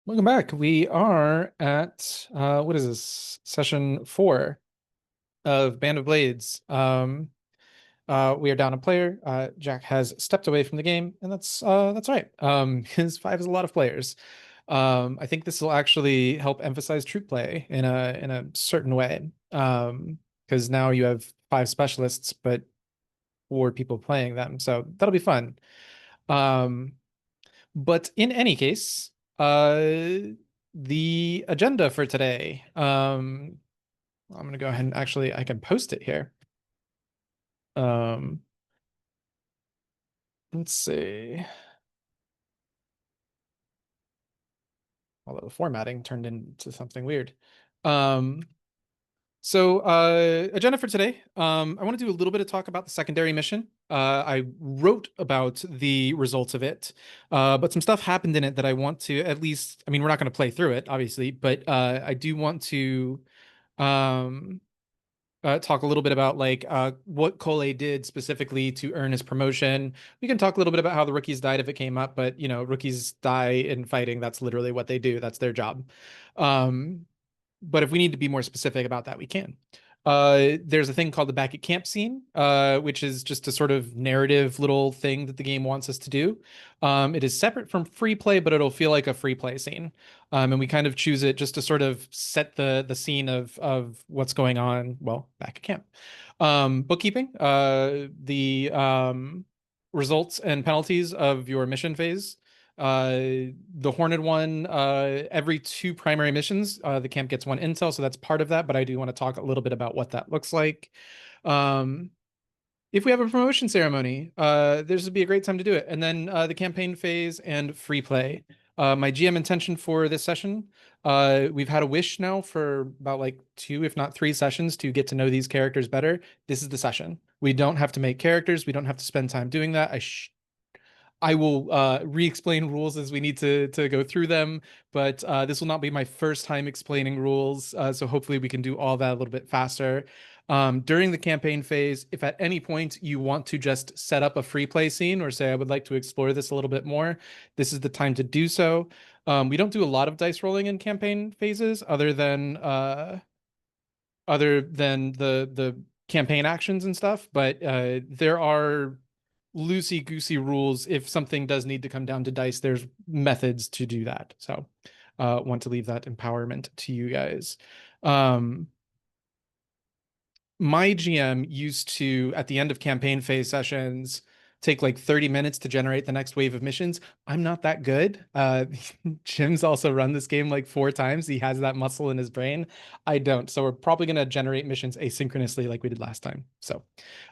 Welcome back. We are at what is this? Session 4 of Band of Blades. We are down a player. Jack has stepped away from the game, and that's right. His 5 is a lot of players. I think this will actually help emphasize troop play in a certain way. Because now you have 5 specialists, but 4 people playing them, so that'll be fun. Um, but in any case, the agenda for today. I'm gonna go ahead and actually I can post it here. Um, let's see. Although the formatting turned into something weird. Um, Agenda for today. I want to do a little bit of talk about the secondary mission. I wrote about the results of it, but some stuff happened in it that I want to at least, I mean, we're not going to play through it, obviously, but I do want to um, talk a little bit about what Cole did specifically to earn his promotion. We can talk a little bit about how the rookies died if it came up, but you know, rookies die in fighting. That's literally what they do. That's their job. Um, but if we need to be more specific about that, we can. There's a thing called the back at camp scene, which is just a sort of narrative little thing that the game wants us to do. It is separate from free play, but it'll feel like a free play scene. And we kind of choose it just to sort of set the scene of what's going on, well, back at camp. Bookkeeping, the results and penalties of your mission phase. The Horned one, every 2 primary missions, the camp gets 1 intel, so that's part of that, but I do want to talk a little bit about what that looks like. Um, if we have a promotion ceremony, this would be a great time to do it. And then the campaign phase and free play. My GM intention for this session, we've had a wish now for about like 2, if not 3 sessions to get to know these characters better. This is the session. We don't have to make characters. We don't have to spend time doing that. I will re-explain rules as we need to go through them, but this will not be my first time explaining rules, so hopefully we can do all that a little bit faster. During the campaign phase, if at any point you want to just set up a free play scene or say, I would like to explore this a little bit more, this is the time to do so. We don't do a lot of dice rolling in campaign phases other than the campaign actions and stuff, but there are loosey goosey rules. If something does need to come down to dice, there's methods to do that. So, want to leave that empowerment to you guys. Um, my GM used to, at the end of campaign phase sessions, take like 30 minutes to generate the next wave of missions. I'm not that good. Jim's also run this game like 4 times. He has that muscle in his brain. I don't. So we're probably going to generate missions asynchronously like we did last time. So,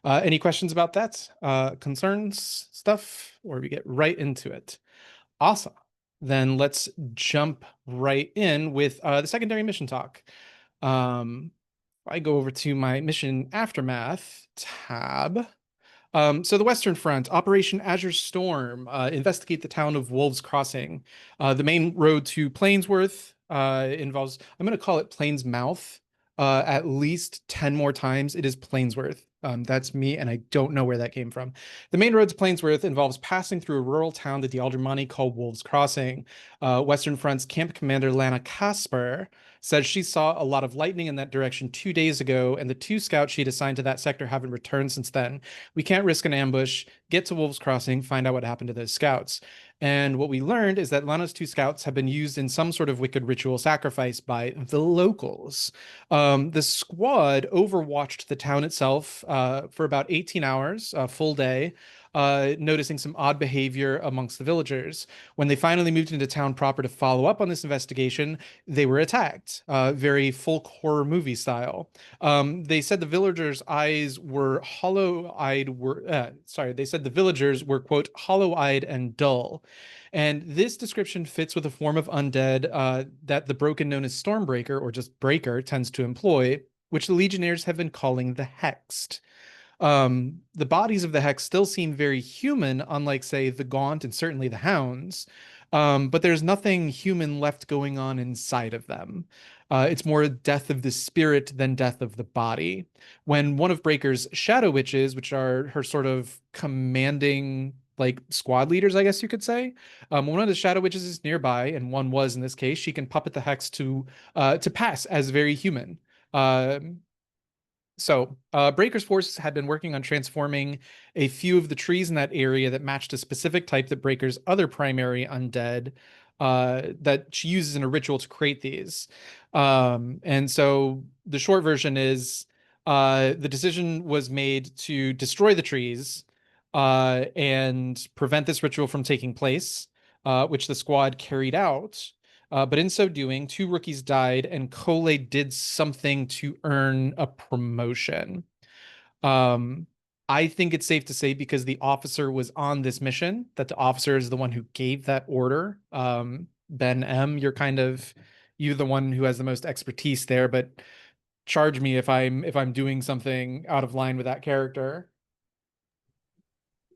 any questions about that? Concerns, stuff, or we get right into it? Awesome. Then let's jump right in with the secondary mission talk. Um, I go over to my mission aftermath tab. So the Western Front, Operation Azure Storm, investigate the town of Wolves Crossing. The main road to Plainsworth involves, I'm going to call it Plains Mouth, at least 10 more times. It is Plainsworth. That's me, and I don't know where that came from. The main road to Plainsworth involves passing through a rural town that the Aldermani call Wolves Crossing. Western Front's camp commander, Lana Casper, says she saw a lot of lightning in that direction 2 days ago, and the 2 scouts she'd assigned to that sector haven't returned since then. We can't risk an ambush, get to Wolves Crossing, find out what happened to those scouts. And what we learned is that Lana's 2 scouts have been used in some sort of wicked ritual sacrifice by the locals. The squad overwatched the town itself for about 18 hours, a full day, noticing some odd behavior amongst the villagers. When they finally moved into town proper to follow up on this investigation, they were attacked, very folk horror movie style. They said the villagers' eyes were hollow-eyed. They said the villagers were, quote, hollow-eyed and dull. And this description fits with a form of undead that the broken known as Stormbreaker, or just Breaker, tends to employ, which the Legionnaires have been calling the Hexed. The bodies of the Hex still seem very human, unlike, say, the Gaunt and certainly the Hounds. But there's nothing human left going on inside of them. It's more death of the spirit than death of the body. When one of Breaker's Shadow Witches, which are her sort of commanding like squad leaders, I guess you could say. One of the Shadow Witches is nearby, and one was in this case. She can puppet the hex to pass as very human. Um, Breaker's forces had been working on transforming a few of the trees in that area that matched a specific type that Breaker's other primary undead that she uses in a ritual to create these. And so the short version is the decision was made to destroy the trees and prevent this ritual from taking place, which the squad carried out. But in so doing, two rookies died, and Cole did something to earn a promotion. Um, I think it's safe to say because the officer was on this mission that the officer is the one who gave that order. Ben M, you're the one who has the most expertise there, but charge me if I'm doing something out of line with that character.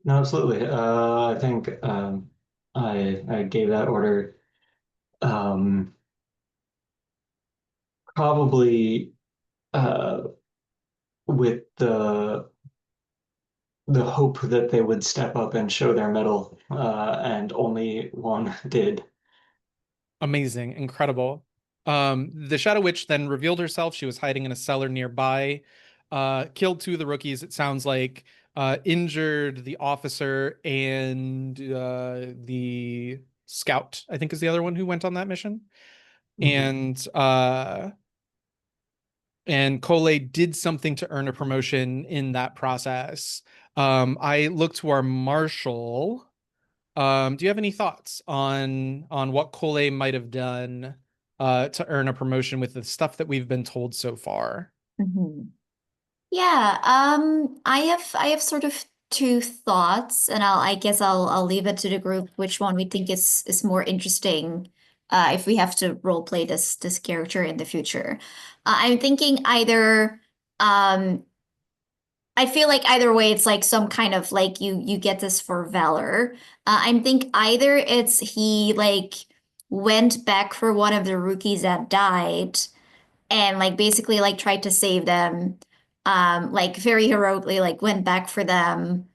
No, absolutely. I think I gave that order um, probably uh, with the hope that they would step up and show their mettle, and only one did. Amazing, incredible. The Shadow Witch then revealed herself. She was hiding in a cellar nearby, killed two of the rookies, it sounds like, injured the officer and the scout, I think is the other one who went on that mission. Mhm. And Cole did something to earn a promotion in that process. I look to our marshal. Do you have any thoughts on what Cole might have done to earn a promotion with the stuff that we've been told so far? Mhm. Yeah, I have sort of two thoughts, and I guess I'll leave it to the group which one we think is more interesting if we have to role play this character in the future. I'm thinking either I feel like either way it's like some kind of like you get this for valor. I think either it's he like went back for one of the rookies that died and like basically like tried to save them like very heroically like went back for them,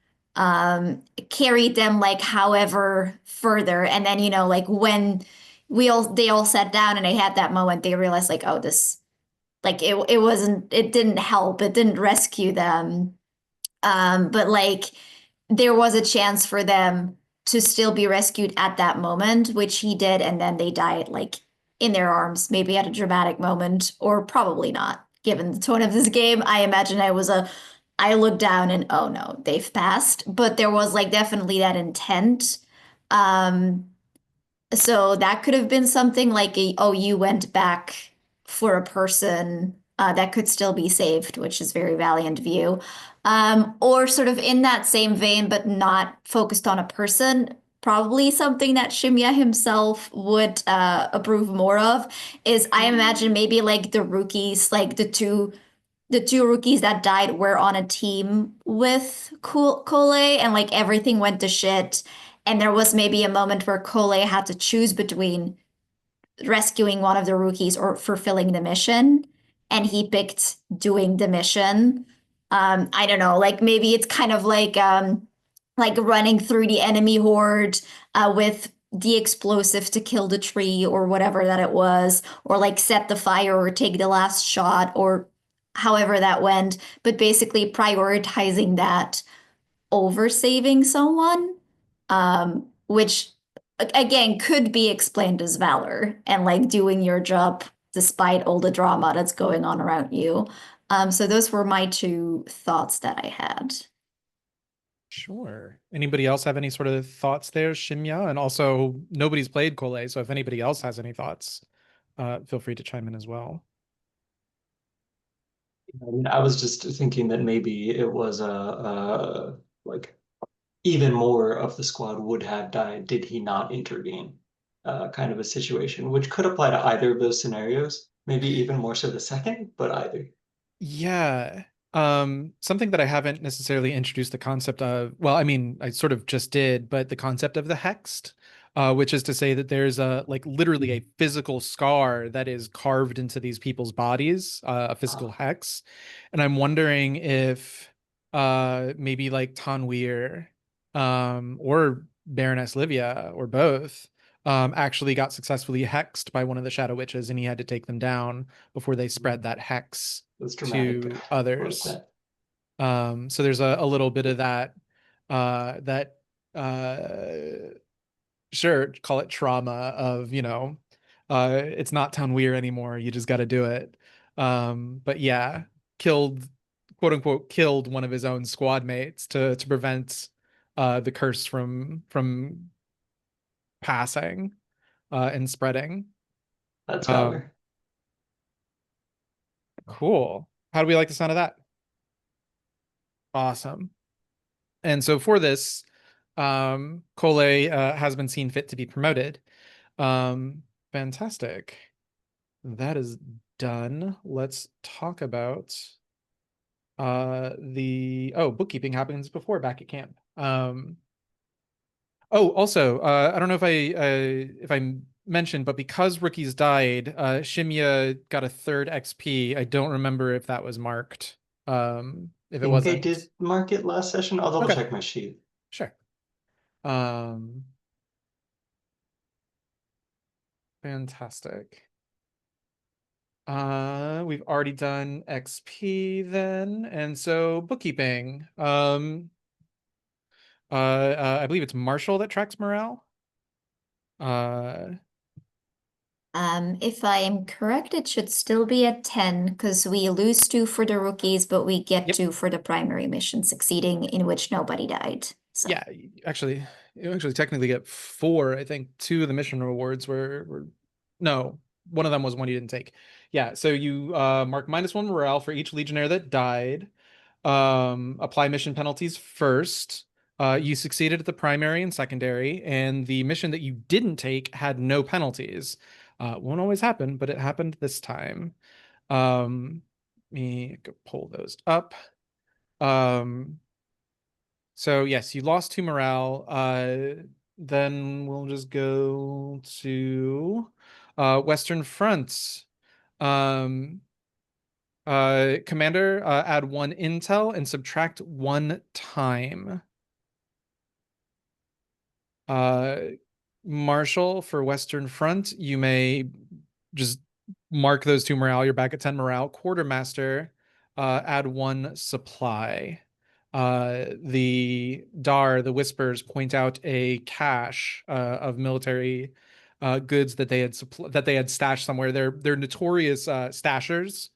carried them like however further, and then like when they all sat down and they had that moment, they realized like, oh, this like it wasn't, it didn't help, it didn't rescue them, but like there was a chance for them to still be rescued at that moment, which he did, and then they died like in their arms, maybe at a dramatic moment, or probably not. Given the tone of this game, I imagine I looked down and oh no, they've passed. But there was like definitely that intent. Um, so that could have been something like oh, you went back for a person that could still be saved, which is very valiant view. Or sort of in that same vein, but not focused on a person. Probably something that Shimya himself would approve more of is I imagine maybe like the rookies, like the two rookies that died were on a team with Cole, and like everything went to shit. And there was maybe a moment where Cole had to choose between rescuing one of the rookies or fulfilling the mission. And he picked doing the mission. I don't know, like maybe it's kind of like running through the enemy horde with the explosive to kill the tree or whatever that it was, or like set the fire or take the last shot or however that went, but basically prioritizing that over saving someone, which again could be explained as valor and like doing your job despite all the drama that's going on around you. So those were my two thoughts that I had. Sure. Anybody else have any sort of thoughts there, Shimya? And also, nobody's played Cole, so if anybody else has any thoughts, feel free to chime in as well. I mean, I was just thinking that maybe it was like even more of the squad would have died did he not intervene, kind of a situation, which could apply to either of those scenarios. Maybe even more so the second, but either. Yeah. Something that I haven't necessarily introduced the concept of, well, I mean, I sort of just did, but the concept of the hexed, which is to say that there's a like literally a physical scar that is carved into these people's bodies, a physical Ah, hex. And I'm wondering if maybe like Tanweer or Baroness Livia, or both, actually got successfully hexed by one of the Shadow Witches, and he had to take them down before they spread that hex That's dramatic. to Like others. that. So there's a little bit of that, that, uh, sure, call it trauma of, it's not Town Weir anymore. You just got to do it. But yeah, killed, quote unquote, killed one of his own squad mates to prevent the curse from passing and spreading. That's Um, valor. cool. How do we like the sound of that? Awesome. And so for this, Cole has been seen fit to be promoted. Fantastic. That is done. Let's talk about the bookkeeping happens before back at camp. Also, I don't know if I mentioned, but because rookies died, Shimya got a third XP. I don't remember if that was marked. If I it think I wasn't, did mark it last session. I'll double okay, check my sheet. sure. Fantastic. We've already done XP then, and so bookkeeping. I believe it's Marshall that tracks morale. Uh, If I am correct, it should still be at 10 because we lose 2 for the rookies, but we get yep. 2 for the primary mission succeeding in which nobody died. So Yeah, actually, you actually technically get 4. I think 2 of the mission rewards were no, one of them was one you didn't take. Yeah, so you mark -1 morale for each legionnaire that died. Apply mission penalties first. You succeeded at the primary and secondary, and the mission that you didn't take had no penalties. Won't always happen, but it happened this time. Let me go pull those up. So yes, you lost 2 morale. Then we'll just go to Western Front. Um, Commander, add 1 intel and subtract 1 time. Uh, Marshall for Western Front, you may just mark those 2 morale. You're back at 10 morale. Quartermaster, add 1 supply. The Whispers point out a cache of military goods that they had stashed somewhere. They're notorious stashers.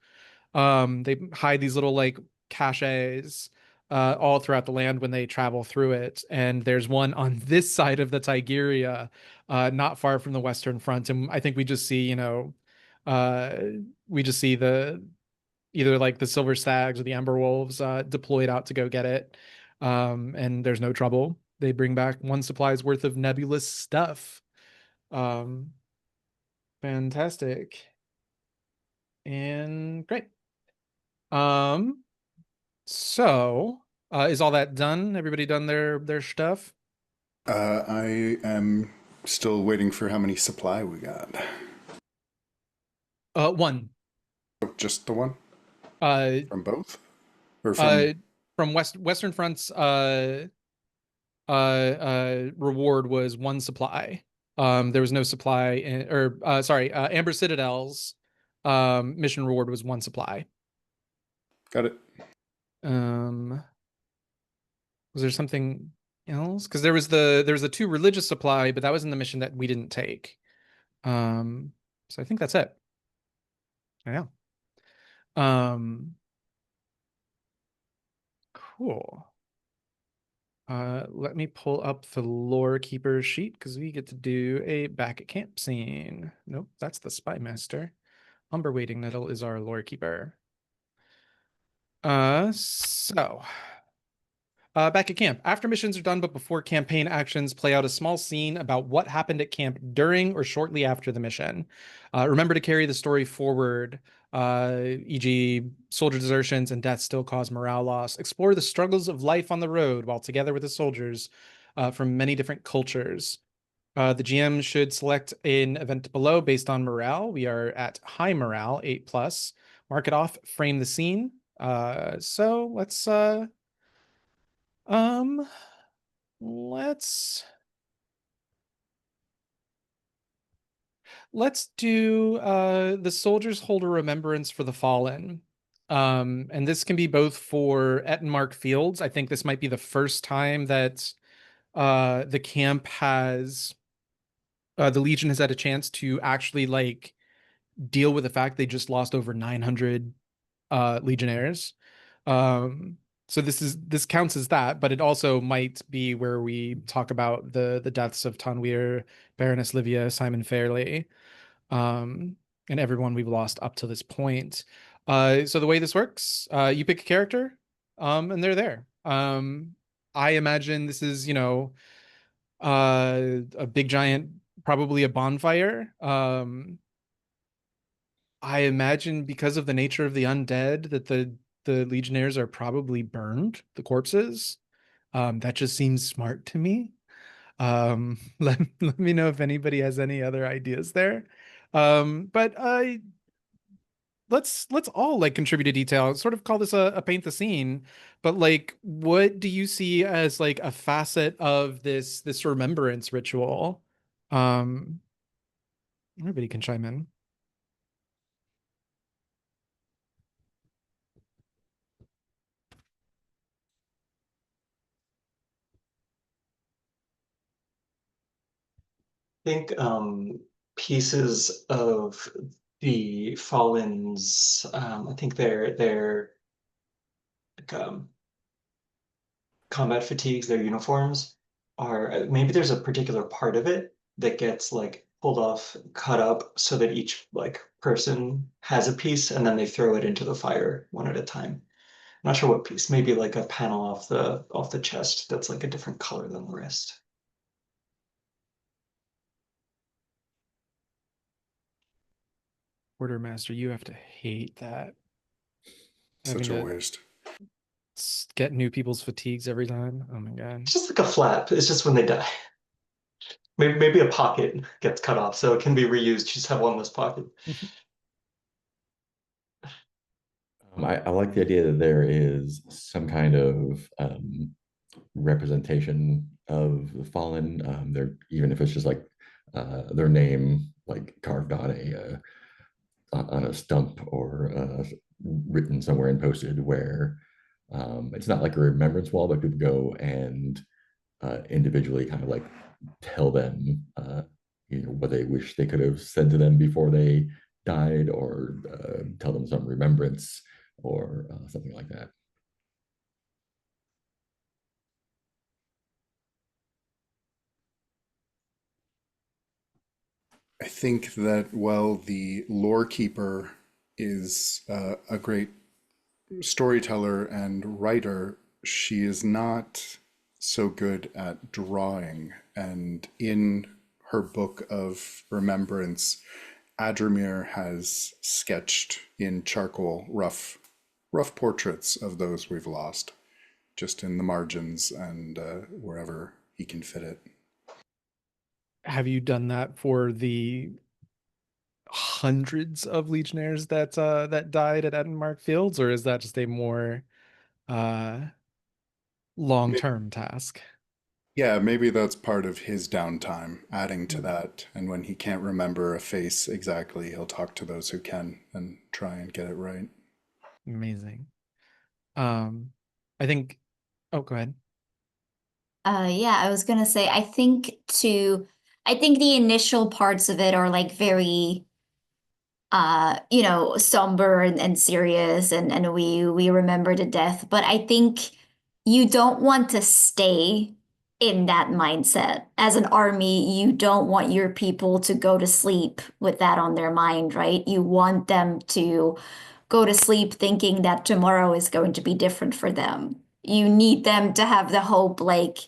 They hide these little like caches all throughout the land when they travel through it. And there's one on this side of the Tigeria, not far from the Western Front. And I think uh, we just see the either like the Silver Stags or the Ember Wolves deployed out to go get it. And there's no trouble. They bring back 1 supply's worth of nebulous stuff. Um, fantastic. And great. Um, So, is all that done? Everybody done their stuff? I am still waiting for how many supply we got. 1. Oh, just the one? Uh, From both? Or uh, from... from Western Front's reward was 1 supply. There was no supply Amber Citadel's mission reward was 1 supply. Got it. Was there something else? Because there was the 2 religious supply, but that was in the mission that we didn't take. So I think that's it. Yeah. Cool. Let me pull up the lore keeper sheet because we get to do a back at camp scene. Nope, that's the spy master. Umber Waiting Nettle is our lore keeper. Back at camp. After missions are done, but before campaign actions, play out a small scene about what happened at camp during or shortly after the mission. Remember to carry the story forward, e.g., soldier desertions and deaths still cause morale loss. Explore the struggles of life on the road while together with the soldiers from many different cultures. The GM should select an event below based on morale. We are at high morale, 8 plus. Mark it off, frame the scene. So let's um let's do the soldiers hold a remembrance for the fallen. And this can be both for Ettenmark Fields. I think this might be the first time that the camp has the Legion has had a chance to actually like deal with the fact they just lost over 900 Legionnaires. So this counts as that, but it also might be where we talk about the deaths of Tanweer, Baroness Livia, Simon Fairley, and everyone we've lost up to this point. So the way this works, you pick a character, and they're there. I imagine this is, a big giant, probably a bonfire. I imagine because of the nature of the undead that the Legionnaires are probably burned, the corpses. That just seems smart to me. Let me know if anybody has any other ideas there. But let's all like contribute a detail. Sort of call this a paint the scene. But like, what do you see as like a facet of this remembrance ritual? Um, Everybody can chime in. Think pieces of the Fallen's, I think their like, combat fatigues, their uniforms are maybe there's a particular part of it that gets like pulled off, cut up so that each like person has a piece and then they throw it into the fire one at a time. Not sure what piece, maybe like a panel off the chest that's like a different color than the rest. Quartermaster, you have to hate that. Such Having a to waste. get new people's fatigues every time. Oh my god. It's just like a flap. It's just when they die. Maybe a pocket gets cut off, so it can be reused. Just have one less pocket. I like the idea that there is some kind of representation of the fallen. There, even if it's just like their name, like carved on a stump or written somewhere and posted, where it's not like a remembrance wall, but people go and individually kind of like tell them what they wish they could have said to them before they died, or tell them some remembrance or something like that. I think that while the lore keeper is a great storyteller and writer, she is not so good at drawing. And in her book of remembrance, Adramir has sketched in charcoal rough portraits of those we've lost, just in the margins and wherever he can fit it. Have you done that for the hundreds of Legionnaires that died at Ettenmark Fields, or is that just a more long-term task? Yeah, maybe that's part of his downtime, adding to that. And when he can't remember a face exactly, he'll talk to those who can and try and get it right. Amazing. I think, oh, go ahead. Yeah, I was gonna say, I think the initial parts of it are like very somber and serious, and we remember the death, but I think you don't want to stay in that mindset. As an army, you don't want your people to go to sleep with that on their mind, right? You want them to go to sleep thinking that tomorrow is going to be different for them. You need them to have the hope, like,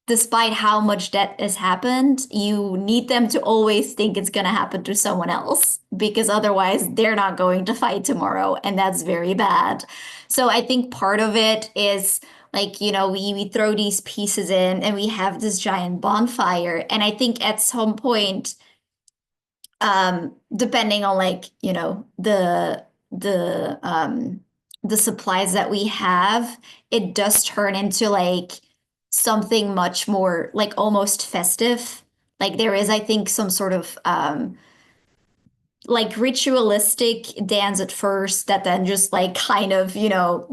despite how much that has happened, you need them to always think it's going to happen to someone else, because otherwise they're not going to fight tomorrow, and that's very bad. So I think part of it is like, we throw these pieces in and we have this giant bonfire. And I think at some point, depending on like, the supplies that we have, it does turn into like something much more like almost festive. Like there is, I think, some sort of like ritualistic dance at first that then just like kind of,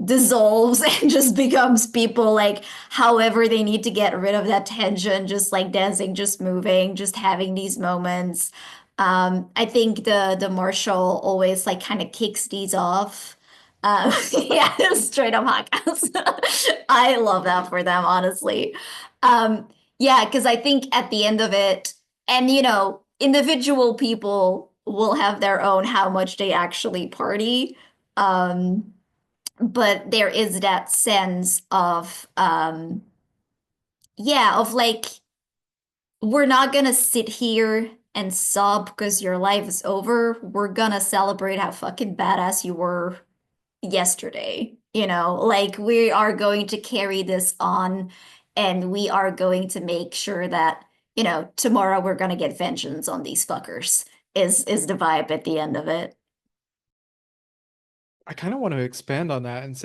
dissolves and just becomes people like however they need to get rid of that tension, just like dancing, just moving, just having these moments. I think the marshal always like kind of kicks these off. Yeah, straight up hot. I love that for them, honestly. Yeah, because I think at the end of it, and individual people will have their own how much they actually party. Um, but there is that sense of yeah, of like we're not gonna sit here and sob because your life is over. We're gonna celebrate how fucking badass you were yesterday. Like we are going to carry this on and we are going to make sure that, tomorrow we're going to get vengeance on these fuckers is the vibe at the end of it. I kind of want to expand on that and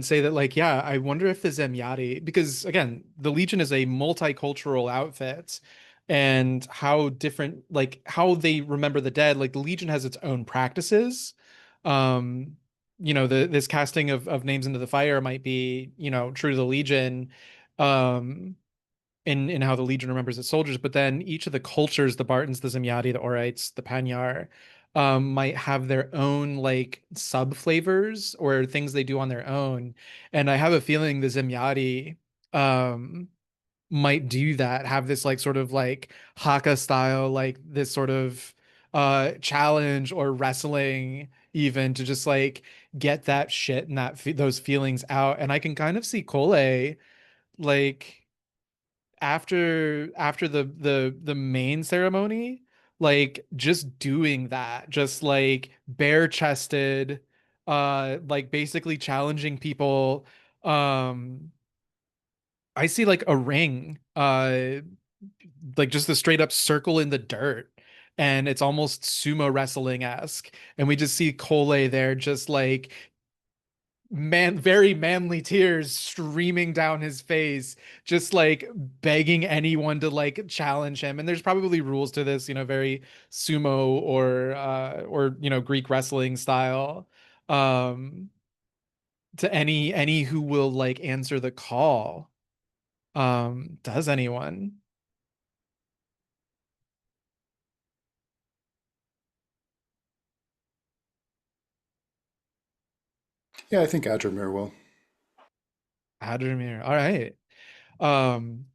say that like yeah, I wonder if the Zemyati, because again, the Legion is a multicultural outfit, and how different, like how they remember the dead, like the Legion has its own practices. Um this casting of names into the fire might be, true to the Legion. Um in how the Legion remembers its soldiers, but then each of the cultures, the Bartons, the Zemyati, the Orites, the Panyar, might have their own like sub flavors or things they do on their own. And I have a feeling the Zemyati um might do that, have this like sort of like Haka style, like this sort of challenge or wrestling even to just like get that shit and those feelings out. And I can kind of see Kole like after the main ceremony, like just doing that, just like bare chested, like basically challenging people. um I see like a ring, like just a straight up circle in the dirt, and it's almost sumo wrestling-esque, and we just see Cole there just like very manly tears streaming down his face, just like begging anyone to like challenge him. And there's probably rules to this, very sumo or Greek wrestling style. Um to any who will like answer the call. Does anyone? Yeah, I think Adramir will. Adramir. All right. Um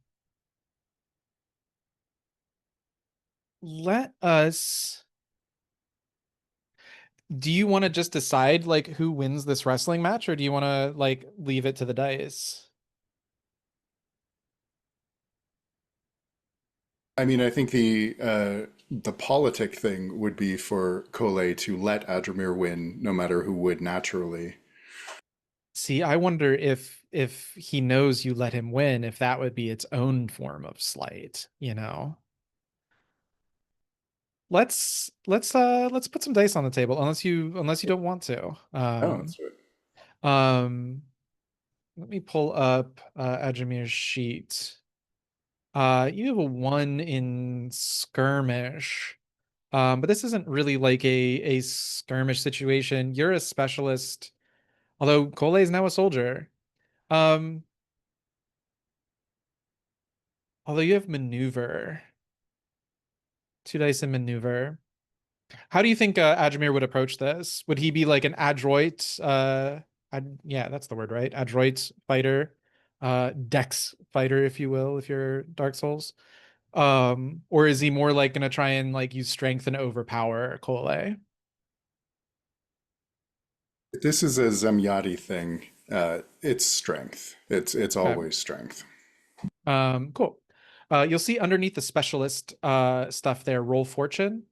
let us Do you want to just decide like who wins this wrestling match, or do you want to like leave it to the dice? I mean, I think the politic thing would be for Kole to let Adramir win, no matter who would naturally. See, I wonder if he knows you let him win, if that would be its own form of slight. Let's put some dice on the table, unless you don't want to. Oh, that's right. Um Let me pull up Ajamir's sheet. You have a 1 in skirmish. But this isn't really like a skirmish situation. You're a specialist, although Cole is now a soldier. Um, Although you have maneuver, 2 dice in maneuver. How do you think Ajamir would approach this? Would he be like an adroit? Yeah, that's the word, right? Adroit fighter, dex fighter, if you will, if you're Dark Souls. Or is he more like gonna try and like use strength and overpower Cole? This is a Zemyati thing. It's strength. It's Okay. always strength. Cool. You'll see underneath the specialist stuff there, roll fortune.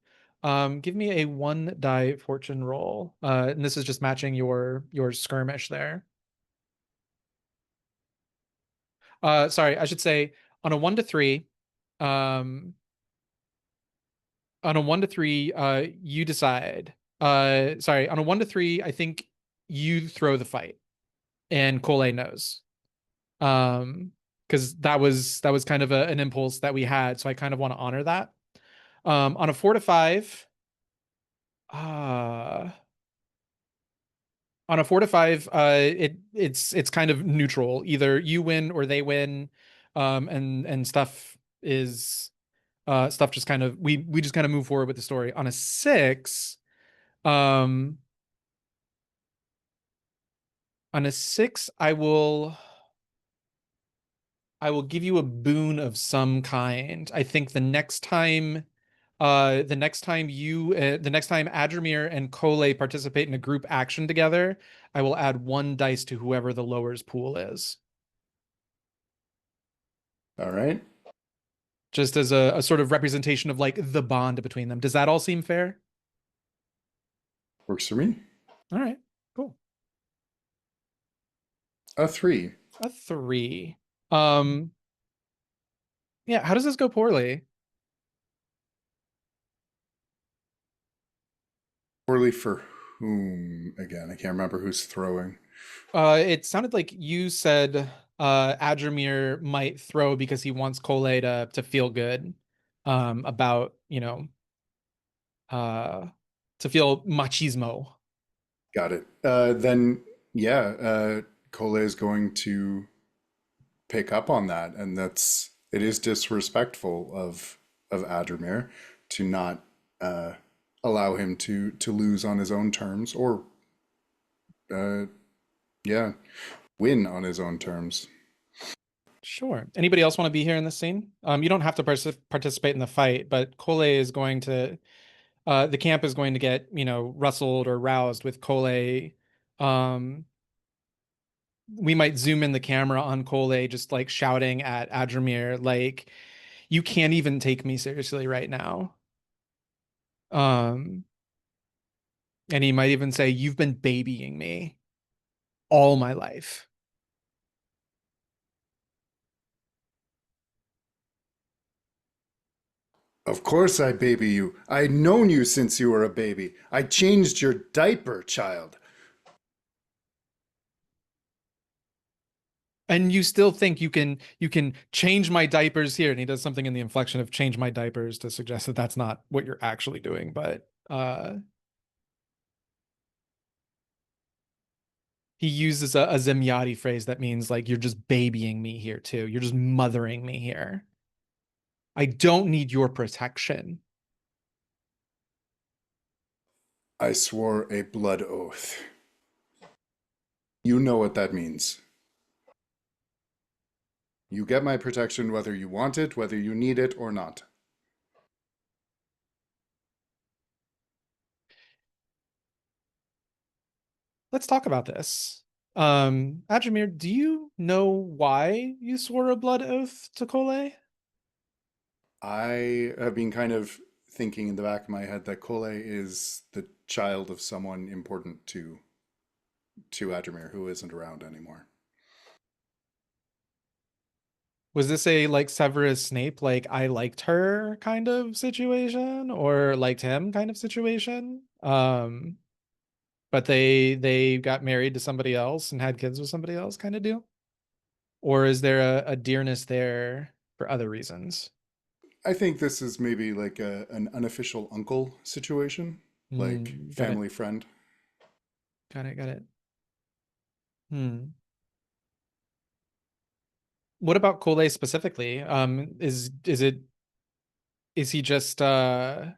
Give me a 1 die fortune roll. And this is just matching your skirmish there. Sorry, I should say on a 1 to 3, um, on a 1 to 3, you decide. Sorry, on a 1 to 3, I think you throw the fight, and Cole knows. because that was kind of an impulse that we had, so I kind of want to honor that. On a 4 to 5, uh on a 4 to 5, it's kind of neutral. Either you win or they win, and stuff just kind of we just kind of move forward with the story. On a 6, um, I will give you a boon of some kind. I think the next time Adramir and Kole participate in a group action together, I will add 1 dice to whoever the lowers pool is. All right. Just as a sort of representation of like the bond between them. Does that all seem fair? Works for me. All right, cool. A 3. A 3. Yeah, how does this go poorly? Poorly for whom again? I can't remember who's throwing. It sounded like you said Adramir might throw because he wants Kole to feel good about, uh to feel machismo. Got it. Then yeah, Cole is going to pick up on that, and it is disrespectful of Adramir to not allow him to lose on his own terms, or yeah, win on his own terms. Sure. Anybody else want to be here in this scene? You don't have to participate in the fight, but Kole is going to the camp is going to get, rustled or roused with Kole. We might zoom in the camera on Kole just like shouting at Adramir, like, you can't even take me seriously right now. And he might even say, you've been babying me all my life. Of course I baby you. I've known you since you were a baby. I changed your diaper, child. And you still think you can change my diapers here. And he does something in the inflection of change my diapers to suggest that that's not what you're actually doing. But he uses a Zemyati phrase that means like, you're just babying me here too. You're just mothering me here. I don't need your protection. I swore a blood oath. You know what that means. You get my protection whether you want it, whether you need it or not. Let's talk about this. Adramir, do you know why you swore a blood oath to Kole? I have been kind of thinking in the back of my head that Kole is the child of someone important to Adramir who isn't around anymore. Was this a like Severus Snape, like I liked her kind of situation, or liked him kind of situation? But they got married to somebody else and had kids with somebody else kind of deal? Or is there a dearness there for other reasons? I think this is maybe like an unofficial uncle situation, like Got it. family friend. Got it. Got it. Hmm. What about Kole specifically? Is he just I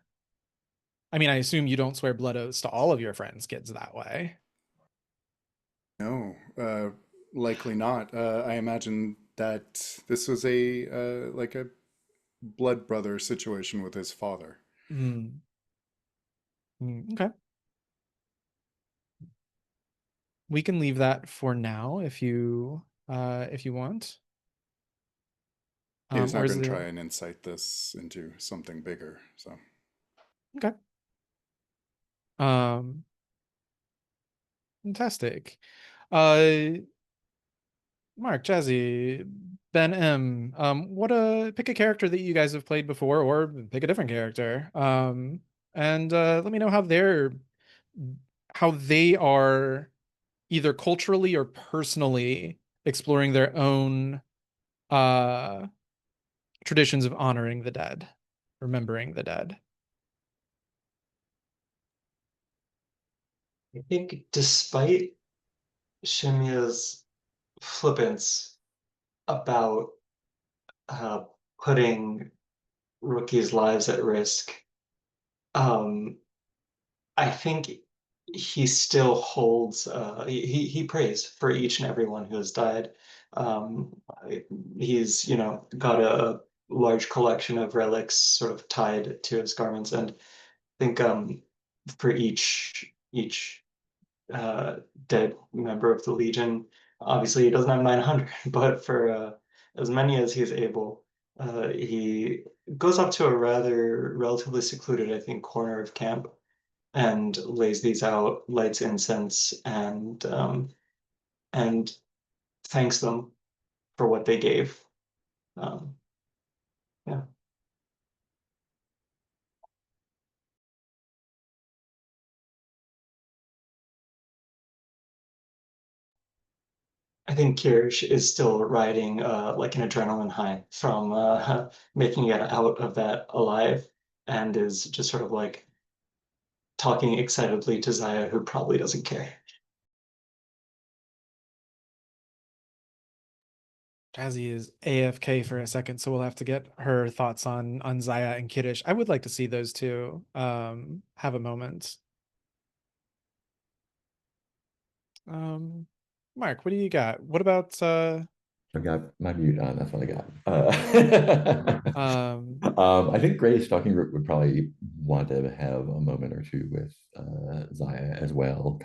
mean, I assume you don't swear blood oaths to all of your friends' kids that way. No, likely not. I imagine that this was a like a blood brother situation with his father. Hmm. Okay. We can leave that for now if you want. He was Or not is going to there try and incite this into something bigger. So okay. Um Fantastic. Uh Mark, Jazzy, Ben M. What pick a character that you guys have played before, or pick a different character. And let me know how they are either culturally or personally exploring their own traditions of honoring the dead, remembering the dead. I think despite Shimya's flippance about uh, putting rookies' lives at risk, um, I think he still holds he prays for each and everyone who has died. Um, he's got a large collection of relics sort of tied to his garments, and I think for each dead member of the Legion, obviously he doesn't have 900, but for as many as he's able, he goes up to a rather relatively secluded, I think, corner of camp and lays these out, lights incense, and thanks them for what they gave. Um, yeah, I think Kirish is still riding like an adrenaline high from making it out of that alive, and is just sort of like talking excitedly to Zaya, who probably doesn't care. Jazzy is AFK for a second, so we'll have to get her thoughts on Zaya and Kiddish. I would like to see those two have a moment. Mark, what do you got? What about I've got my mute on. That's what I got. um I think Grace Stalking Root would probably want to have a moment or two with Zaya as well,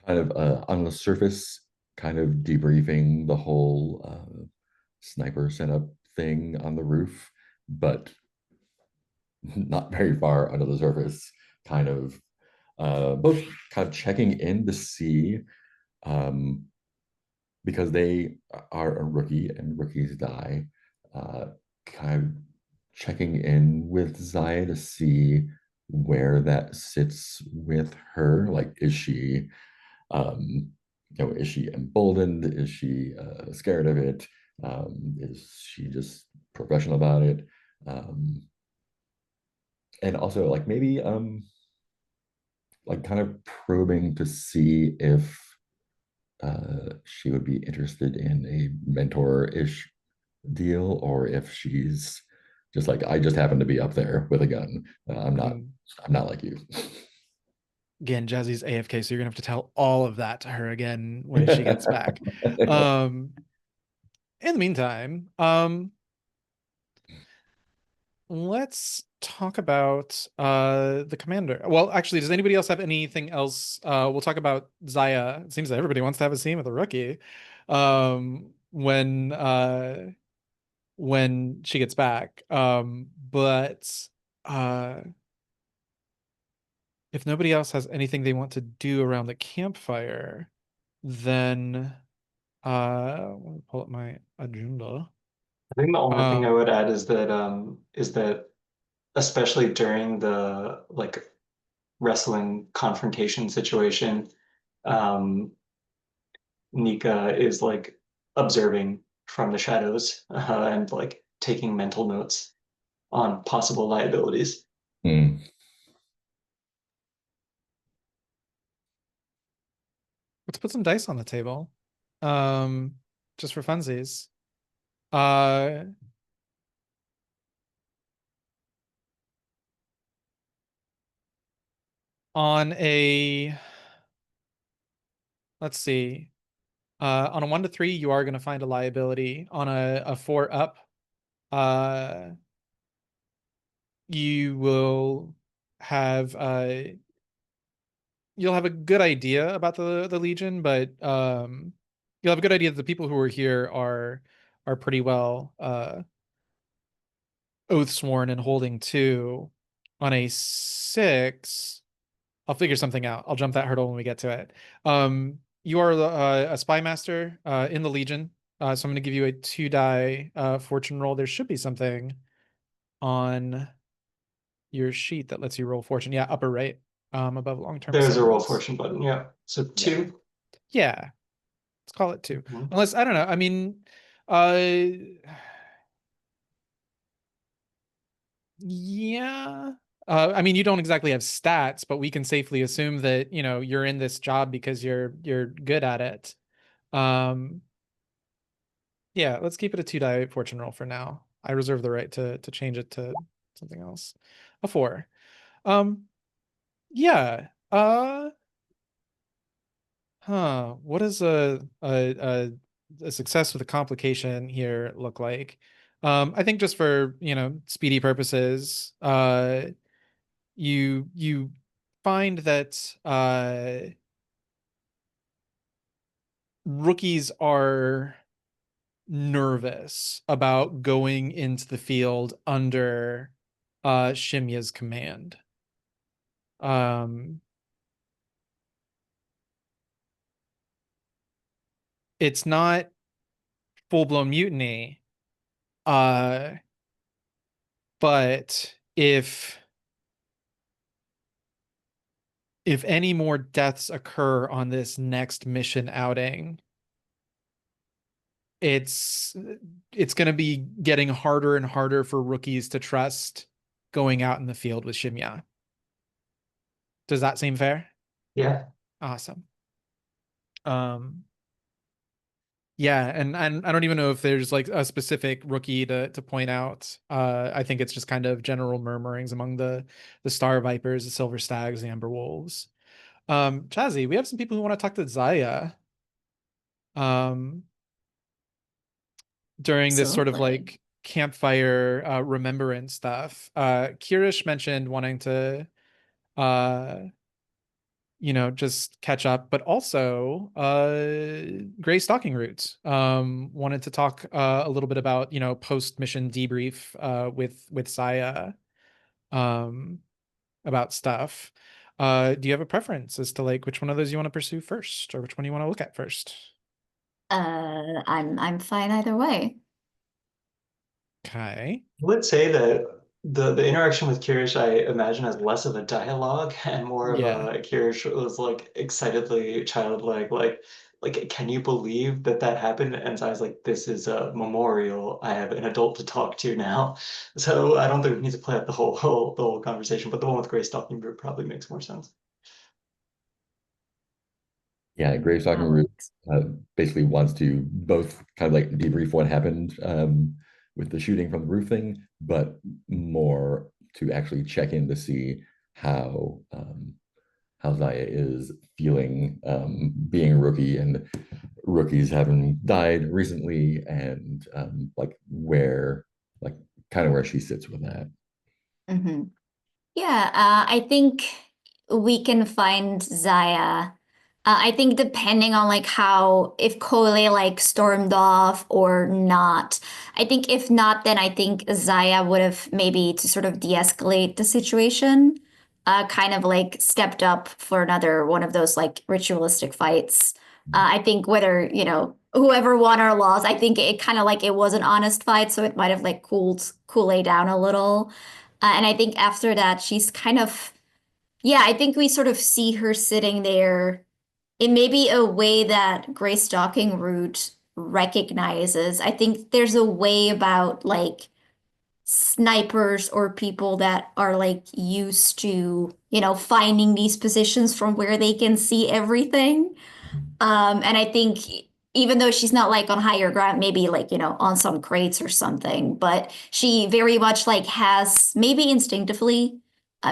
on the surface, kind of debriefing the whole sniper setup thing on the roof, but not very far under the surface, both kind of checking in to see, because they are a rookie and rookies die, kind of checking in with Zaya to see where that sits with her. Like, is she is she emboldened? Is she scared of it? Is she just professional about it? And also, like, maybe like kind of probing to see if she would be interested in a mentor-ish deal, or if she's just like, I just happen to be up there with a gun. I'm not like you. Again, Jazzy's AFK, so you're gonna have to tell all of that to her again when she gets back. In the meantime, let's talk about the commander. Well, actually, does anybody else have anything else? We'll talk about Zaya. It seems that everybody wants to have a scene with a rookie. When she gets back. But if nobody else has anything they want to do around the campfire, then let me pull up my agenda. I think the only thing I would add is that especially during the like wrestling confrontation situation, Nika is like observing from the shadows and like taking mental notes on possible liabilities. Let's put some dice on the table. Just for funsies. On a, let's see. On a 1 to 3, you are going to find a liability. On a 4 up, you will have you'll have a good idea about the Legion, but you'll have a good idea that the people who are here are pretty well oath sworn and holding to. On a 6, I'll figure something out. I'll jump that hurdle when we get to it. You are a spy master in the Legion, so I'm going to give you a 2-die fortune roll. There should be something on your sheet that lets you roll fortune. Yeah, upper right, above long-term There's a roll settings. fortune button. Yeah. So 2. Yeah. Let's call it 2. Mhm. Unless, I don't know. I mean, yeah. I mean, you don't exactly have stats, but we can safely assume that, you know, you're in this job because you're good at it. Yeah, let's keep it a 2 die fortune roll for now. I reserve the right to change it to something else. A 4. Yeah. What does a success with a complication here look like? I think just for, you know, speedy purposes, you find that rookies are nervous about going into the field under Shimya's command. It's not full-blown mutiny, but if any more deaths occur on this next mission outing, it's going to be getting harder and harder for rookies to trust going out in the field with Shimya. Does that seem fair? Yeah. Awesome. Yeah, and I don't even know if there's like a specific rookie to point out. I think it's just kind of general murmurings among the Star Vipers, the Silver Stags, the Amber Wolves. Chazzy, we have some people who want to talk to Zaya. During this sort of Absolutely. like campfire remembrance stuff. Kirish mentioned wanting to you know, just catch up, but also Gray Stalking Routes wanted to talk a little bit about, you know, post mission debrief with Saya about stuff. Do you have a preference as to like which one of those you want to pursue first, or which one you want to look at first? I'm fine either way. Okay. I would say that the interaction with Kirish, I imagine, as less of a dialogue and more of Yeah. a Kirish was like excitedly childlike, like can you believe that that happened? And so I was like, this is a memorial. I have an adult to talk to now. So I don't think we need to play out the whole conversation, but the one with Grace talking group probably makes more sense. Yeah, Graves talking That Root works. basically wants to both kind of like debrief what happened with the shooting from the roof thing, but more to actually check in to see how Zaya is feeling being a rookie, and rookies having died recently, and like kind of where she sits with that. Mm-hmm. Yeah, I think we can find Zaya. I think depending on like how if Cole like stormed off or not. I think if not, then I think Zaya would have maybe to sort of de-escalate the situation, kind of like stepped up for another one of those like ritualistic fights. I think whether, you know, whoever won or lost, I think it kind of like it was an honest fight, so it might have like cooled Kool-Aid down a little. And I think after that, she's kind of, yeah, I think we sort of see her sitting there in maybe a way that Grace Stalking Root recognizes. I think there's a way about like snipers or people that are like used to, you know, finding these positions from where they can see everything. And I think even though she's not like on higher ground, maybe like, you know, on some crates or something, but she very much like has maybe instinctively,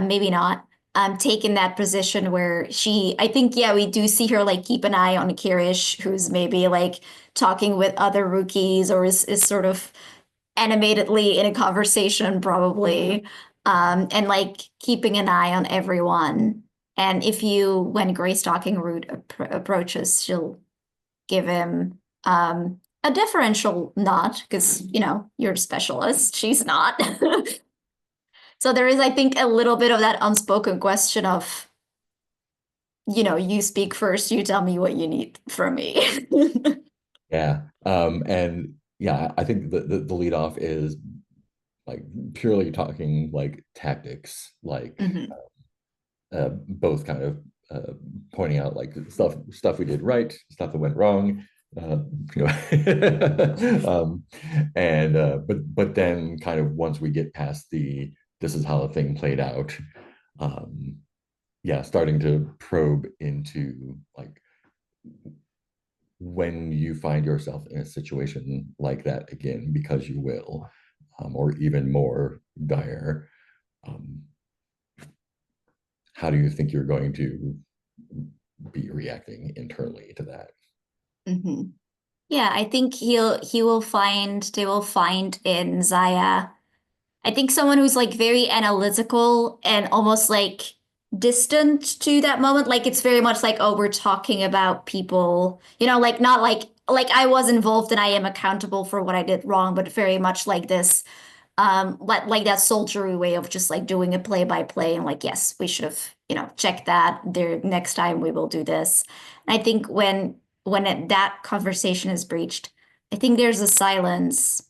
maybe not, taken that position where she, I think, yeah, we do see her like keep an eye on Kirish, who's maybe like talking with other rookies or is sort of animatedly in a conversation, probably, and like keeping an eye on everyone. And if you, when Grace Stalking Root approaches, she'll give him a differential nod because, you know, you're a specialist. She's not. So there is, I think, a little bit of that unspoken question of, you know, you speak first, you tell me what you need from me. Yeah. And yeah, I think the lead off is like purely talking like tactics, like Mhm. both kind of pointing out like stuff we did right, stuff that went wrong, you know, but then kind of once we get past the this is how the thing played out, um, yeah, starting to probe into like when you find yourself in a situation like that again, because you will, or even more dire, um, how do you think you're going to be reacting internally to that? Mhm. Yeah, I think they will find in Zaya, I think someone who's like very analytical and almost like distant to that moment. Like it's very much like, oh, we're talking about people, like not like I was involved and I am accountable for what I did wrong, but very much like this, like that soldiery way of just like doing a play by play and like, yes, we should have, checked that. There next time we will do this. And I think that conversation is breached, I think there's a silence.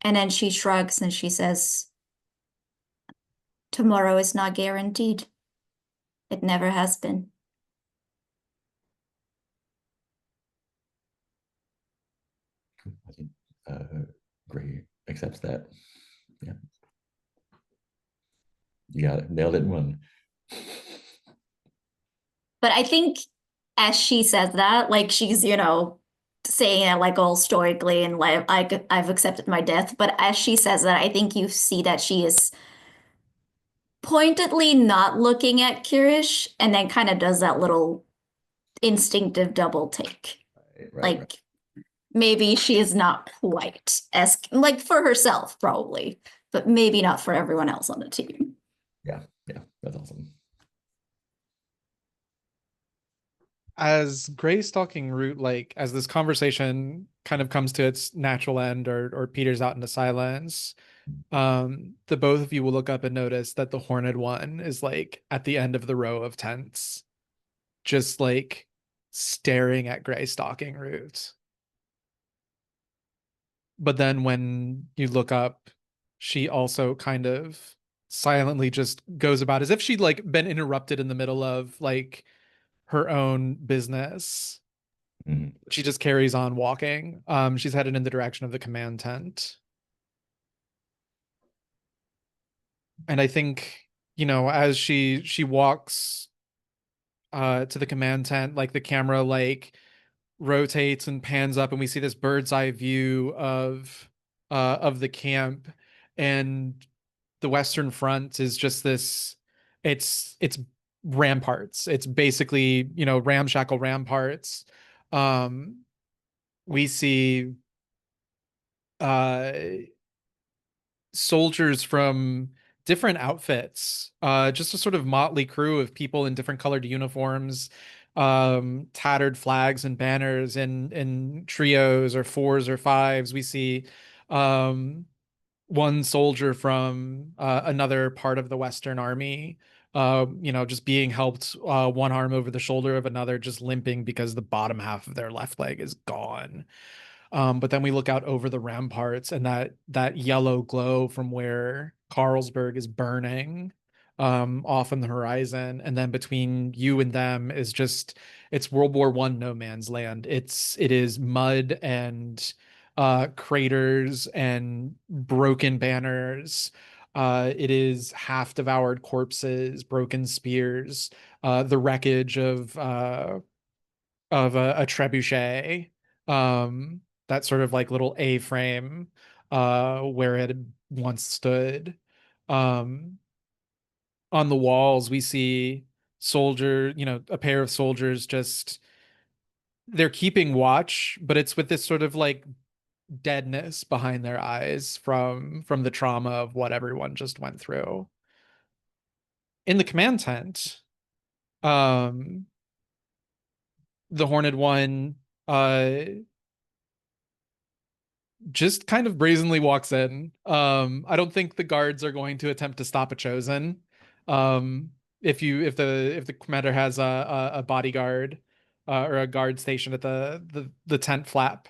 And then she shrugs and she says, tomorrow is not guaranteed. It never has been. I think Gray accepts that. Yeah, you got it, nailed it in one. But I think as she says that, like she's, saying it like all stoically and like I've accepted my death. But as she says that, I think you see that she is pointedly not looking at Kirish and then kind of does that little instinctive double take. Right. Like maybe she is not quite as like for herself, probably, but maybe not for everyone else on the team. Yeah, that's awesome. As Gray stalking Root, like as this conversation kind of comes to its natural end or peters out into silence, the both of you will look up and notice that the Horned One is like at the end of the row of tents, just like staring at Gray stalking Root. But then when you look up, she also kind of silently just goes about as if she'd like been interrupted in the middle of like her own business. Mhm. She just carries on walking. She's headed in the direction of the command tent. And I think, as she walks to the command tent, like the camera like rotates and pans up and we see this bird's eye view of the camp, and the Western Front is just this, it's ramparts. It's basically, ramshackle ramparts. We see uh soldiers from different outfits, just a sort of motley crew of people in different colored uniforms, tattered flags and banners in trios or fours or fives. We see um, one soldier from another part of the Western Army, just being helped, one arm over the shoulder of another, just limping because the bottom half of their left leg is gone. But then we look out over the ramparts and that yellow glow from where Carlsberg is burning off on the horizon. And then between you and them is just, it's World War One no man's land. It is mud and craters and broken banners. It is half devoured corpses, broken spears, the wreckage of a trebuchet, that sort of like little A-frame where it had once stood. Um, on the walls, we see a pair of soldiers just, they're keeping watch, but it's with this sort of like deadness behind their eyes from the trauma of what everyone just went through. In the command tent, um, the Horned One just kind of brazenly walks in. I don't think the guards are going to attempt to stop a chosen. If the commander has a bodyguard or a guard stationed at the tent flap.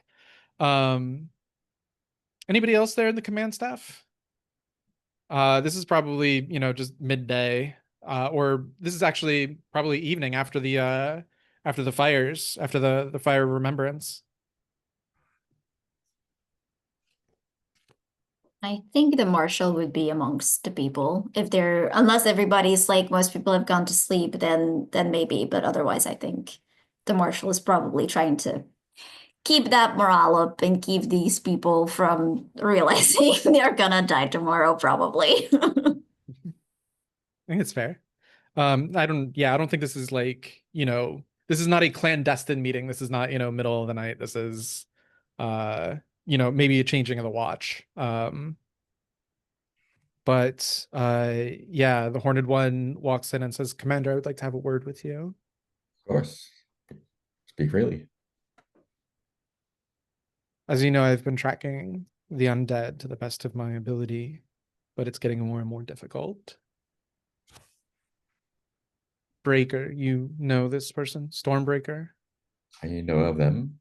Um, Anybody else there in the command staff? This is probably, just midday, or this is actually probably evening after after the fires, after the fire of remembrance. I think the marshal would be amongst the people if they're unless everybody's like most people have gone to sleep, then maybe, but otherwise I think the marshal is probably trying to keep that morale up and keep these people from realizing they're gonna die tomorrow, probably. I think it's fair. I don't think this is like, this is not a clandestine meeting. This is not, middle of the night. This is, maybe a changing of the watch. But yeah, the Horned One walks in and says, Commander, I would like to have a word with you. Of course. Speak freely. As you know, I've been tracking the undead to the best of my ability, but it's getting more and more difficult. Breaker, you know this person? Stormbreaker? I know of them.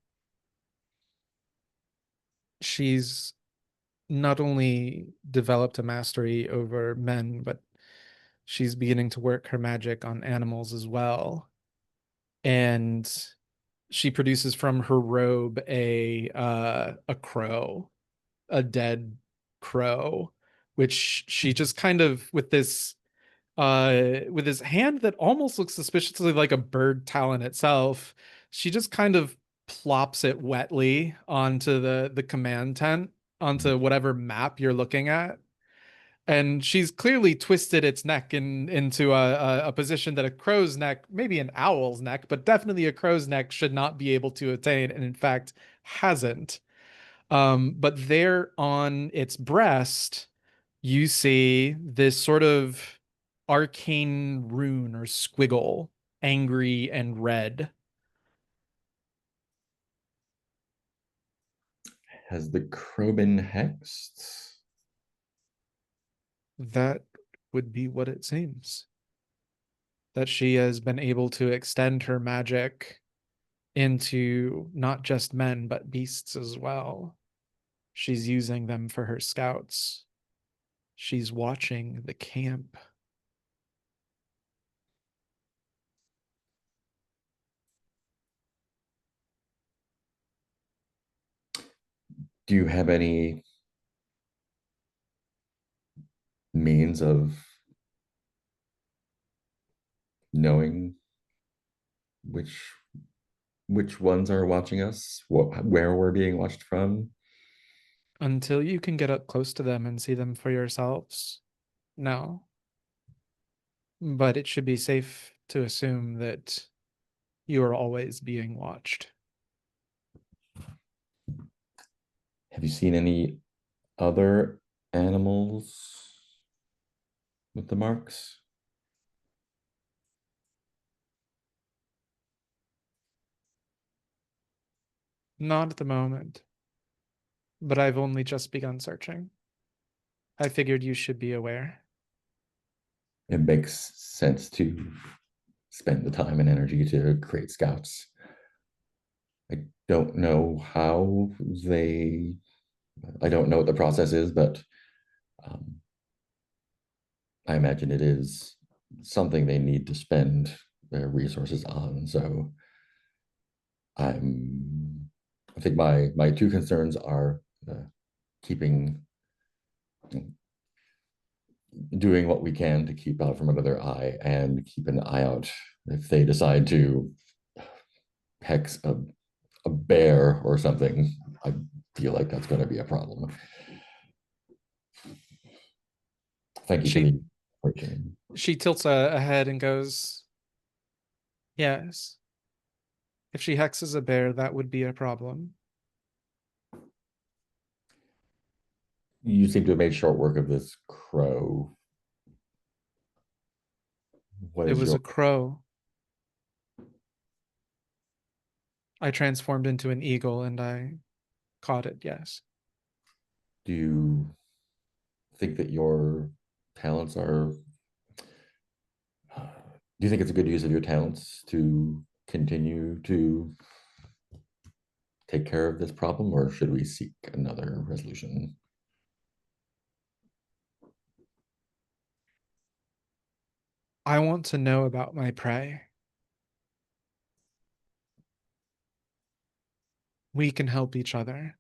She's not only developed a mastery over men, but she's beginning to work her magic on animals as well. And she produces from her robe a crow, a dead crow, which she just kind of with his hand that almost looks suspiciously like a bird talon itself, she just kind of plops it wetly onto the command tent, onto whatever map you're looking at. And she's clearly twisted its neck into a position that a crow's neck, maybe an owl's neck, but definitely a crow's neck should not be able to attain, and in fact hasn't. But there on its breast, you see this sort of arcane rune or squiggle, angry and red. Has the crow been hexed? That would be what it seems. That she has been able to extend her magic into not just men, but beasts as well. She's using them for her scouts. She's watching the camp. Do you have any means of knowing which ones are watching us, where we're being watched from? Until you can get up close to them and see them for yourselves, no. But it should be safe to assume that you are always being watched. Have you seen any other animals with the marks? Not at the moment, but I've only just begun searching. I figured you should be aware. It makes sense to spend the time and energy to create scouts. I don't know how they, I don't know what the process is, but um, I imagine it is something they need to spend their resources on. So I think my two concerns are keeping, doing what we can to keep out from another eye, and keep an eye out if they decide to hex a bear or something. I feel like that's going to be a problem. Thank you for the. She tilts a head and goes, yes. If she hexes a bear, that would be a problem. You seem to have made short work of this crow. What It is was your a crow. I transformed into an eagle and I caught it, yes. Do you think that your talents are, do you think it's a good use of your talents to continue to take care of this problem, or should we seek another resolution? I want to know about my prey. We can help each other.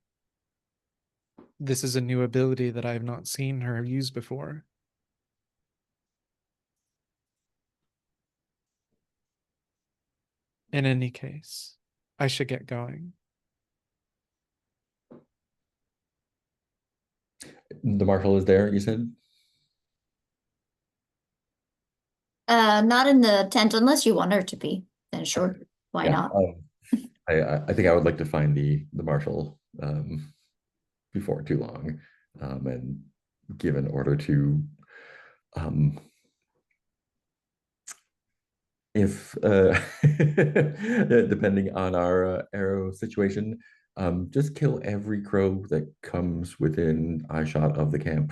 This is a new ability that I have not seen her use before. In any case, I should get going. The marshal is there, you said? Not in the tent unless you want her to be. Then sure, why Yeah. not? I think I would like to find the marshal before too long, and give an order to, um, if depending on our arrow situation, just kill every crow that comes within eyeshot of the camp.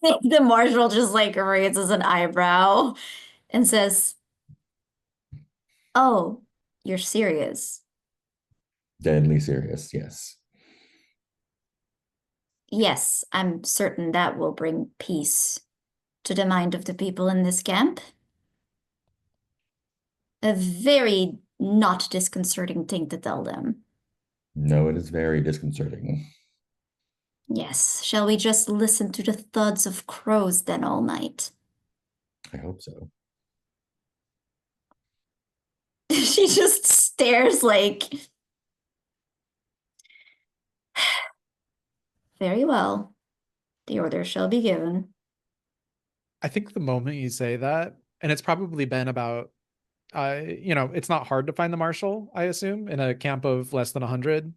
The marshal just like raises an eyebrow and says, "Oh, you're serious?" Deadly serious, yes. Yes, I'm certain that will bring peace to the mind of the people in this camp. A very not disconcerting thing to tell them. No, it is very disconcerting. Yes, shall we just listen to the thuds of crows then all night? I hope so. She just stares like, very well. The order shall be given. I think the moment you say that, and it's probably been about, it's not hard to find the marshal, I assume, in a camp of less than 100.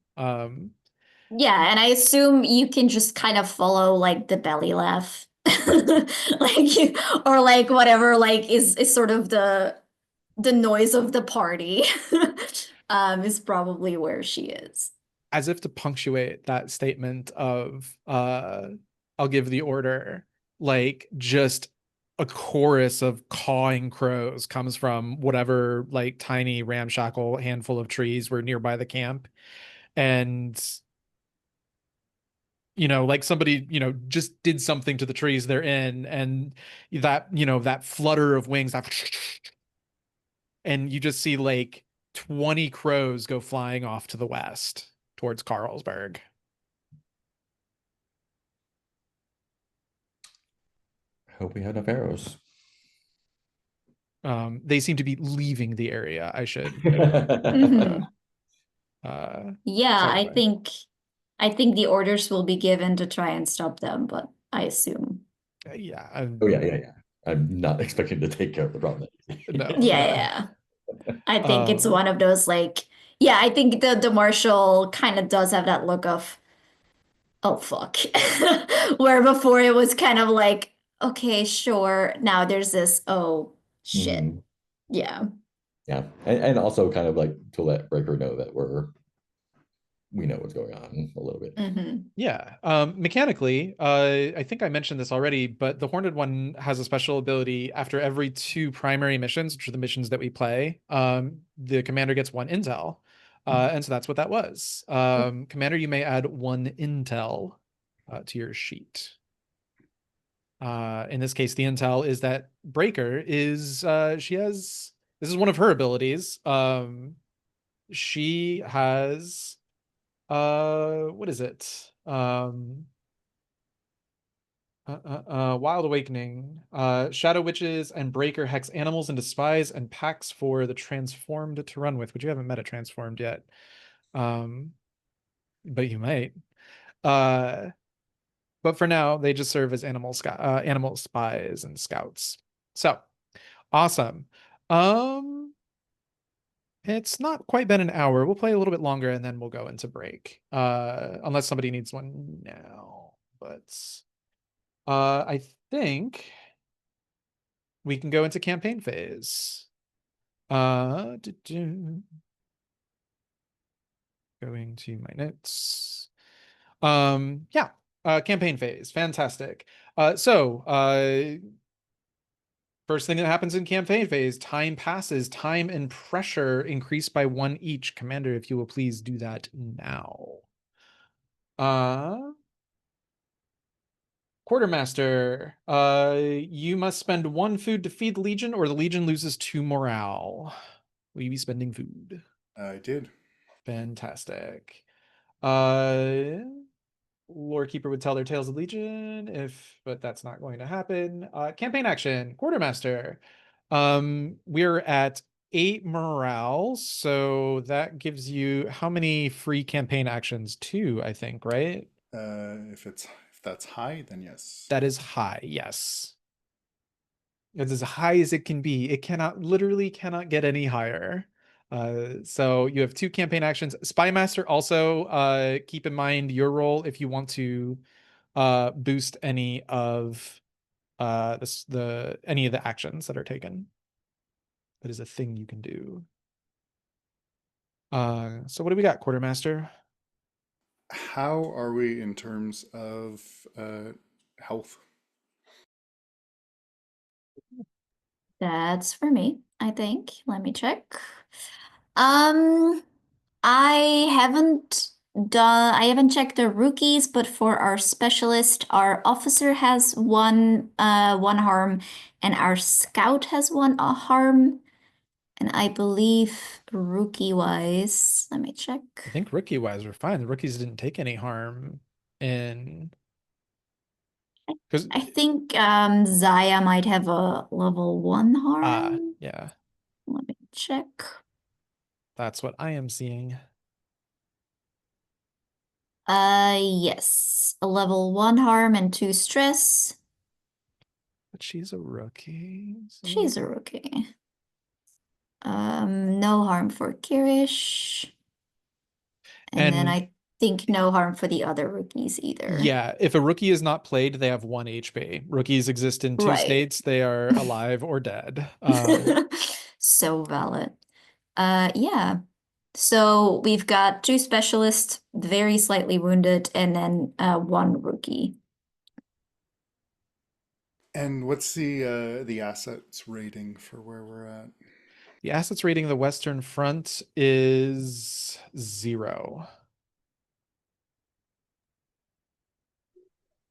Yeah, and I assume you can just kind of follow like the belly laugh. Like or like whatever like is sort of the noise of the party. Is probably where she is. As if to punctuate that statement of, I'll give the order, like just a chorus of cawing crows comes from whatever like tiny ramshackle handful of trees were nearby the camp. And like somebody, just did something to the trees they're in, and that, that flutter of wings, that, and you just see like 20 crows go flying off to the west towards Carlsberg. I hope we have enough arrows. They seem to be leaving the area, I should. Mhm. Yeah, clarify. I think the orders will be given to try and stop them, but I assume. Yeah. Oh yeah. I'm not expecting to take care of the problem. No. Yeah. I think it's Um, one of those like yeah, I think the marshal kind of does have that look of oh fuck. Where before it was kind of like okay, sure. Now there's this oh shit. Mhm. Yeah. Yeah, and also kind of like to let Breaker know that we know what's going on a little bit. Hmm. Yeah. Mechanically, I think I mentioned this already, but the Horned One has a special ability after every 2 primary missions, which are the missions that we play. The commander gets 1 intel. And so that's what that was. Commander, you may add 1 intel to your sheet. In this case, the intel is that Breaker is this is one of her abilities. She has what is it? Wild Awakening. Shadow Witches and Breaker hex animals into spies and packs for the transformed to run with, which you haven't met a transformed yet. But you might. But for now, they just serve as animal spies and scouts. So awesome. It's not quite been an hour. We'll play a little bit longer and then we'll go into break. Unless somebody needs one now. But I think we can go into campaign phase. Going to my notes. Yeah, campaign phase. Fantastic. First thing that happens in campaign phase, time passes, time and pressure increase by 1 each. Commander, if you will please do that now. Quartermaster, you must spend 1 food to feed the Legion, or the Legion loses 2 morale. Will you be spending food? I did. Fantastic. Lorekeeper would tell their tales of Legion but that's not going to happen. Campaign action, Quartermaster. We're at 8 morale, so that gives you how many free campaign actions? 2, I think, right? If that's high, then yes. That is high, yes. It's as high as it can be. It literally cannot get any higher. So you have 2 campaign actions. Spymaster also, keep in mind your role if you want to boost any of any of the actions that are taken. That is a thing you can do. So what do we got, Quartermaster? How are we in terms of health? That's for me, I think. Let me check. Um, I haven't checked the rookies, but for our specialist, our officer has one harm, and our scout has one harm. And I believe rookie wise, let me check. I think rookie wise we're fine. The rookies didn't take any harm in because I think Zaya might have a level 1 harm. yeah, Let me check. that's what I am seeing. Yes. A level 1 harm and 2 stress. But she's a rookie. So... She's a rookie. No harm for Kirish. And then I think no harm for the other rookies either. Yeah, if a rookie is not played, they have 1 HP. Rookies exist in 2 Right. states. They are alive or dead. So valid. Yeah. So we've got 2 specialists, very slightly wounded, and then 1 rookie. And what's the assets rating for where we're at? The assets rating of the Western Front is 0.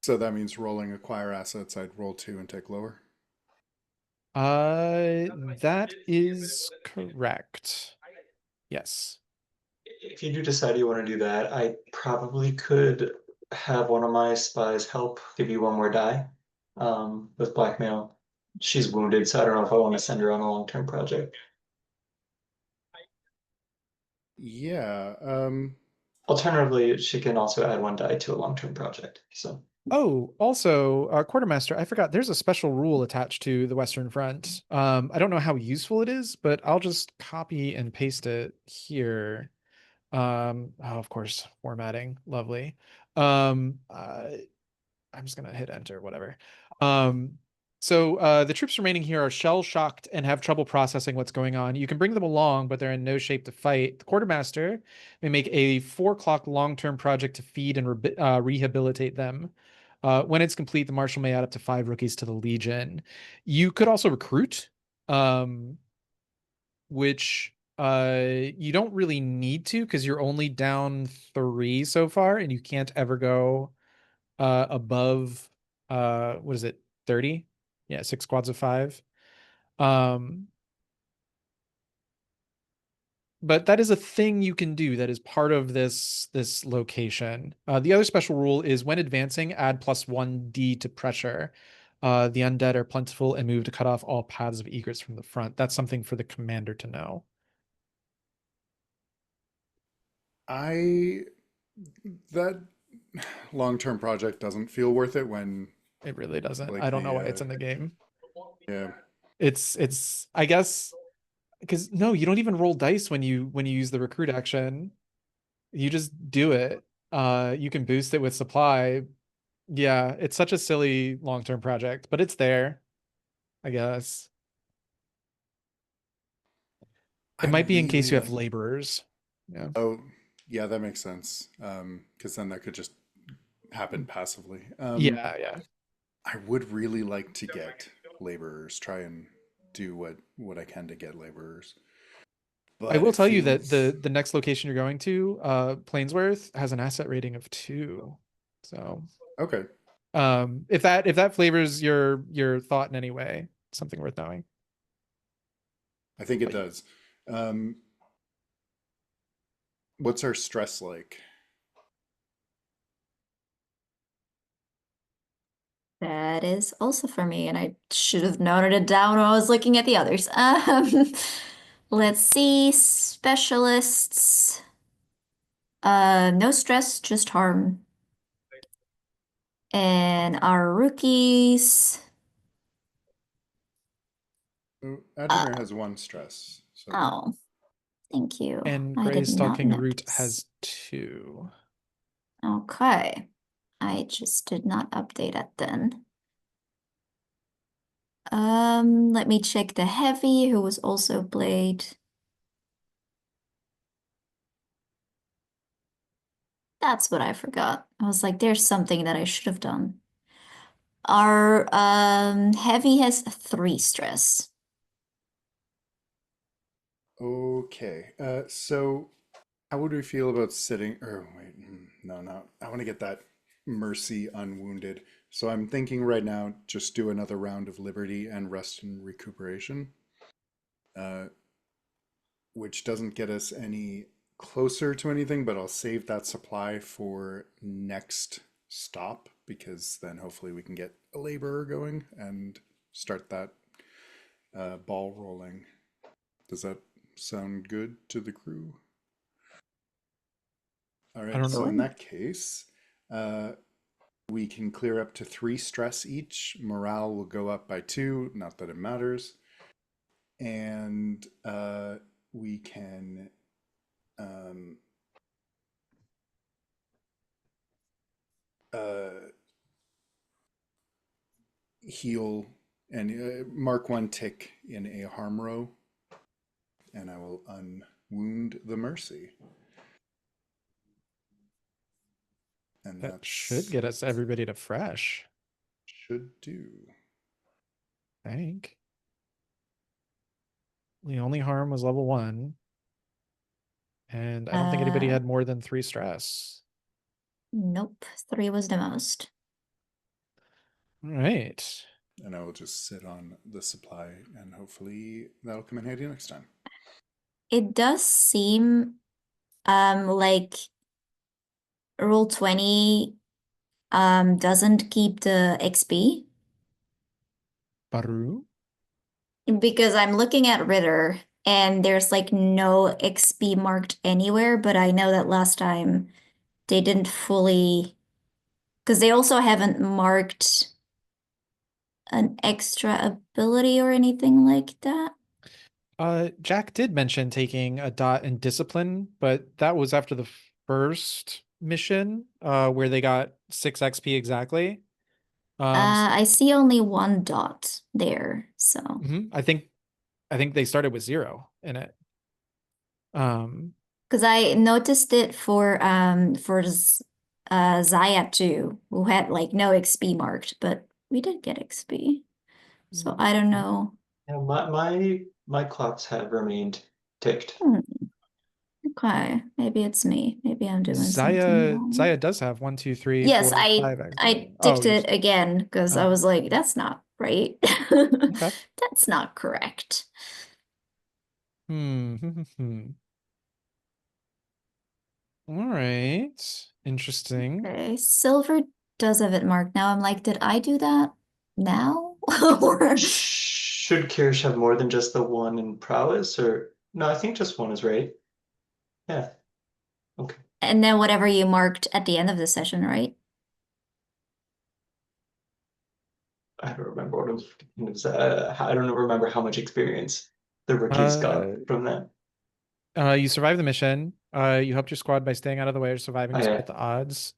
So that means rolling acquire assets, I'd roll 2 and take lower. That is correct. Yes. If you do decide you want to do that, I probably could have one of my spies help give you 1 more die with blackmail. She's wounded, so I don't know if I want to send her on a long-term project. Yeah. Alternatively, she can also add 1 die to a long-term project. So Oh, also, Quartermaster, I forgot there's a special rule attached to the Western Front. I don't know how useful it is, but I'll just copy and paste it here. Oh, of course, formatting, lovely. I'm just gonna hit enter, whatever. The troops remaining here are shell-shocked and have trouble processing what's going on. You can bring them along, but they're in no shape to fight. The quartermaster may make a 4 o'clock long-term project to feed and rehabilitate them. When it's complete, the marshal may add up to 5 rookies to the Legion. You could also recruit, which you don't really need to because you're only down 3 so far, and you can't ever go above what is it, 30? Yeah, 6 squads of 5. But that is a thing you can do that is part of this location. The other special rule is when advancing, add +1d to pressure. The undead are plentiful and move to cut off all paths of egress from the front. That's something for the commander to know. That long-term project doesn't feel worth it when It really doesn't. like I don't know why it's in the game. Yeah. It's I guess because no, you don't even roll dice when you use the recruit action. You just do it. You can boost it with supply. Yeah, it's such a silly long-term project, but it's there, I guess. It might I'd be in case really you have like laborers. Yeah. Oh, yeah, that makes sense. Because then that could just happen passively. Yeah. I would really like to get laborers, try and do what I can to get laborers. I But will it tell you that feels the next location you're going to, Plainsworth, has an asset rating of 2. So okay. if that flavors your thought in any way, something worth knowing. I think it But does. Um, What's our stress like? That is also for me, and I should have noted it down when I was looking at the others. Let's see, specialists. No stress, just harm. And our rookies. Admir has one stress, so Oh, thank you. And I Gray's did not Stalking Root notice. has 2. Okay. I just did not update it then. Let me check the heavy, who was also blade. That's what I forgot. I was like, there's something that I should have done. Our heavy has 3 stress. okay. So how would we feel about sitting? Or wait, no. I want to get that mercy unwounded. So I'm thinking right now, just do another round of liberty and rest and recuperation, uh, which doesn't get us any closer to anything, but I'll save that supply for next stop because then hopefully we can get a laborer going and start that ball rolling. Does that sound good to the crew? All I right, don't so in know. that case, we can clear up to 3 stress each. Morale will go up by 2, not that it matters. And we can heal and mark 1 tick in a harm row. And I will unwound the mercy. And That should get us everybody to fresh, should do. I think. The only harm was level 1. And I don't think anybody had more than 3 stress. Nope, 3 was the most. All right. And I will just sit on the supply and hopefully that'll come in handy next time. It does seem like roll 20 doesn't keep the XP. Baru? Because I'm looking at Ritter and there's like no XP marked anywhere, but I know that last time they didn't fully, because they also haven't marked an extra ability or anything like that. Jack did mention taking a dot in discipline, but that was after the first mission, where they got 6 XP exactly. I see only 1 dot there, so. I think they started with 0 in it. Because I noticed it for Zaya too, who had like no XP marked, but we did get XP. So I don't know. Yeah, my clocks have remained ticked. Okay, maybe it's me. Maybe I'm doing something wrong. Zaya does have 1, 2, 3, Yes, 4, 5 XP. I Oh, ticked it again because I was like, that's not right. okay. That's not correct. All right. Interesting. Okay, silver does have it marked now. I'm like, did I do that now? Or Should Kirish have more than just the 1 in prowess, or no? I think just 1 is right. Yeah. Okay. and then whatever you marked at the end of the session, right? I don't remember what it was. I don't remember how much experience the rookies got from that. You survived the mission. You helped your squad by staying out of the way or surviving despite the odds.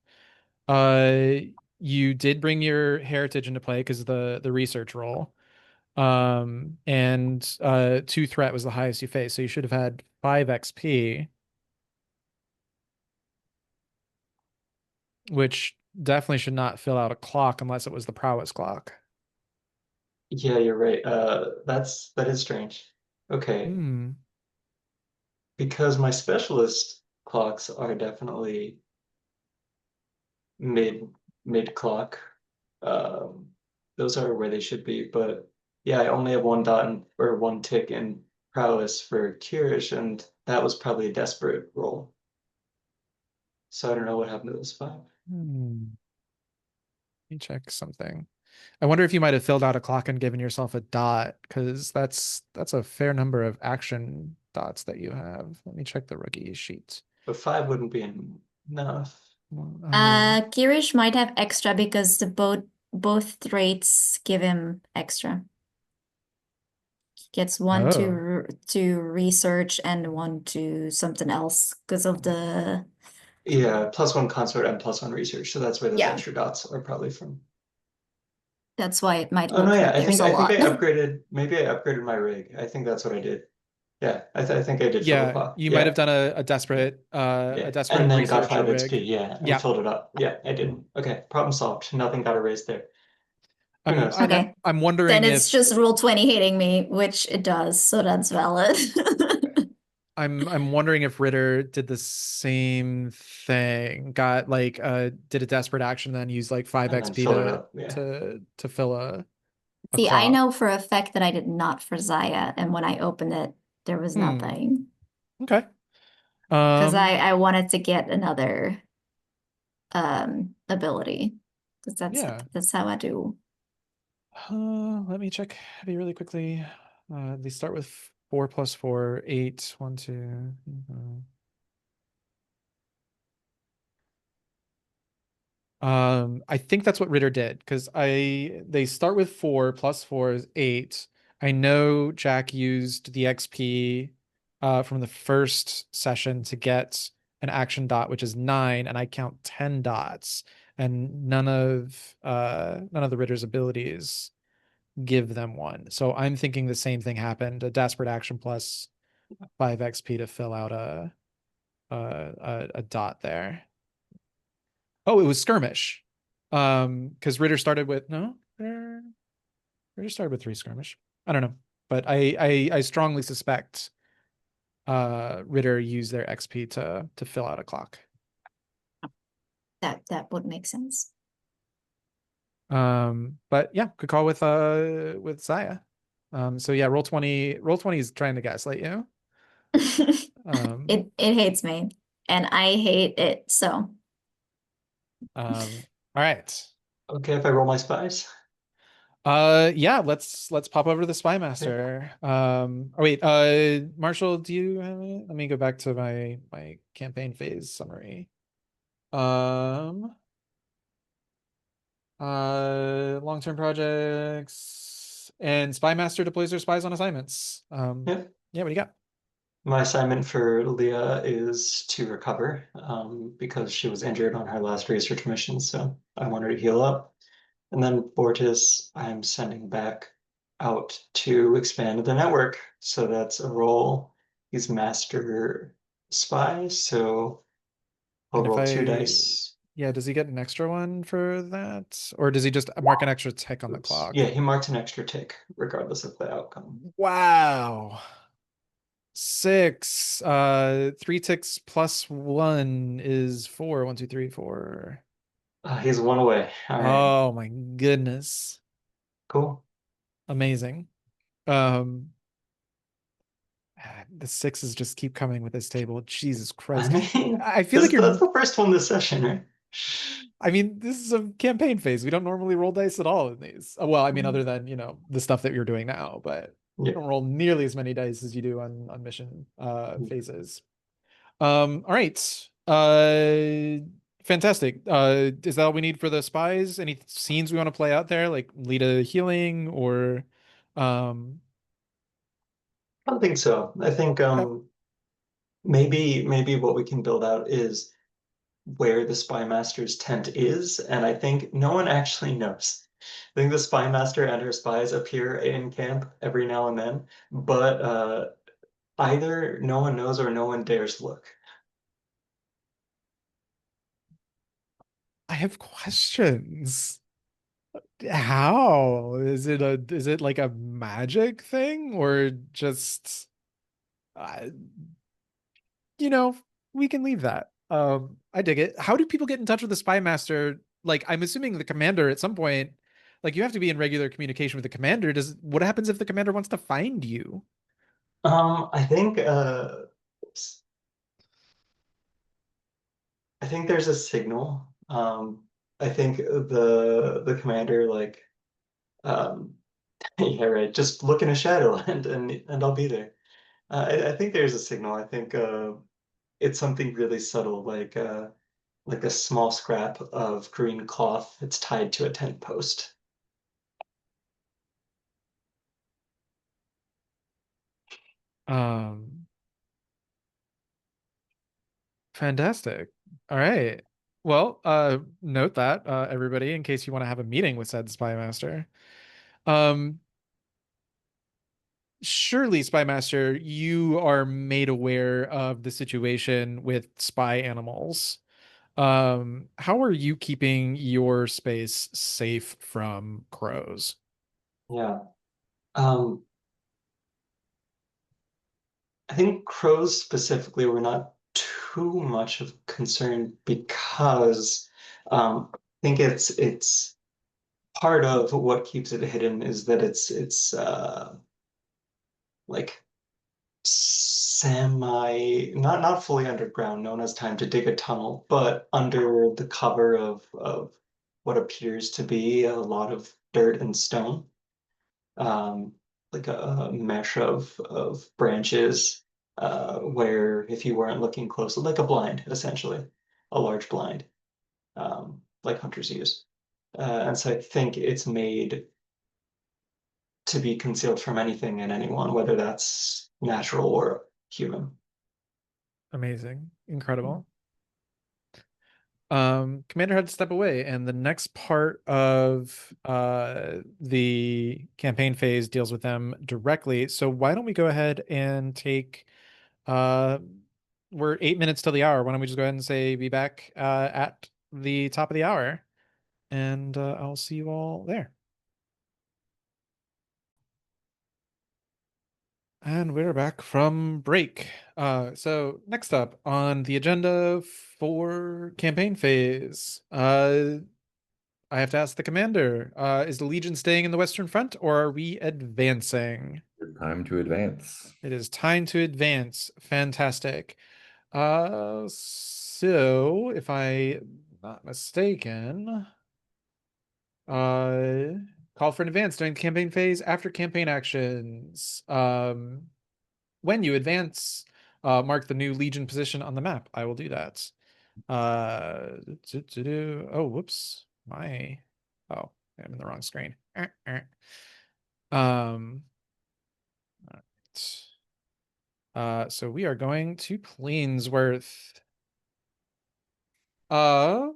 You did bring your heritage into play because of the research roll. And 2 threat was the highest you faced, so you should have had 5 XP, which definitely should not fill out a clock unless it was the prowess clock. Yeah, you're right. That is strange. Okay. Because my specialist clocks are definitely mid clock. Those are where they should be, but yeah, I only have 1 dot or 1 tick in prowess for Kirish, and that was probably a desperate roll. So I don't know what happened to those 5. Let me check something. I wonder if you might have filled out a clock and given yourself a dot, because that's a fair number of action dots that you have. Let me check the rookie sheet. But 5 wouldn't be enough. Kirish might have extra because both traits give him extra. He gets one to research and one to something else because of the Yeah, +1 consort and +1 research. So that's where those Yeah. extra dots are probably from. that's why it might Oh look no, yeah, like I there's think a lot. I upgraded. Maybe I upgraded my rig. I think that's what I did. Yeah, I think I did fill the Yeah, clock. you Yeah, might have done a desperate yeah, a desperate and then got research 5 rig. XP. Yeah, and Yeah. filled it up. Yeah, I did. Okay, problem solved. Nothing got erased there. Who I'm knows? Okay. I'm wondering Then it's if just rule 20 hating me, which it does, so that's valid. I'm wondering if Ritter did the same thing. Got like did a desperate action, then used like 5 And then XP fill it up. Yeah. to fill a See, I clock. know for a fact that I did not for Zaya, and when I opened it, there was nothing. Okay. Because I wanted to get another ability. Because that's how I do. Let me check heavy really quickly. They start with 4 + 4, 8, 1, 2. I think that's what Ritter did, because they start with 4 + 4 is 8. I know Jack used the XP from the first session to get an action dot, which is 9, and I count 10 dots, and none of the Ritter's abilities give them one. So I'm thinking the same thing happened, a desperate action plus 5 XP to fill out a dot there. Oh, it was skirmish. Because Ritter started with Ritter started with 3 skirmish. I don't know. But I strongly suspect Ritter used their XP to fill out a clock. That would make sense. But yeah, good call with Zaya. So yeah, roll 20 is trying to gaslight you. It hates me, and I hate it, so. All right. Okay, if I roll my spies. Yeah, let's pop over to the spy master. Oh wait, Marshall, do you have it? Let me go back to my campaign phase summary. Long-term projects and spy master deploys their spies on assignments. Yeah. Yeah, what do you got? My assignment for Leah is to recover because she was injured on her last research mission, so I want her to heal up. And then Fortis, I'm sending back out to expand the network. So that's a role. He's master spy, so I'll And if roll 2 I, dice. yeah, does he get an extra one for that? Or does he just mark an extra tick on the Oops. clock? Yeah, he marked an extra tick, regardless of the outcome. Wow. 6. 3 ticks plus 1 is 4. 1, 2, 3, 4. He's 1 away. All right, Oh my goodness. cool. Amazing. The 6s just keep coming with this table. Jesus I Christ. mean, I feel like that's the first one this session, right? I mean, this is a campaign phase. We don't normally roll dice at all in these. Well, I mean, other than, the stuff that you're doing now, but you Yeah. don't roll nearly as many dice as you do on mission phases. All right. Fantastic. Is that all we need for the spies? Any scenes we want to play out there, like lead a healing or I don't think so. I think maybe what we can build out is where the spy master's tent is, and I think no one actually knows. I think the spy master and her spies appear in camp every now and then, but either no one knows or no one dares look. I have questions. How is it like a magic thing or just uh, you know, we can leave that. I dig it. How do people get in touch with the spy master? Like, I'm assuming the commander at some point, like you have to be in regular communication with the commander. What happens if the commander wants to find you? I think I think there's a signal. I think the commander like yeah, right, just look in a shadowland and I'll be there. I think there's a signal. I think it's something really subtle, like a small scrap of green cloth that's tied to a tent post. Um, Fantastic. All right. Well, note that, everybody, in case you want to have a meeting with said spy master. Um, Surely, spy master, you are made aware of the situation with spy animals. How are you keeping your space safe from crows? Yeah. Um, I think crows specifically were not too much of a concern because I think it's part of what keeps it hidden is that it's like semi not fully underground, known as time to dig a tunnel, but under the cover of what appears to be a lot of dirt and stone. Um, like a mesh of branches, where if you weren't looking closely, like a blind, essentially, a large blind, like hunters use. And so I think it's made to be concealed from anything and anyone, whether that's natural or human. Amazing. Incredible. Commander had to step away, and the next part of the campaign phase deals with them directly. So why don't we go ahead and take uh we're 8 minutes till the hour. Why don't we just go ahead and say be back at the top of the hour, and I'll see you all there. And we're back from break. So next up on the agenda for campaign phase, I have to ask the commander, is the Legion staying in the Western Front or are we advancing? Time to advance. It is time to advance. Fantastic. So if I'm not mistaken, uh, call for an advance during the campaign phase after campaign actions. When you advance, mark the new Legion position on the map. I will do that. Oh, whoops. Oh, I'm in the wrong screen. All right. So we are going to Plainsworth. Uh,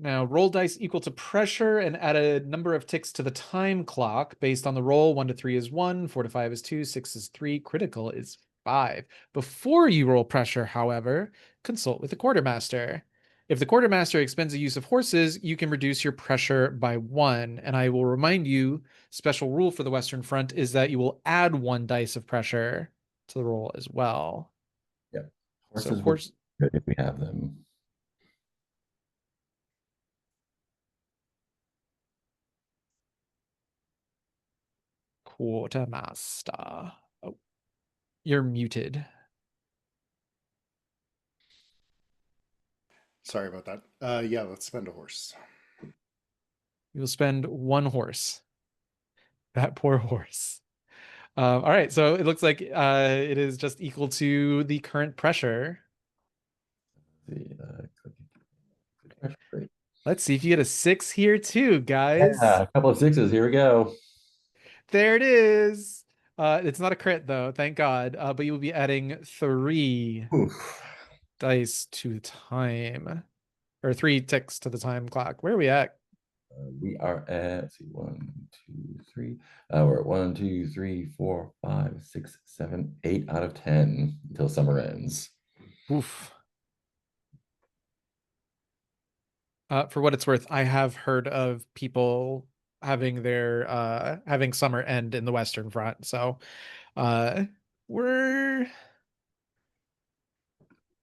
Now roll dice equal to pressure and add a number of ticks to the time clock based on the roll. 1 to 3 is 1, 4 to 5 is 2, 6 is 3, critical is 5. Before you roll pressure, however, consult with the quartermaster. If the quartermaster expends the use of horses, you can reduce your pressure by 1. And I will remind you, special rule for the Western Front is that you will add 1 dice of pressure to the roll as well. Yep. So Horses would be good if we have them. Quartermaster. Oh, you're muted. Sorry about that. Yeah, let's spend a horse. You will spend 1 horse. That poor horse. All right, so it looks like it is just equal to the current pressure. Great. Let's see if you get a 6 here too, guys. Yeah, a couple of sixes. Here we go. There it is. It's not a crit though, thank God. But you will be adding 3 Oof. dice to time, or 3 ticks to the time clock. Where are we at? We are at, let's see, 1, 2, 3. We're at 1, 2, 3, 4, 5, 6, 7, 8 out of 10 until summer ends. Oof. For what it's worth, I have heard of people having their having summer end in the Western Front. So we're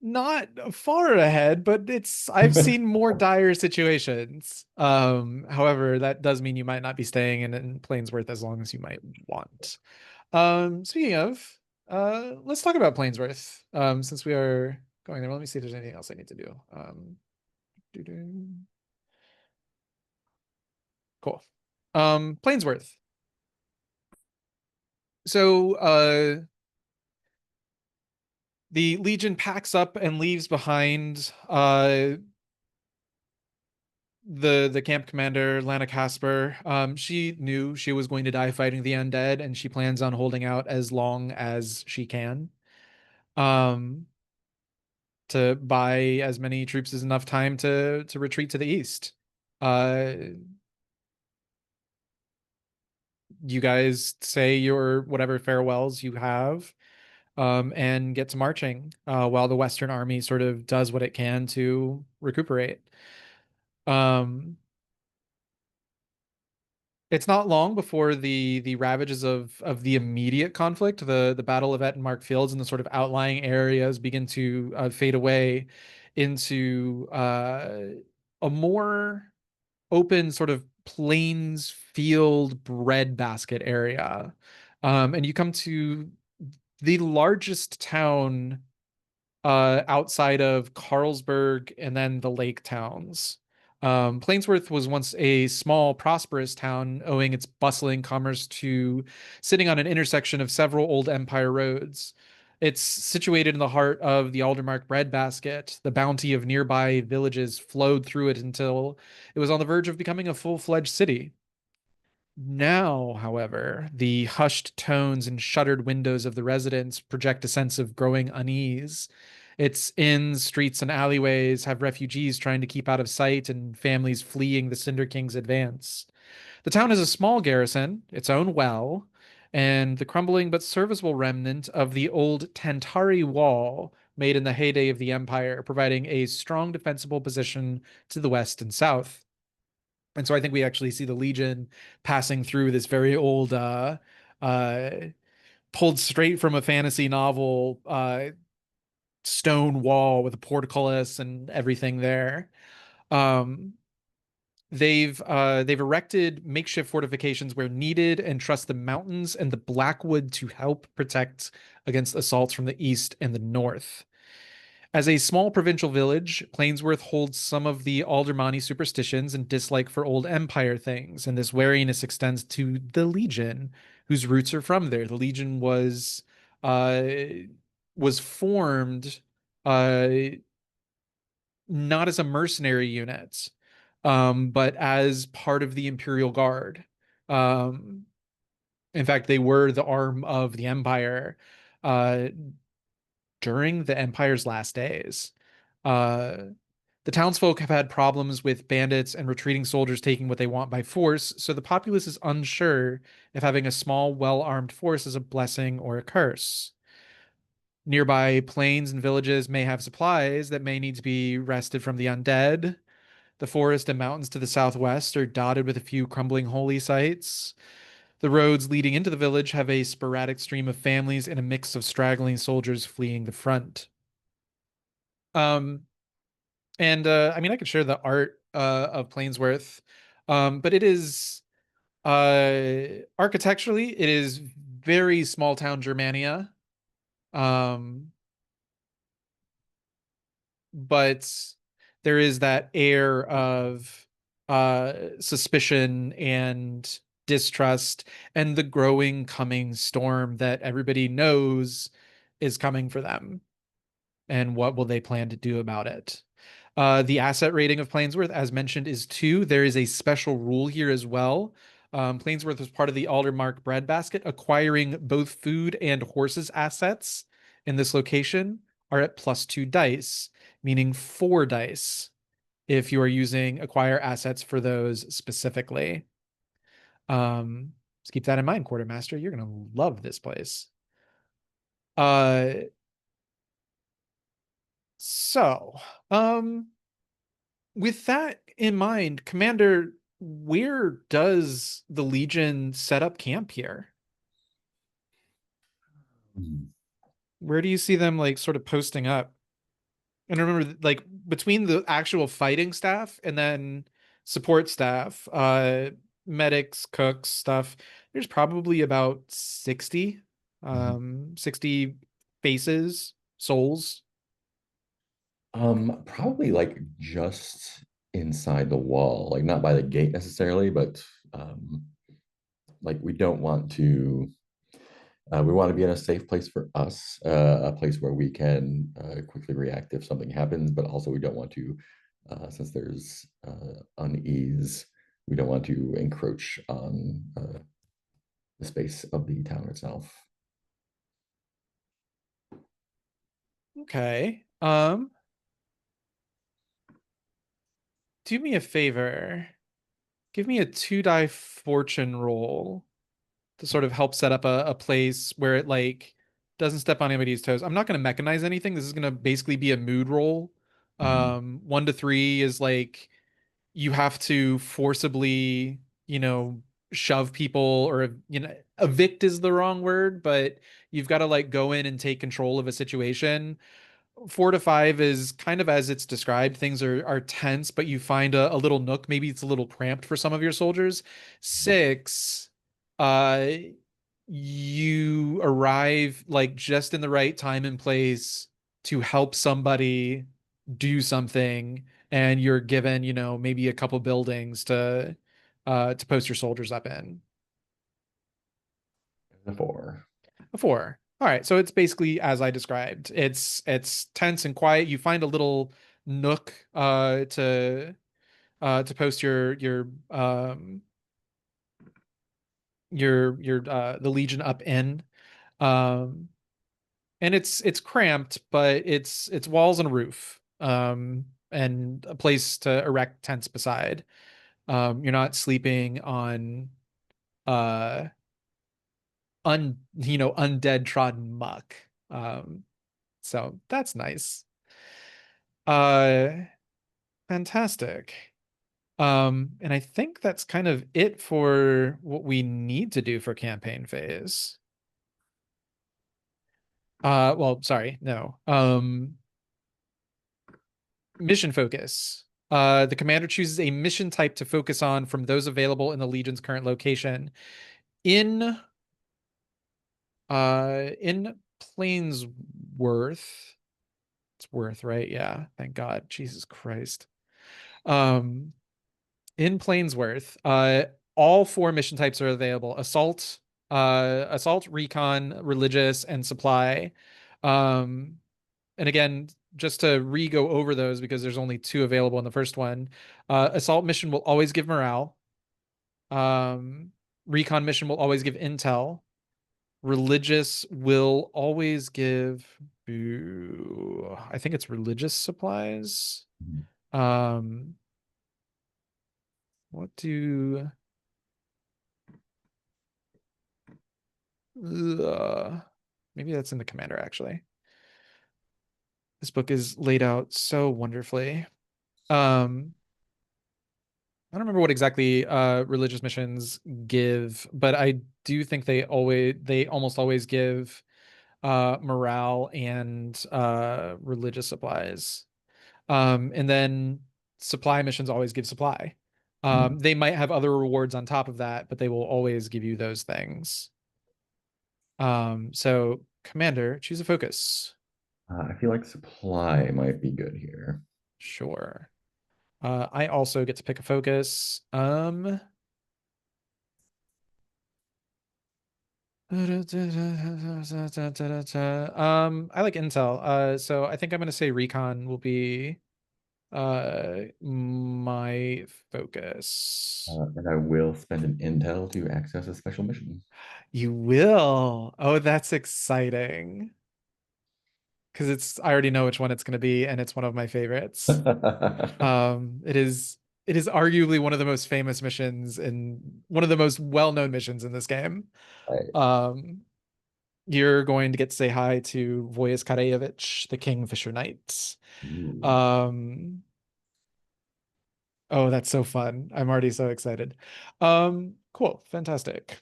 not far ahead, but I've seen more dire situations. However, that does mean you might not be staying in Plainsworth as long as you might want. Speaking of, let's talk about Plainsworth, since we are going there. Let me see if there's anything else I need to do. Doo-doo. Cool. Plainsworth. So the Legion packs up and leaves behind the camp commander, Lana Casper. She knew she was going to die fighting the undead, and she plans on holding out as long as she can. To buy as many troops as enough time to retreat to the east. You guys say your whatever farewells you have, and get to marching, while the Western Army sort of does what it can to recuperate. It's not long before the ravages of the immediate conflict, the Battle of Ettenmark Fields and the sort of outlying areas begin to fade away into a more open sort of plains field breadbasket area. And you come to the largest town outside of Carlsberg and then the lake towns. Plainsworth was once a small, prosperous town, owing its bustling commerce to sitting on an intersection of several old empire roads. It's situated in the heart of the Aldermark breadbasket. The bounty of nearby villages flowed through it until it was on the verge of becoming a full-fledged city. Now, however, the hushed tones and shuttered windows of the residence project a sense of growing unease. Its inns, streets, and alleyways have refugees trying to keep out of sight and families fleeing the Cinder King's advance. The town has a small garrison, its own well, and the crumbling but serviceable remnant of the old Tantari Wall made in the heyday of the Empire, providing a strong defensible position to the west and south. And so I think we actually see the Legion passing through this very old, pulled straight from a fantasy novel, stone wall with a portcullis and everything there. They've erected makeshift fortifications where needed and trust the mountains and the Blackwood to help protect against assaults from the east and the north. As a small provincial village, Plainsworth holds some of the Aldermani superstitions and dislike for old empire things, and this wariness extends to the Legion, whose roots are from there. The Legion uh, was formed uh, not as a mercenary unit, but as part of the Imperial Guard. Um, in fact, they were the arm of the Empire uh, during the Empire's last days. Uh, the townsfolk have had problems with bandits and retreating soldiers taking what they want by force, so the populace is unsure if having a small, well-armed force is a blessing or a curse. Nearby plains and villages may have supplies that may need to be wrested from the undead. The forest and mountains to the southwest are dotted with a few crumbling holy sites. The roads leading into the village have a sporadic stream of families and a mix of straggling soldiers fleeing the front. Um, And I mean, I could share the art of Plainsworth, but it is architecturally, it is very small town Germania. Um, but there is that air of suspicion and distrust and the growing coming storm that everybody knows is coming for them. And what will they plan to do about it? The asset rating of Plainsworth, as mentioned, is 2. There is a special rule here as well. Plainsworth was part of the Aldermark breadbasket. Acquiring both food and horses assets in this location are at +2 dice, meaning 4 dice if you are using acquire assets for those specifically. Just keep that in mind, Quartermaster. You're going to love this place. So, with that in mind, Commander, where does the Legion set up camp here? Where do you see them like sort of posting up? And remember, like between the actual fighting staff and then support staff, medics, cooks, stuff, there's probably about 60, 60 faces, souls. Probably like just inside the wall, like not by the gate necessarily, but um, like we don't want to. We want to be in a safe place for us, a place where we can quickly react if something happens, but also we don't want to, since there's unease, we don't want to encroach on the space of the town itself. Okay. Do me a favor. Give me a 2-die fortune roll to sort of help set up a place where it like doesn't step on anybody's toes. I'm not going to mechanize anything. This is going to basically be a mood roll. Mhm. 1 to 3 is like you have to forcibly, shove people or, evict is the wrong word, but you've got to like go in and take control of a situation. 4 to 5 is kind of as it's described. Things are tense, but you find a little nook. Maybe it's a little cramped for some of your soldiers. 6, uh, you arrive like just in the right time and place to help somebody do something, and you're given, maybe a couple buildings to post your soldiers up in. The 4. A 4. All right, so it's basically as I described. It's tense and quiet. You find a little nook to post your the Legion up in. Um and it's cramped, but it's walls and a roof. And a place to erect tents beside. You're not sleeping on uh undead trodden muck. So that's nice. Uh, Fantastic. And I think that's kind of it for what we need to do for campaign phase. Well, sorry, no. Mission focus. The commander chooses a mission type to focus on from those available in the Legion's current location. In in Plainsworth. It's worth, right? Yeah, thank God. Jesus Christ. Um, in Plainsworth, all 4 mission types are available: assault, recon, religious, and supply. Um, and again, just to re-go over those because there's only 2 available in the first one. Assault mission will always give morale. Um, Recon mission will always give intel. Religious will always give, boo, I think it's religious supplies. Um, what do maybe that's in the commander actually. This book is laid out so wonderfully. I don't remember what exactly religious missions give, but I do think they almost always give morale and religious supplies. And then supply missions always give supply. They might have other rewards on top of that, but they will always give you those things. So commander, choose a focus. I feel like supply might be good here. Sure. I also get to pick a focus. I like intel. So I think I'm gonna say recon will be my focus. And I will spend an intel to access a special mission. You will. Oh, that's exciting. Because I already know which one it's gonna be, and it's one of my favorites. It is arguably one of the most famous missions and one of the most well-known missions in this game. Right. You're going to get to say hi to Voyas Karayevich, the Kingfisher Knight. Ooh. Um, oh, that's so fun. I'm already so excited. Cool, fantastic.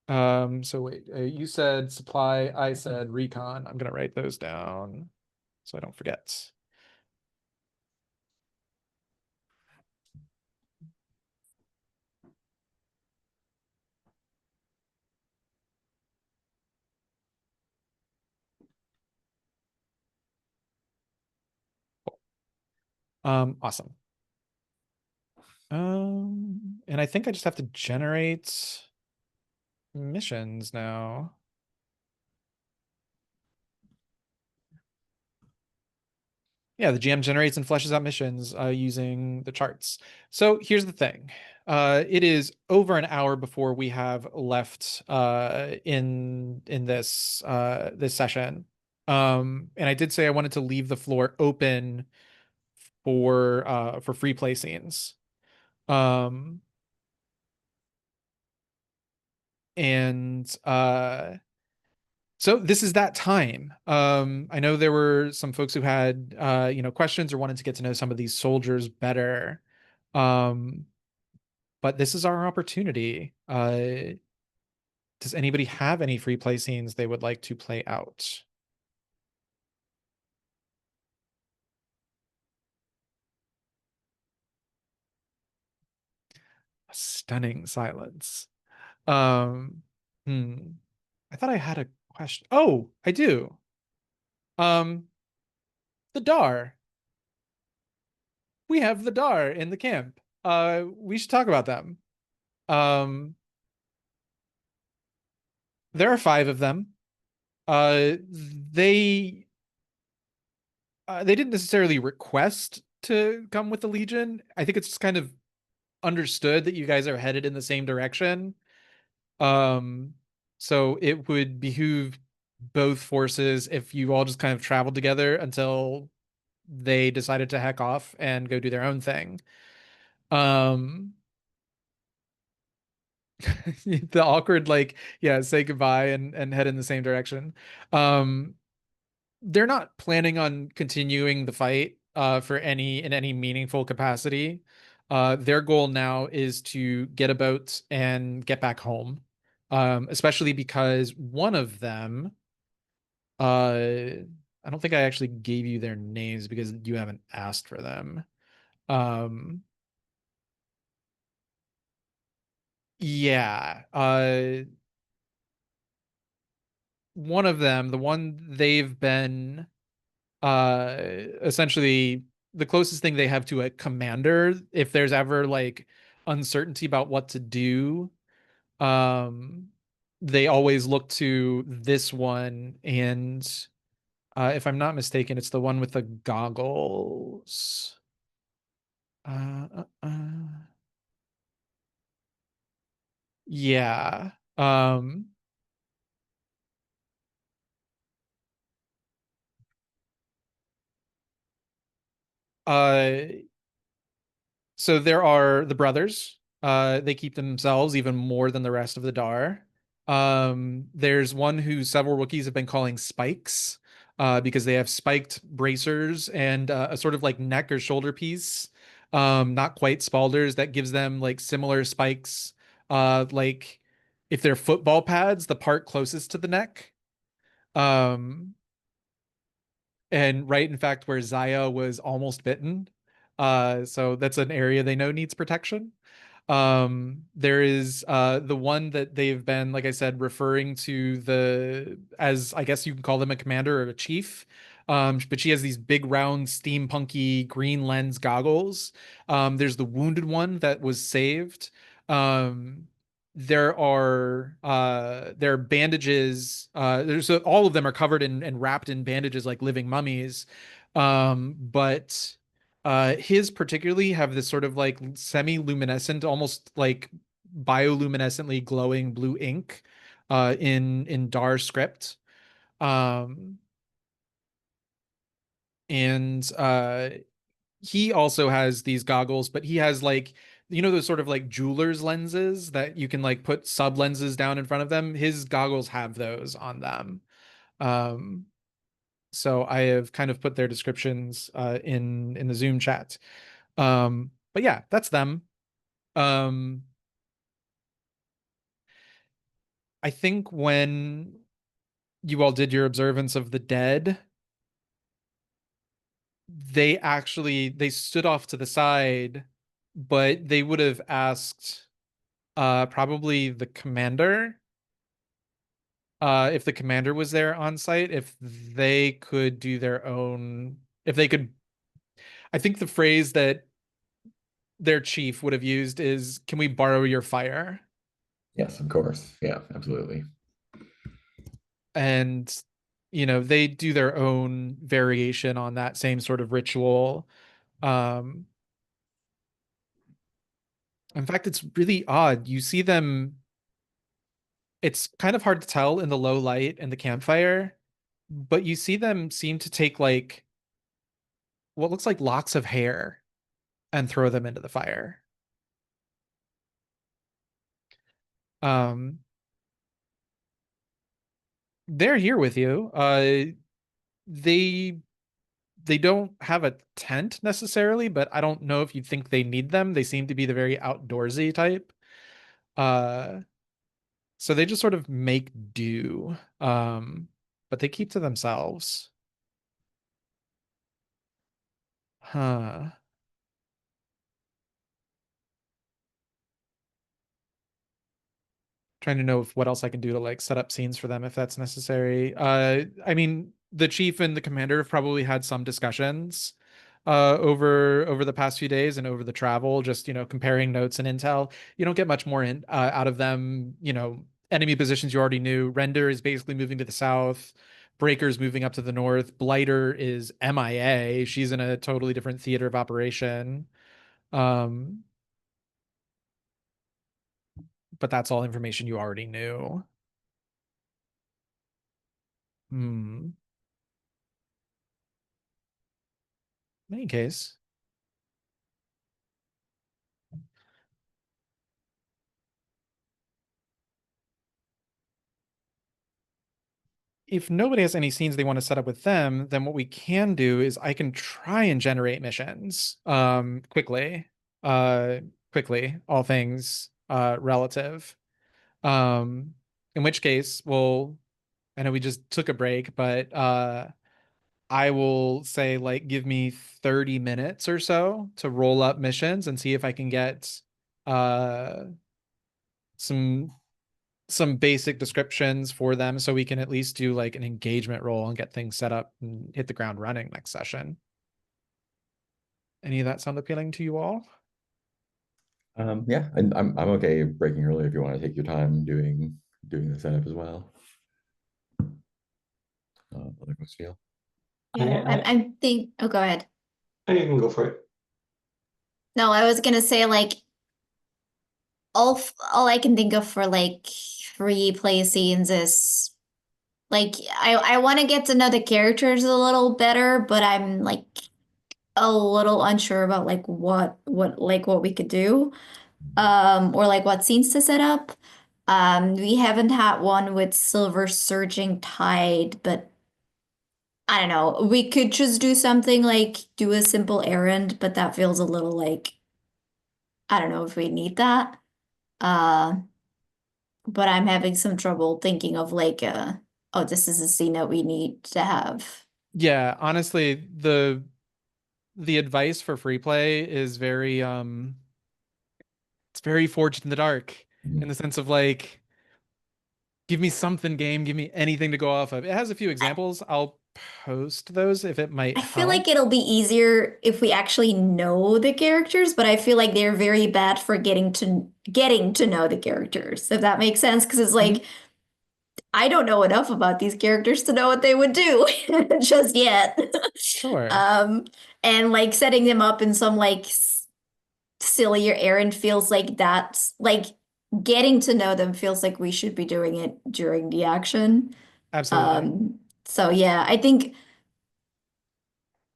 So wait, you said supply, I said recon. I'm gonna write those down so I don't forget. Awesome. And I think I just have to generate missions now. Yeah, the GM generates and fleshes out missions using the charts. So here's the thing. It is over an hour before we have left in this session. And I did say I wanted to leave the floor open for free play scenes. And so this is that time. I know there were some folks who had questions or wanted to get to know some of these soldiers better. But this is our opportunity. Does anybody have any free play scenes they would like to play out? A stunning silence. Um, I thought I had a question. Oh, I do. Um, the Dar. We have the Dar in the camp. We should talk about them. Um, there are 5 of them. They they didn't necessarily request to come with the Legion. I think it's just kind of understood that you guys are headed in the same direction. Um, so it would behoove both forces if you all just kind of traveled together until they decided to heck off and go do their own thing. Um, the awkward say goodbye and head in the same direction. Um, they're not planning on continuing the fight in any meaningful capacity. Their goal now is to get a boat and get back home. Especially because one of them, I don't think I actually gave you their names because you haven't asked for them. Um, yeah, one of them, the one they've been uh essentially the closest thing they have to a commander if there's ever uncertainty about what to do. um they always look to this one, and if I'm not mistaken, it's the one with the goggles. uh, uh, uh. Yeah. Uh So there are the brothers. They keep themselves even more than the rest of the Dar. There's one who several rookies have been calling Spikes, because they have spiked bracers and a sort of neck or shoulder piece, not quite spalders, that gives them similar spikes, like if they're football pads, the part closest to the neck. Um, and right, in fact, where Zaya was almost bitten. So that's an area they know needs protection. There is the one that they've been, like I said, referring to as I guess you can call them a commander or a chief. But she has these big round steampunky green lens goggles. There's the wounded one that was saved. Um, there are bandages. There's all of them are covered in and wrapped in bandages like living mummies. But his particularly have this sort of semi-luminescent, almost bioluminescently glowing blue ink in Dar script. Um, and he also has these goggles, but he has those sort of jeweler's lenses that you can put sub lenses down in front of them. His goggles have those on them. Um, so I have kind of put their descriptions in the Zoom chat. But yeah, that's them. Um, I think when you all did your observance of the dead, they stood off to the side, but they would have asked probably the commander, if the commander was there on site, if they could do their own, if they could, I think the phrase that their chief would have used is, "Can we borrow your fire?" Yes, of course. Yeah, absolutely. And they do their own variation on that same sort of ritual. Um, in fact, it's really odd. You see them, it's kind of hard to tell in the low light and the campfire, but you see them seem to take like what looks like locks of hair and throw them into the fire. Um, they're here with you. They they don't have a tent necessarily, but I don't know if you think they need them. They seem to be the very outdoorsy type. Uh, so they just sort of make do. But they keep to themselves. Huh. Trying to know what else I can do to like set up scenes for them if that's necessary. I mean, the chief and the commander have probably had some discussions over the past few days and over the travel, just comparing notes and intel. You don't get much more out of them. Enemy positions you already knew. Render is basically moving to the south. Breaker's moving up to the north. Blighter is MIA. She's in a totally different theater of operation. Um, but that's all information you already knew. Hmm. In any case, if nobody has any scenes they want to set up with them, then what we can do is I can try and generate missions quickly. Uh quickly, all things relative. Um in which case, well, I know we just took a break, but I will say like give me 30 minutes or so to roll up missions and see if I can get uh some basic descriptions for them so we can at least do like an engagement roll and get things set up and hit the ground running next session. Any of that sound appealing to you all? Yeah, and I'm okay breaking early if you want to take your time doing the setup as well. Other folks feel. Yeah, I'm think. Oh, go ahead. You can go for it. No, I was gonna say like all I can think of for like free play scenes is like I want to get to know the characters a little better, but I'm like a little unsure about like what we could do or like what scenes to set up. We haven't had one with Silver Surging Tide, but I don't know. We could just do something like do a simple errand, but that feels a little like I don't know if we need that. Uh, but I'm having some trouble thinking of like oh, this is a scene that we need to have. Yeah, honestly, the advice for free play is very it's very forged in the dark in the sense of like give me something game, give me anything to go off of. It has a few examples. I'll post those if it might I feel help. like it'll be easier if we actually know the characters, but I feel like they're very bad for getting to know the characters, if that makes sense. Because it's like I don't know enough about these characters to know what they would do just yet. Sure. And like setting them up in some like sillier errand feels like that's like getting to know them feels like we should be doing it during the action. Absolutely. So yeah, I think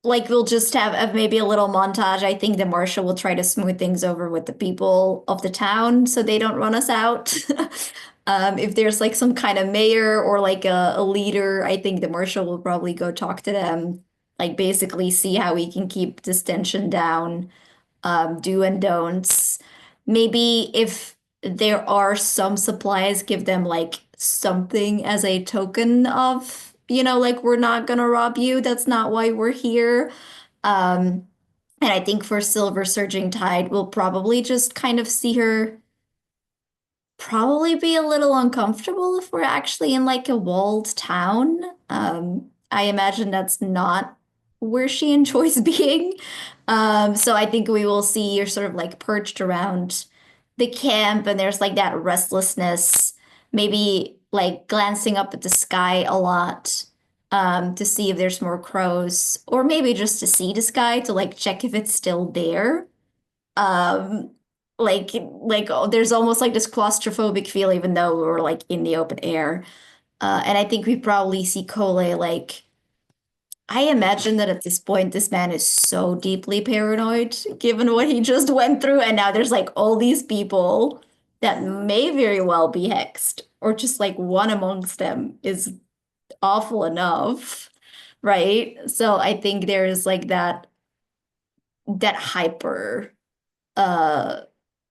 like we'll just have maybe a little montage. I think the marshal will try to smooth things over with the people of the town so they don't run us out. If there's like some kind of mayor or like a leader, I think the marshal will probably go talk to them, like basically see how we can keep this tension down, do and don'ts. Maybe if there are some supplies, give them like something as a token of, like we're not gonna rob you. That's not why we're here. Um, and I think for Silver Surging Tide, we'll probably just kind of see her probably be a little uncomfortable if we're actually in like a walled town. I imagine that's not where she enjoys being. So I think we will see you're sort of like perched around the camp, and there's like that restlessness, maybe like glancing up at the sky a lot, to see if there's more crows, or maybe just to see the sky to like check if it's still there. Um, like there's almost like this claustrophobic feel, even though we're like in the open air. And I think we probably see Cole like. I imagine that at this point, this man is so deeply paranoid, given what he just went through. And now there's like all these people that may very well be hexed, or just like one amongst them is awful enough, right? So I think there is like that hyper, uh,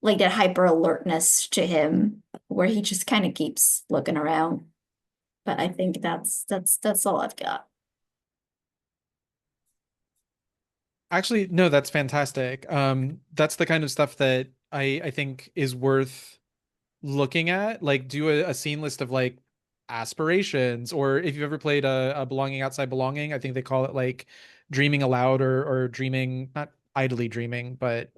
like that hyper alertness to him, where he just kind of keeps looking around. But I think that's all I've got. Actually, no, that's fantastic. That's the kind of stuff that I think is worth looking at. Like, do a scene list of like aspirations, or if you've ever played a Belonging Outside Belonging, I think they call it like dreaming aloud, or dreaming, not idly dreaming, but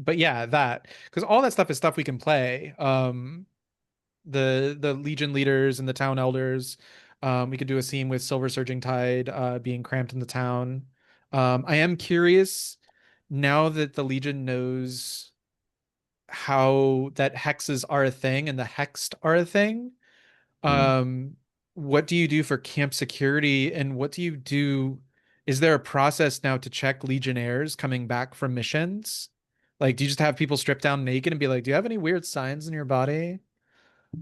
yeah, that, because all that stuff is stuff we can play. The Legion leaders and the town elders. We could do a scene with Silver Surging Tide being cramped in the town. I am curious now that the Legion knows how that hexes are a thing and the hexed are a thing. Um, what do you do for camp security, and what do you do? Is there a process now to check Legionnaires coming back from missions? Like, do you just have people strip down naked and be like, "Do you have any weird signs in your body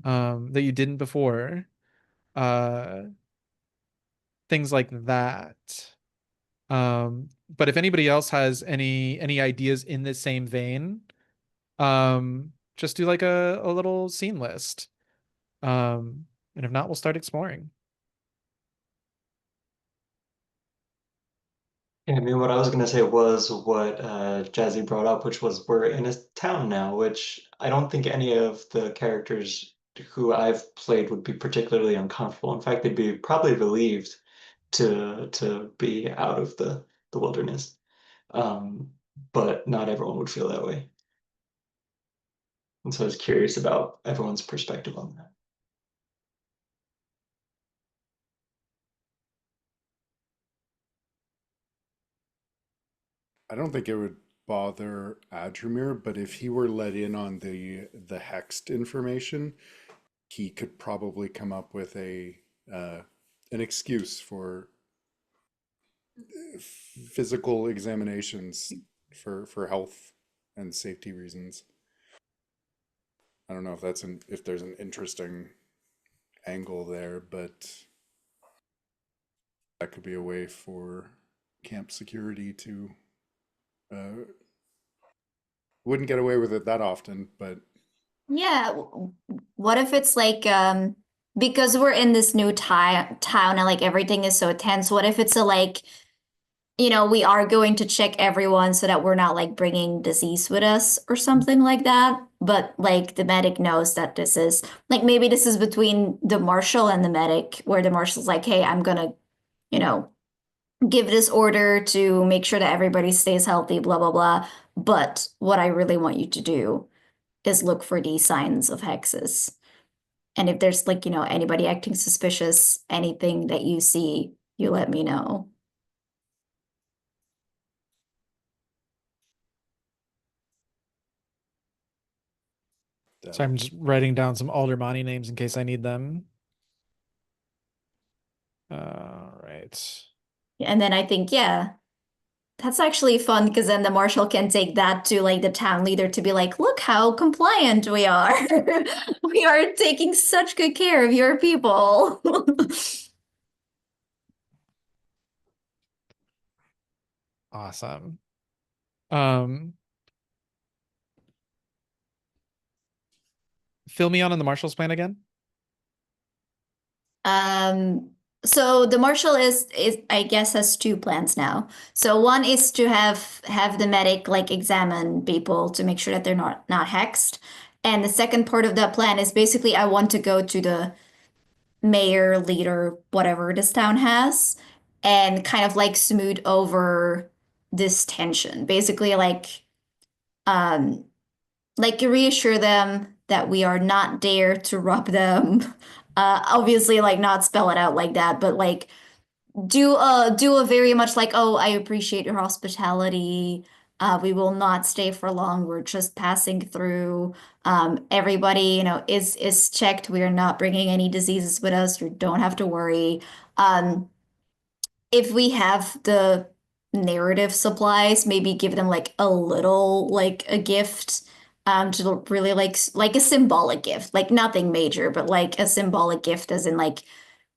that you didn't before?" Uh, things like that. But if anybody else has any ideas in the same vein, just do like a little scene list. And if not, we'll start exploring. Yeah, I mean, what I was gonna say was what Jazzy brought up, which was we're in a town now, which I don't think any of the characters who I've played would be particularly uncomfortable. In fact, they'd be probably relieved to be out of the wilderness. Um, but not everyone would feel that way. And so I was curious about everyone's perspective on that. I don't think it would bother Adramir, but if he were let in on the hexed information, he could probably come up with a an excuse for physical examinations for health and safety reasons. I don't know if if there's an interesting angle there, but that could be a way for camp security to uh, wouldn't get away with it that often, but Yeah, what if it's like because we're in this new town and like everything is so tense, what if it's a like, we are going to check everyone so that we're not like bringing disease with us or something like that, but like the medic knows that this is like maybe this is between the marshal and the medic, where the marshal's like, "Hey, I'm gonna, you know, give this order to make sure that everybody stays healthy, blah blah blah, but what I really want you to do is look for these signs of hexes. And if there's like, anybody acting suspicious, anything that you see, you let me know." So I'm just writing down some Aldermani names in case I need them. All right. And then I think, yeah, that's actually fun because then the marshal can take that to like the town leader to be like, look how compliant we are. We are taking such good care of your people. Awesome. Um, Fill me on the Marshall's plan again. Um, so the marshal is I guess has two plans now. So one is to have the medic like examine people to make sure that they're not hexed. And the second part of that plan is basically I want to go to the mayor, leader, whatever this town has, and kind of like smooth over this tension. Basically, um, like reassure them that we are not there to rob them. Obviously, like not spell it out like that, but like do a very much like, oh, I appreciate your hospitality. We will not stay for long. We're just passing through. Everybody, is checked. We are not bringing any diseases with us. You don't have to worry. If we have the narrative supplies, maybe give them like a little like a gift. To really like a symbolic gift, like nothing major, but like a symbolic gift, as in like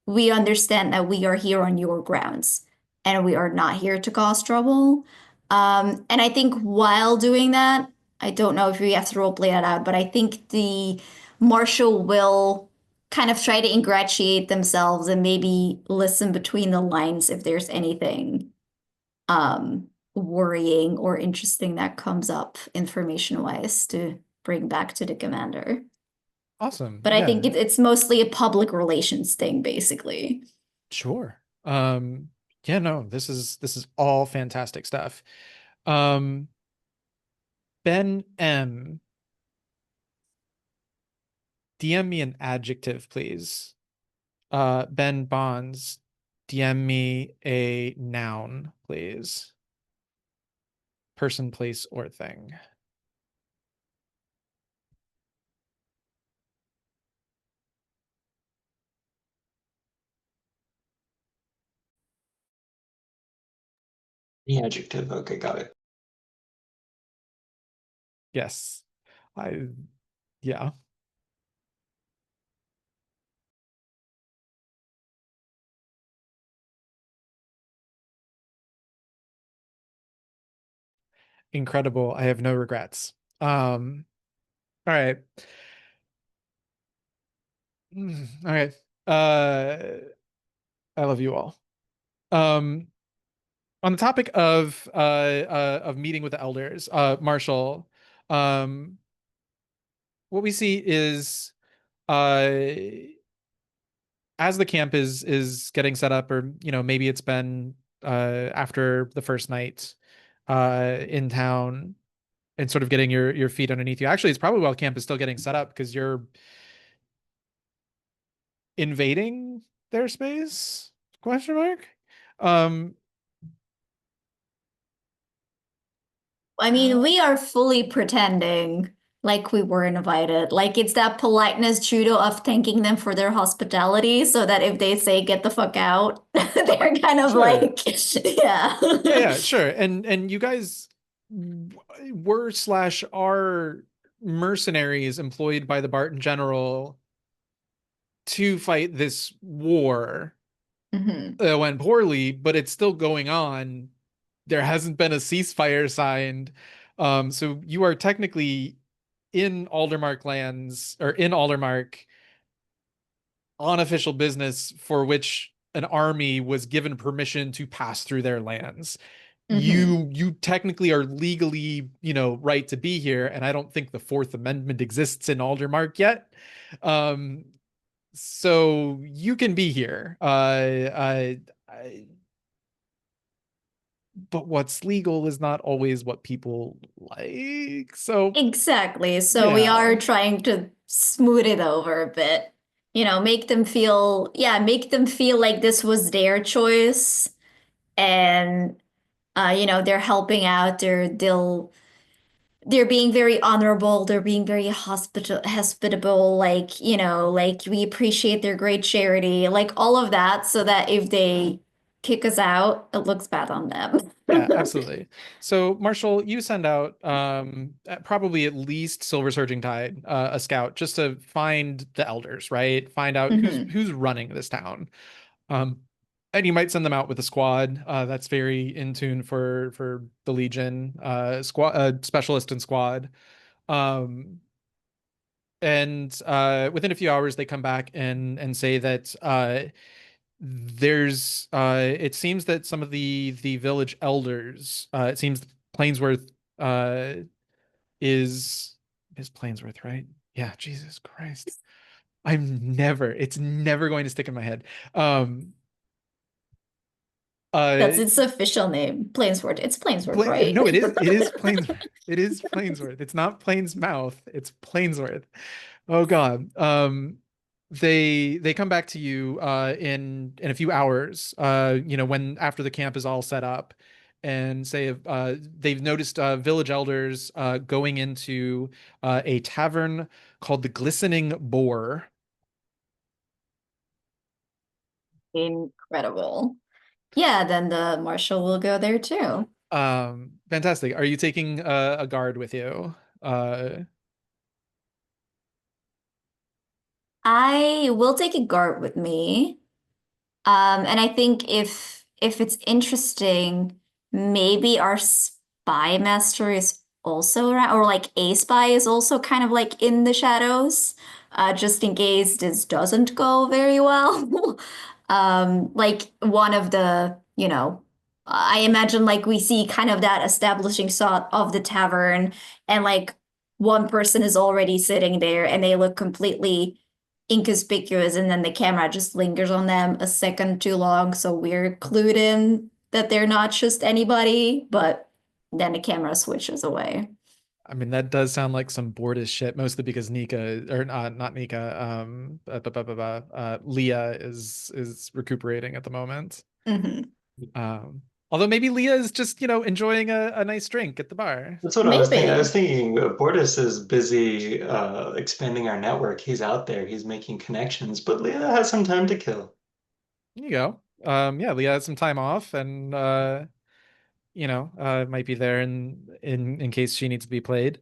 we understand that we are here on your grounds and we are not here to cause trouble. And I think while doing that, I don't know if we have to role play that out, but I think the marshal will kind of try to ingratiate themselves and maybe listen between the lines if there's anything worrying or interesting that comes up information wise to bring back to the commander. Awesome. But I think Yeah, it's mostly a public relations thing, basically. sure. Yeah, no, this is all fantastic stuff. Um, Ben M, DM me an adjective, please. Ben Bonds, DM me a noun, please. Person, place, or thing. The adjective. Okay, got it. Yes. I, yeah. Incredible. I have no regrets. All right. All right. I love you all. Um, on the topic of meeting with the elders, Marshall, um, what we see is as the camp is getting set up, or maybe it's been after the first night in town, and sort of getting your feet underneath you. Actually, it's probably while camp is still getting set up because you're invading their space? Question mark. Um, I mean, we are fully pretending like we were invited. Like it's that politeness judo of thanking them for their hospitality so that if they say get the fuck out, they're kind of sure. like, yeah. Yeah, sure. And you guys were slash are mercenaries employed by the Barton General to fight this war. Mhm. It went poorly, but it's still going on. There hasn't been a ceasefire signed. So you are technically in Aldermark lands, or in Aldermark on official business for which an army was given permission to pass through their lands. Mhm. You technically are legally, right to be here, and I don't think the Fourth Amendment exists in Aldermark yet. Um, so you can be here. But what's legal is not always what people like. So Exactly. So we yeah, are trying to smooth it over a bit. Make them feel like this was their choice and they're helping out. They're being very honorable. They're being very hospitable. Like, like we appreciate their great charity, like all of that, so that if they kick us out, it looks bad on them. yeah, absolutely. So Marshall, you send out probably at least Silver Surging Tide, a scout, just to find the elders, right? Find out who's Mhm. who's running this town. Um, and you might send them out with a squad that's very in tune for the Legion, squad, specialist and squad. Um, and within a few hours, they come back and say that there's it seems that some of the village elders, it seems Plainsworth uh is Plainsworth, right? Yeah, Jesus Christ. It's never going to stick in my head. Um That's Uh, its official name. Plainsworth. It's Plainsworth, right? no, it is Plainsworth. It is Plainsworth. It's not Plainsmouth. It's Plainsworth. Oh God. They come back to you in a few hours. When after the camp is all set up, and say they've noticed village elders going into a tavern called the Glistening Boar. Incredible. Yeah, then the marshal will go there too. Fantastic. Are you taking a guard with you? Uh, I will take a guard with me. And I think if it's interesting, maybe our spy master is also around, or like a spy is also kind of like in the shadows, just in case this doesn't go very well. Like one of the, I imagine like we see kind of that establishing shot of the tavern, and like one person is already sitting there and they look completely inconspicuous, and then the camera just lingers on them a second too long, so we're clued in that they're not just anybody, but then the camera switches away. I mean, that does sound like some bored as shit, mostly because Nika, or not Nika, Leah is recuperating at the moment. Hmm. Although maybe Leah is just, enjoying a nice drink at the bar. That's what I was thinking. I was Maybe. thinking Bortus is busy expanding our network. He's out there, he's making connections, but Leah has some time to kill. There you go. Yeah, Leah has some time off, and might be there in case she needs to be played.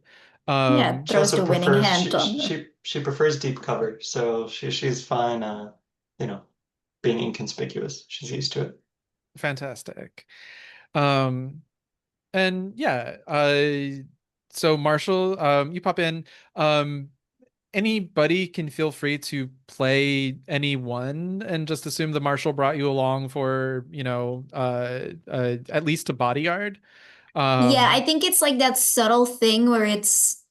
Yeah, She throws also the winning prefers hand on the. she prefers deep cover, so she's fine you know, being inconspicuous. She's used to it. Fantastic. Um, and yeah, so Marshall, you pop in. Um, Anybody can feel free to play anyone, and just assume the marshal brought you along for, at least a bodyguard. Yeah, I Um, think it's like that subtle thing where it's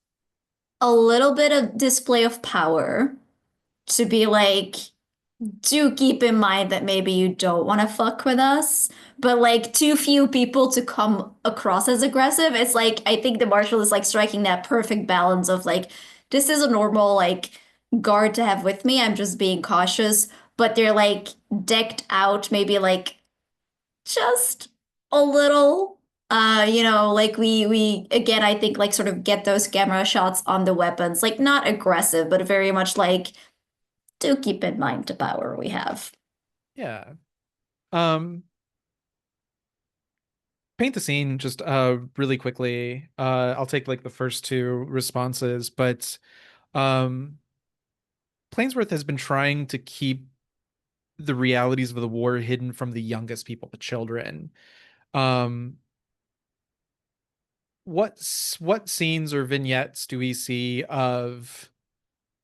a little bit of display of power to be like, do keep in mind that maybe you don't want to fuck with us, but like too few people to come across as aggressive. It's like I think the marshal is like striking that perfect balance of like, this is a normal like guard to have with me. I'm just being cautious, but they're like decked out, maybe like just a little. Like we again, I think like sort of get those camera shots on the weapons, like not aggressive, but very much like do keep in mind the power we have. yeah. Um, Paint the scene just really quickly. I'll take like the first two responses, but um Plainsworth has been trying to keep the realities of the war hidden from the youngest people, the children. Um, what scenes or vignettes do we see of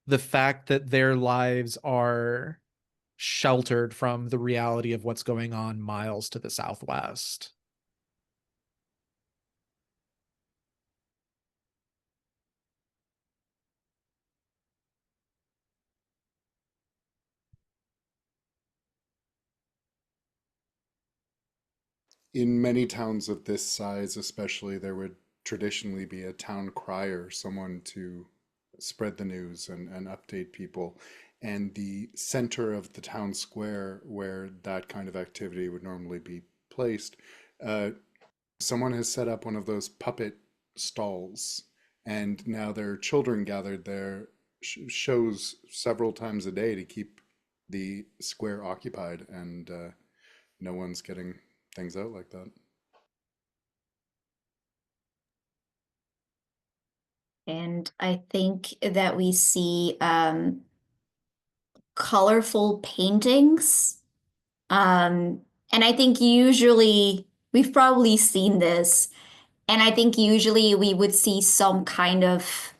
the fact that their lives are sheltered from the reality of what's going on miles to the southwest? In many towns of this size, especially, there would traditionally be a town crier, someone to spread the news and update people. And the center of the town square, where that kind of activity would normally be placed, uh, someone has set up one of those puppet stalls. And now there are children gathered there, shows several times a day to keep the square occupied, and no one's getting things out like that. And I think that we see colorful paintings. And I think usually we've probably seen this. And I think usually we would see some kind of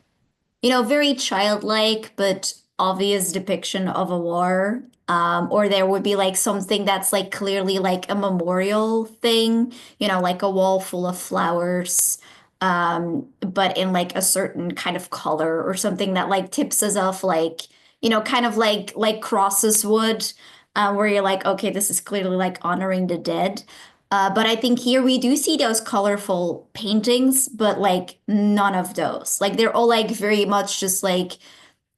very childlike but obvious depiction of a war. Or there would be like something that's like clearly like a memorial thing, like a wall full of flowers, but in like a certain kind of color or something that like tips us off like, kind of like crosses would. where you're like, okay, this is clearly like honoring the dead. But I think here we do see those colorful paintings, but like none of those. Like they're all like very much just like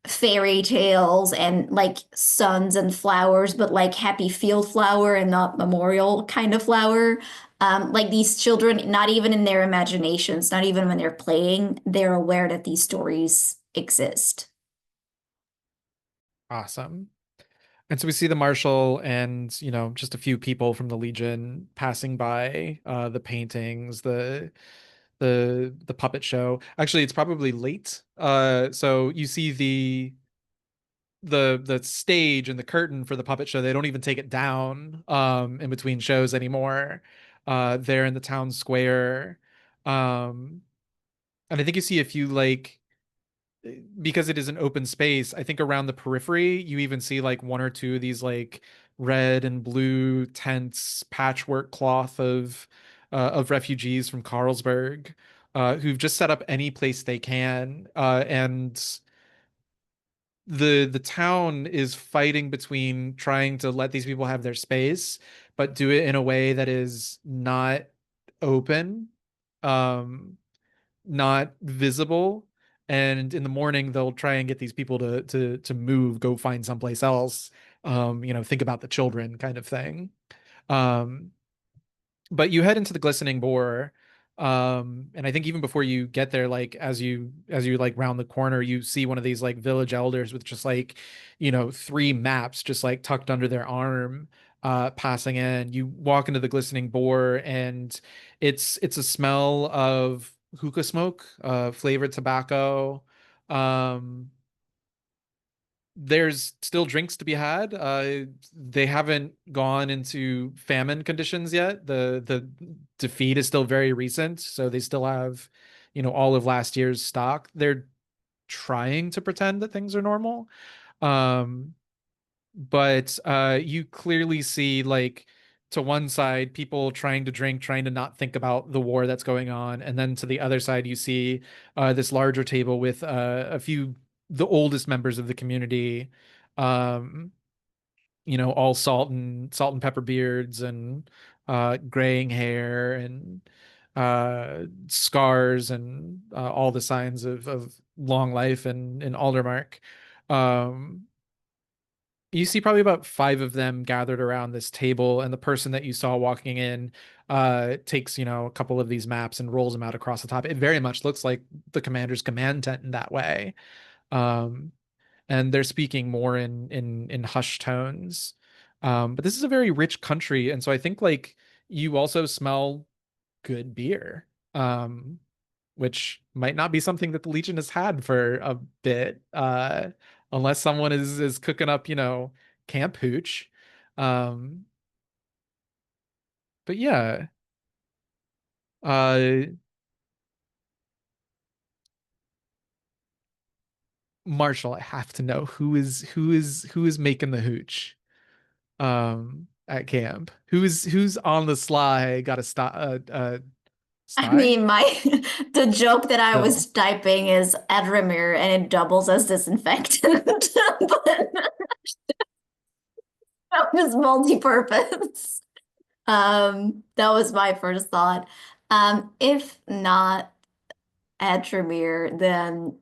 fairy tales and like suns and flowers, but like happy field flower and not memorial kind of flower. Like these children, not even in their imaginations, not even when they're playing, they're aware that these stories exist. Awesome. And so we see the marshal and, just a few people from the Legion passing by the paintings, the puppet show. Actually, it's probably late. So you see the stage and the curtain for the puppet show. They don't even take it down in between shows anymore. There in the town square. And I think you see a few like, because it is an open space, I think around the periphery, you even see like one or two of these like red and blue tents, patchwork cloth of refugees from Carlsberg, who've just set up any place they can. And the town is fighting between trying to let these people have their space, but do it in a way that is not open. Um, not visible. And in the morning, they'll try and get these people to move, go find someplace else. Think about the children kind of thing. Um, but you head into the glistening boar, and I think even before you get there, like as you like round the corner, you see one of these like village elders with just like, three maps just like tucked under their arm, passing in. You walk into the glistening boar, and it's a smell of hookah smoke, flavored tobacco. um there's still drinks to be had. They haven't gone into famine conditions yet. The defeat is still very recent, so they still have, all of last year's stock. They're trying to pretend that things are normal. Um, but you clearly see like to one side people trying to drink, trying to not think about the war that's going on, and then to the other side you see this larger table with a few the oldest members of the community, um all salt and pepper beards and graying hair and scars and all the signs of long life in Aldermark. um you see probably about five of them gathered around this table, and the person that you saw walking in takes, a couple of these maps and rolls them out across the top. It very much looks like the commander's command tent in that way. um and they're speaking more in hushed tones. But this is a very rich country, and so I think like you also smell good beer, which might not be something that the Legion has had for a bit, unless someone is cooking up, camp hooch. Um, but yeah, uh, Marshall, I have to know who is making the hooch at camp. Who's on the sly? Got a I sty? mean, my the joke that I was Still. typing is Adramir and it doubles as disinfectant, but that was multi-purpose. That was my first thought. If not Adramir, then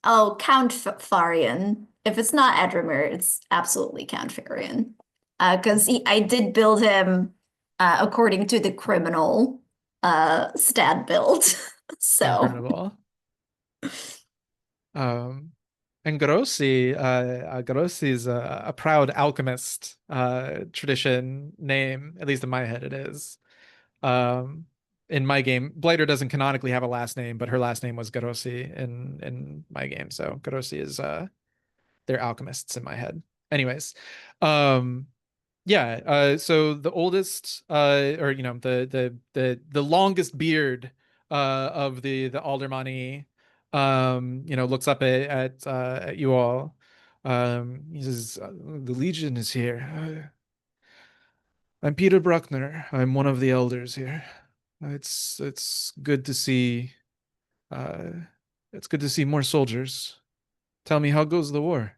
Count Farian. If it's not Adramir, it's absolutely Count Farian. Because I did build him according to the criminal stat build. So Incredible. Um, and Grossi is a proud alchemist tradition name, at least in my head it is. Um, in my game, Blighter doesn't canonically have a last name, but her last name was Grossi in my game, so Grossi is they're alchemists in my head. Anyways, um, yeah, so the oldest or the longest beard of the Aldermani, looks up at you all. He says, the Legion is here. I'm Peter Bruckner. I'm one of the elders here. It's good to see uh it's good to see more soldiers. Tell me, how goes the war?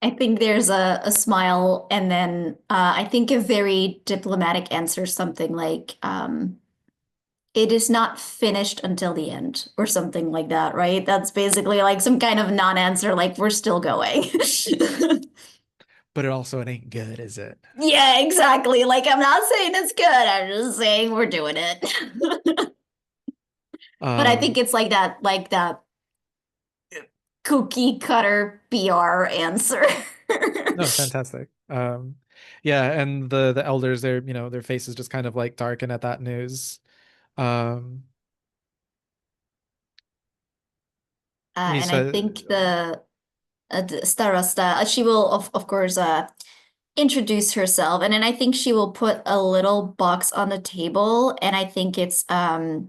I think there's a smile and then I think a very diplomatic answer, something like it is not finished until the end or something like that, right? That's basically like some kind of non-answer, like we're still going. But it ain't good, is it? Yeah, exactly. Like I'm not saying it's good. I'm just saying we're doing it. But I think it's like that cookie cutter PR answer. No, fantastic. Yeah, and the elders, their faces just kind of like darken at that news. Um, he And I said, think the Starosta, she will of course introduce herself, and then I think she will put a little box on the table, and I think it's a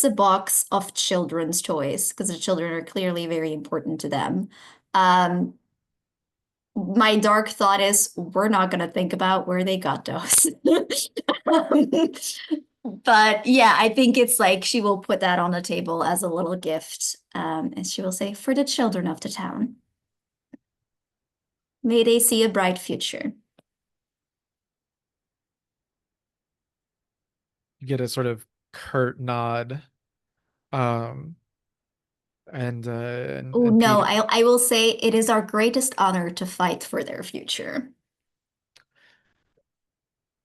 box of children's toys because the children are clearly very important to them. Um, my dark thought is we're not going to think about where they got those. But yeah, I think it's like she will put that on the table as a little gift. And she will say, for the children of the town. May they see a bright future. you get a sort of curt nod. Um, Oh and no, Peter, I will say it is our greatest honor to fight for their future.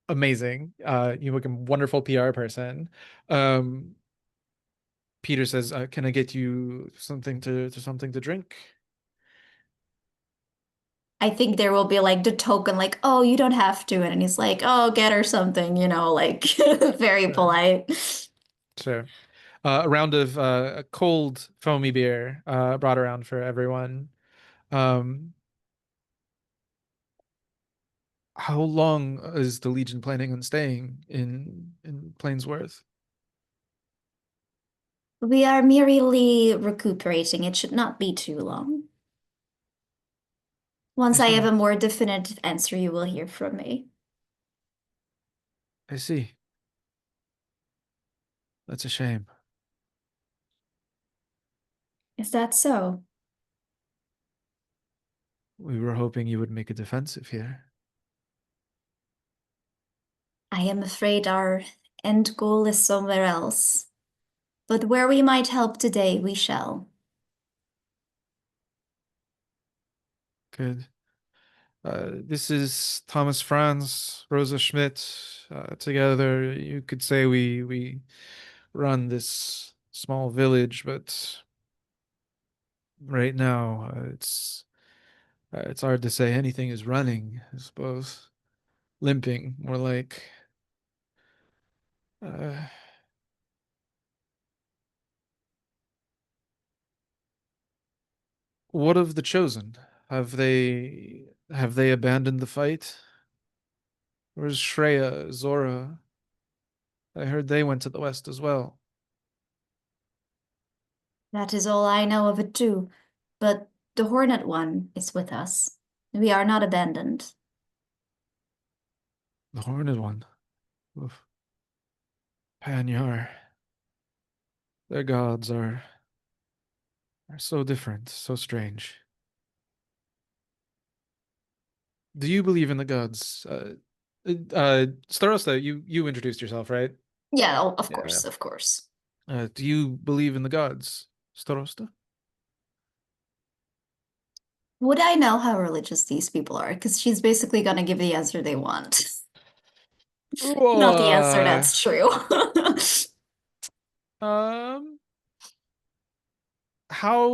amazing. You look a wonderful PR person. Um, Peter says, "Can I get you something to drink?" I think there will be like the token, like, oh, you don't have to. And he's like, oh, get her something, like very Sure, polite. sure. A round of a cold foamy beer brought around for everyone. Um, how long is the Legion planning on staying in Plainsworth? We are merely recuperating. It should not be too long. I Once I have see. a more definitive answer, you will hear from me. I see. That's a shame. Is that so? We were hoping you would make a defensive here. I am afraid our end goal is somewhere else. But where we might help today, we shall. Good. This is Thomas Franz, Rosa Schmidt. Together, you could say we run this small village, but right now, it's hard to say anything is running, I suppose. Limping, more like. Uh, what of the chosen? Have they abandoned the fight? Where's Shreya, Zora? I heard they went to the west as well. That is all I know of it too. But the Hornet one is with us. We are not abandoned. The Horned One. Oof. Panyar. Their gods are so different, so strange. Do you believe in the gods? Starosta, you introduced yourself, right? Yeah, of Yeah. course, of course. Do you believe in the gods, Starosta? Would I know how religious these people are? Because she's basically gonna give the answer they want. Not the answer Uh, that's true. um, how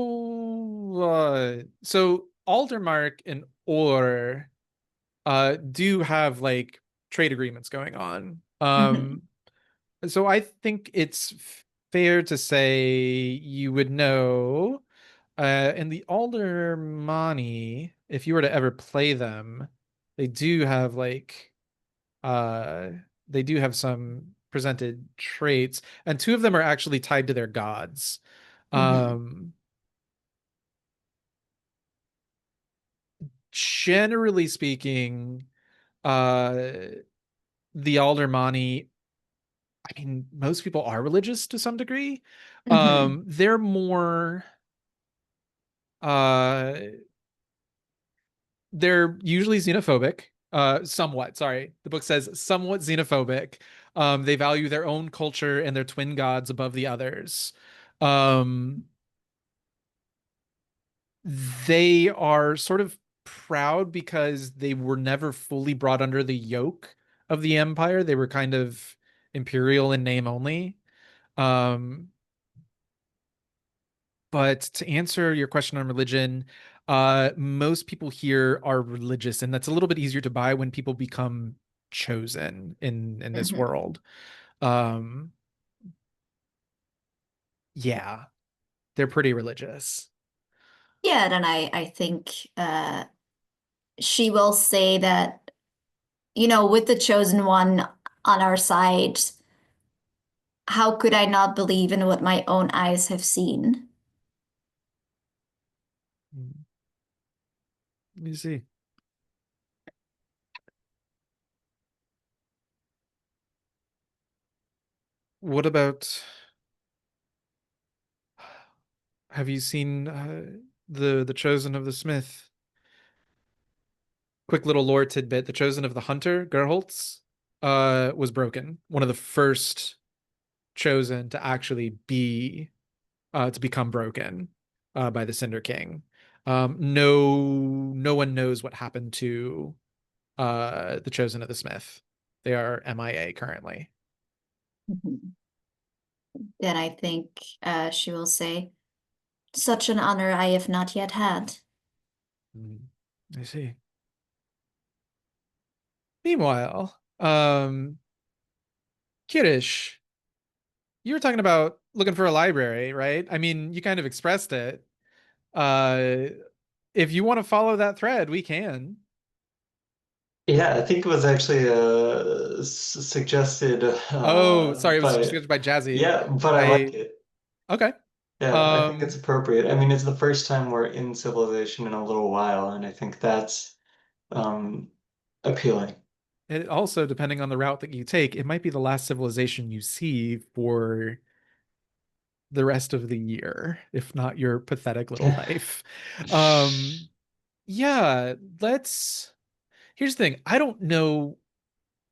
so Aldermark and Or do have like trade agreements going on. Mhm. So I think it's fair to say you would know. In the Aldermani, if you were to ever play them, they do have like uh they do have some presented traits, and two of them are actually tied to their gods. Mhm. Um Generally speaking, uh the Aldermani, I mean, most people are religious to some degree. Mhm. They're more Uh, they're usually xenophobic. Somewhat, sorry. The book says somewhat xenophobic. They value their own culture and their twin gods above the others. Um, they are sort of proud because they were never fully brought under the yoke of the empire. They were kind of imperial in name only. Um, but to answer your question on religion, most people here are religious, and that's a little bit easier to buy when people become chosen in this Mhm. world. Um, yeah, they're pretty religious. Yeah, then I think she will say that, with the chosen one on our side, how could I not believe in what my own eyes have seen? Let me see. What about, have you seen the Chosen of the Smith? Quick little lore tidbit: the Chosen of the Hunter, Gerholtz, was broken. One of the first chosen to actually be to become broken by the Cinder King. No one knows what happened to the Chosen of the Smith. They are MIA currently. Mhm. Then I think she will say, such an honor I have not yet had. Mm, I see. Meanwhile, Kirish, you were talking about looking for a library, right? I mean, you kind of expressed it. Uh, if you want to follow that thread, we can. Yeah, I think it was actually suggested Oh, sorry, it was by suggested by Jazzy. yeah, but I like I it. Okay. Yeah, I think it's Um, appropriate. I mean, it's the first time we're in civilization in a little while, and I think that's um appealing. it also, depending on the route that you take, it might be the last civilization you see for the rest of the year, if not your pathetic little life. Um, yeah, let's. Here's the thing. I don't know,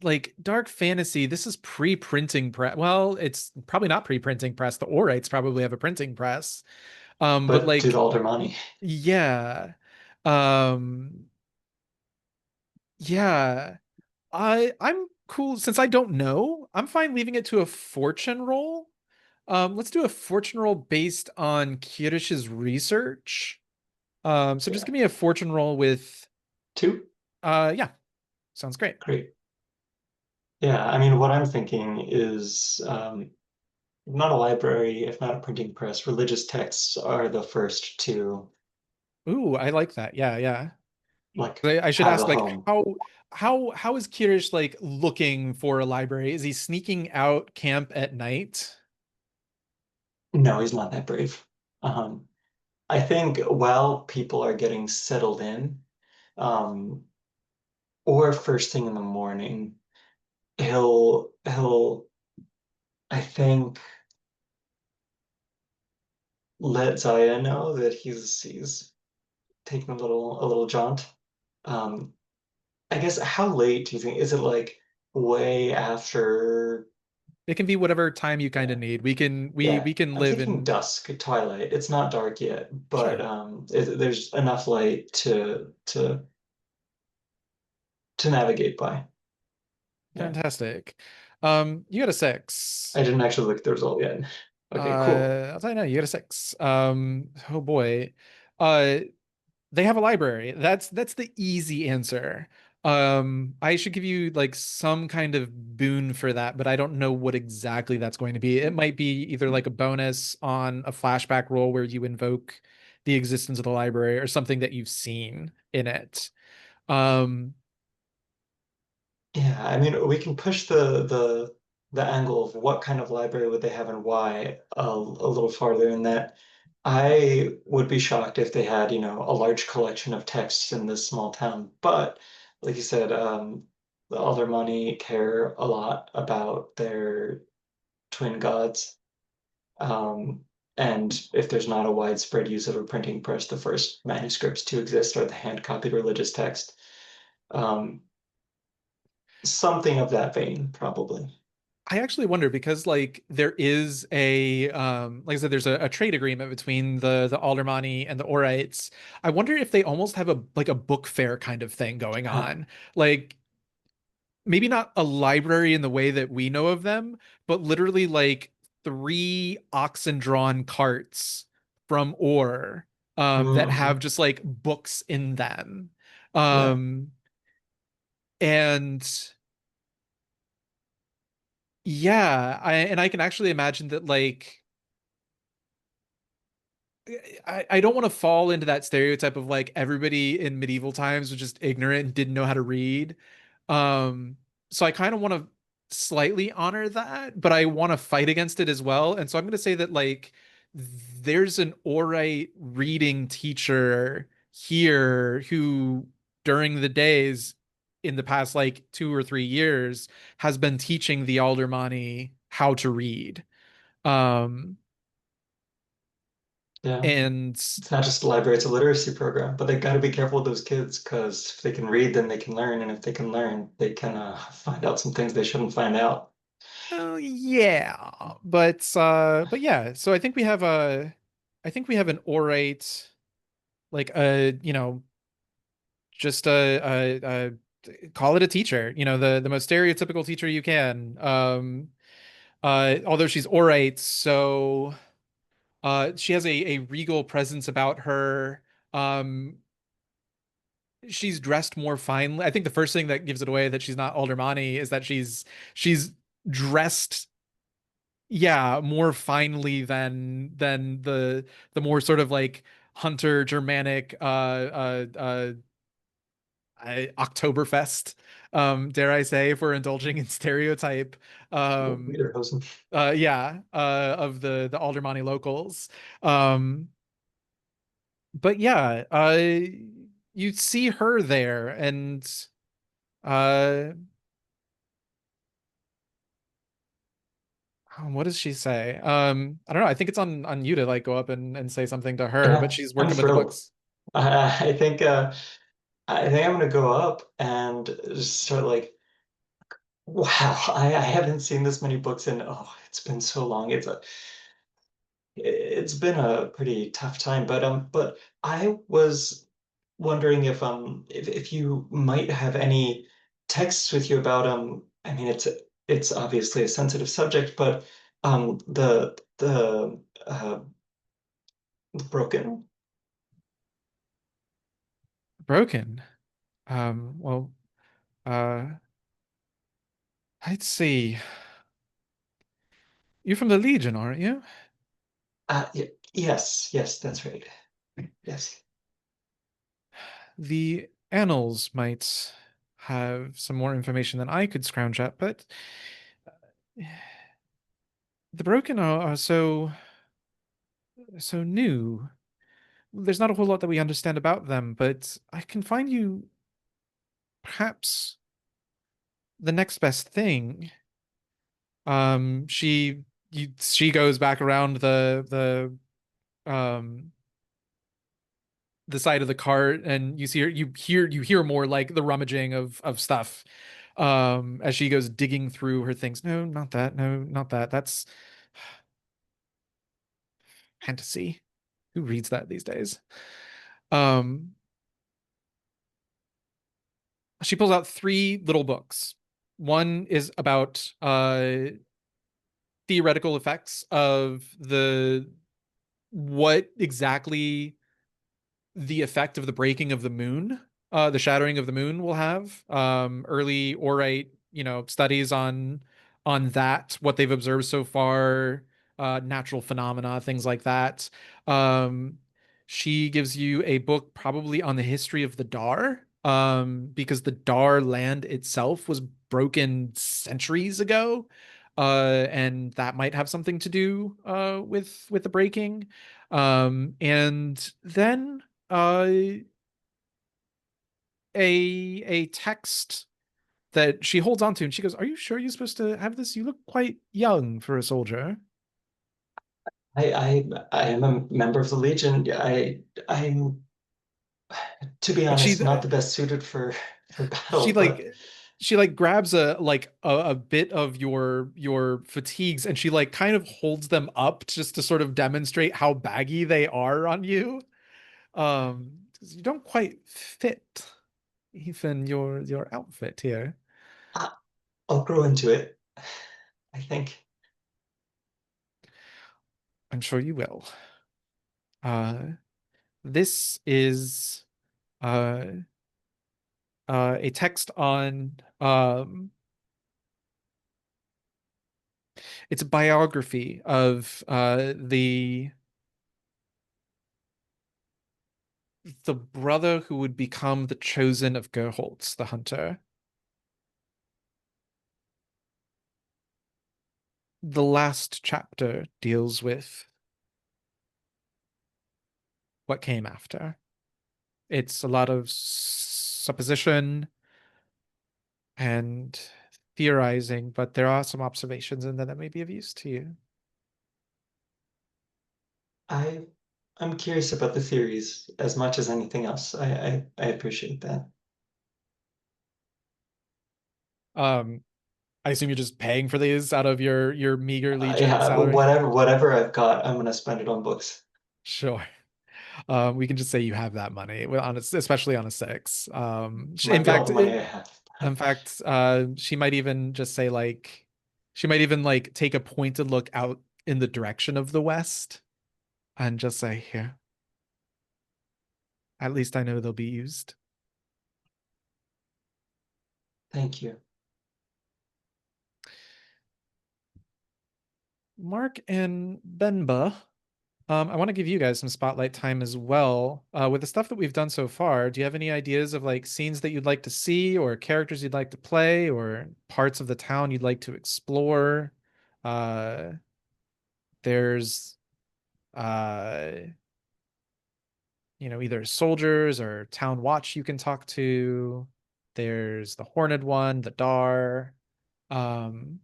like dark fantasy. This is pre-printing press. Well, it's probably not pre-printing press. The Aurites probably have a printing press. But But did like, all their money. yeah, um, yeah. I'm cool since I don't know. I'm fine leaving it to a fortune roll. Let's do a fortune roll based on Kirish's research. So just Yeah. give me a fortune roll with Two? yeah, sounds great. Great. Yeah, I mean, what I'm thinking is not a library, if not a printing press, religious texts are the first to Ooh, I like that. Yeah, yeah. like I should have a ask like home. how is Kirish like looking for a library? Is he sneaking out camp at night? No, he's not that brave. Um, I think while people are getting settled in, um, or first thing in the morning, he'll I think let Zaya know that he's taking a little jaunt. Um, I guess how late do you think? Is it like way after? It can be whatever time you kind Yeah, of need. We can I'm live thinking in dusk, twilight. It's not dark yet, but sure. there's enough light to navigate by. Yeah, Fantastic. You got a six. I didn't actually look at the result yet. Okay, cool. I'll tell you now, you got a six. Oh boy. Uh, they have a library. That's the easy answer. I should give you like some kind of boon for that, but I don't know what exactly that's going to be. It might be either like a bonus on a flashback roll where you invoke the existence of the library or something that you've seen in it. Um, Yeah, I mean, we can push the angle of what kind of library would they have and why a little farther in that I would be shocked if they had, a large collection of texts in this small town. But like you said, all their money care a lot about their twin gods. Um, And if there's not a widespread use of a printing press, the first manuscripts to exist are the hand-copied religious text. Something of that vein, probably. I actually wonder because like there is a like I said, there's a trade agreement between the Aldermani and the Orites. I wonder if they almost have a like a book fair kind of thing going on. Like maybe not a library in the way that we know of them, but literally like three oxen drawn carts from Or that have Mhm. just like books in them. Yeah. And yeah, I can actually imagine that like I don't want to fall into that stereotype of like everybody in medieval times was just ignorant and didn't know how to read. Um, so I kind of want to slightly honor that, but I want to fight against it as well. And so I'm going to say that like there's an Orite reading teacher here who during the days in the past like 2 or 3 years has been teaching the Aldermani how to read. Um, Yeah. and It's not just a library, it's a literacy program, but they got to be careful with those kids because if they can read, then they can learn. And if they can learn, they can find out some things they shouldn't find out. oh yeah, but yeah. So I think we have an orate like a just call it a teacher. You know the most stereotypical teacher you can. Although she's orate, so she has a regal presence about her. Um, she's dressed more finely. I think the first thing that gives it away that she's not Aldermani is that she's dressed more finely than the more sort of like hunter Germanic Oktoberfest, dare I say, if we're indulging in stereotype, um Lederhosen. of the Aldermani locals. um but yeah, you see her there, and uh what does she say? I don't know. I think it's on you to like go up and say something to her, but Yeah, she's I'm working with the thrilled. books. I think I think I'm gonna go up and just start like, wow, I haven't seen this many books in it's been so long. It's been a pretty tough time, but I was wondering if you might have any texts with you about I mean it's obviously a sensitive subject, but the broken. Broken. Well, uh, I'd see. You're from the Legion, aren't you? Yes, that's right. Yes. The annals might have some more information than I could scrounge up, but the Broken are so new. There's not a whole lot that we understand about them, but I can find you perhaps the next best thing. She goes back around um the side of the cart, and you see her, you hear more like the rummaging of stuff as she goes digging through her things. No, not that. No, not that. That's fantasy. Who reads that these days? um she pulls out three little books. One is about theoretical effects of the what exactly the effect of the breaking of the moon, the shattering of the moon will have. Early Orite, studies on that, what they've observed so far, natural phenomena, things like that. Um, she gives you a book probably on the history of the Dar, because the Dar land itself was broken centuries ago. And that might have something to do with the breaking. And then uh a text that she holds on to, and she goes, "Are you sure you're supposed to have this? You look quite young for a soldier." I am a member of the Legion. I'm, to be But honest, not the best suited for she battle, but like she like grabs a bit of your fatigues and she like kind of holds them up just to sort of demonstrate how baggy they are on you. 'Cause you don't quite fit even your outfit here. I- I'll grow into it, I think. I'm sure you will. Uh, this is uh a text on it's a biography of the brother who would become the chosen of Gerholtz, the hunter. The last chapter deals with what came after. It's a lot of supposition and theorizing, but there are some observations in there that may be of use to you. I I'm curious about the theories as much as anything else. I appreciate that. Um, I assume you're just paying for these out of your meager Legion Yeah, salary. whatever I've got, I'm gonna spend it on books. Sure. We can just say you have that money on especially on a six. Might be all the money I have. In fact, she might even just say like, she might even like take a pointed look out in the direction of the west and just say, here, at least I know they'll be used. Thank you. Mark and Benba, I want to give you guys some spotlight time as well. With the stuff that we've done so far, do you have any ideas of like scenes that you'd like to see or characters you'd like to play or parts of the town you'd like to explore? Uh, there's uh either soldiers or town watch you can talk to. There's the Horned One, the Dar, um,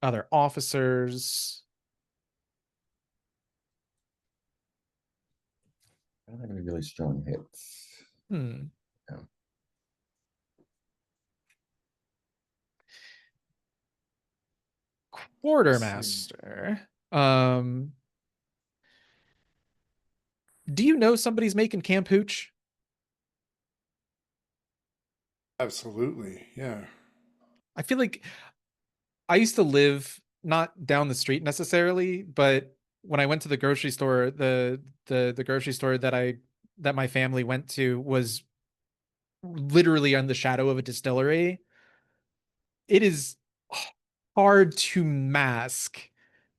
other officers. I don't have any really strong hits. Hmm. No. Let's see. Quartermaster. Do you know somebody's making camp hooch? Absolutely, yeah. I feel like I used to live not down the street necessarily, but when I went to the grocery store, the grocery store that my family went to was literally on the shadow of a distillery. It is hard to mask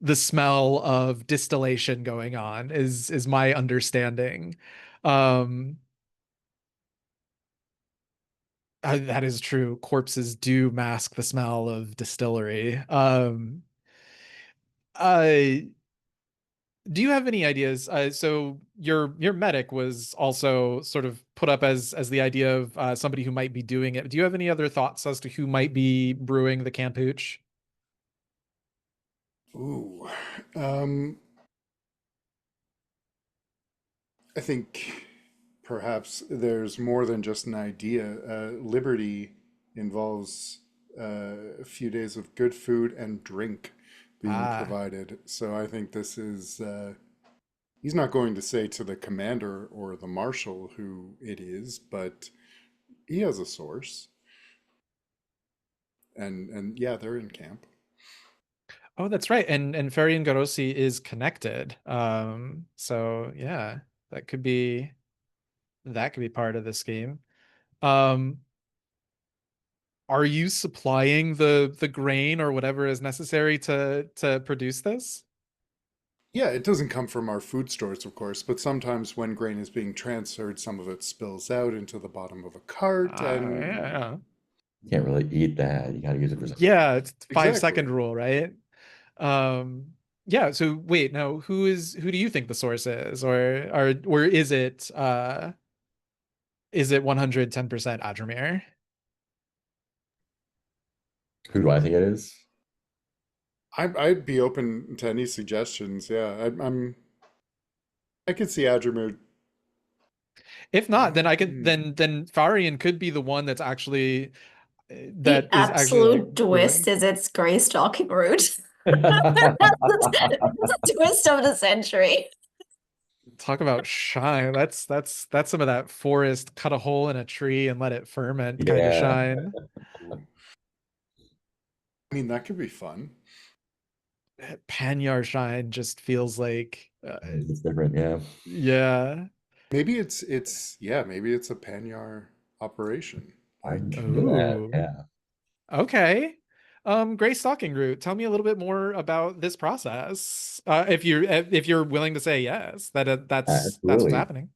the smell of distillation going on is my understanding. Um that is true. Corpses do mask the smell of distillery. Uh do you have any ideas? So your medic was also sort of put up as the idea of somebody who might be doing it. Do you have any other thoughts as to who might be brewing the camp hooch? Ooh. I think perhaps there's more than just an idea. Liberty involves a few days of good food and drink being Ah, provided. So I think this is, he's not going to say to the commander or the marshal who it is, but he has a source. And yeah, they're in camp. oh, that's right. And Ferry and Garossi is connected. So yeah, that could be that could be part of this game. Um, are you supplying the grain or whatever is necessary to produce this? Yeah, it doesn't come from our food stores, of course, but sometimes when grain is being transferred, some of it spills out into the bottom of a cart, and Yeah. You can't really eat that. You got to use it for something. Yeah, it's 5 second exactly. rule, right? Um, yeah, so wait, now who do you think the source is? Or is it 110% Adramir? Who do I think it is? I'd be open to any suggestions. Yeah, I could see Adramir. If not, then I could Hmm. then Farian could be the one that's actually The that is actually like absolute twist brewing. is it's gray stalking root. That's a twist of the century. Talk about shine. That's some of that forest, cut a hole in a tree and let it ferment kind of Yeah, shine. I mean, that could be fun. Panyar shine just feels like it's different. Yeah, yeah. Maybe it's maybe it's a Panyar operation. I Like, can do that. Ooh. Yeah. Okay. Gray stalking root. Tell me a little bit more about this process. If you're willing to say yes, that's what's Absolutely. happening.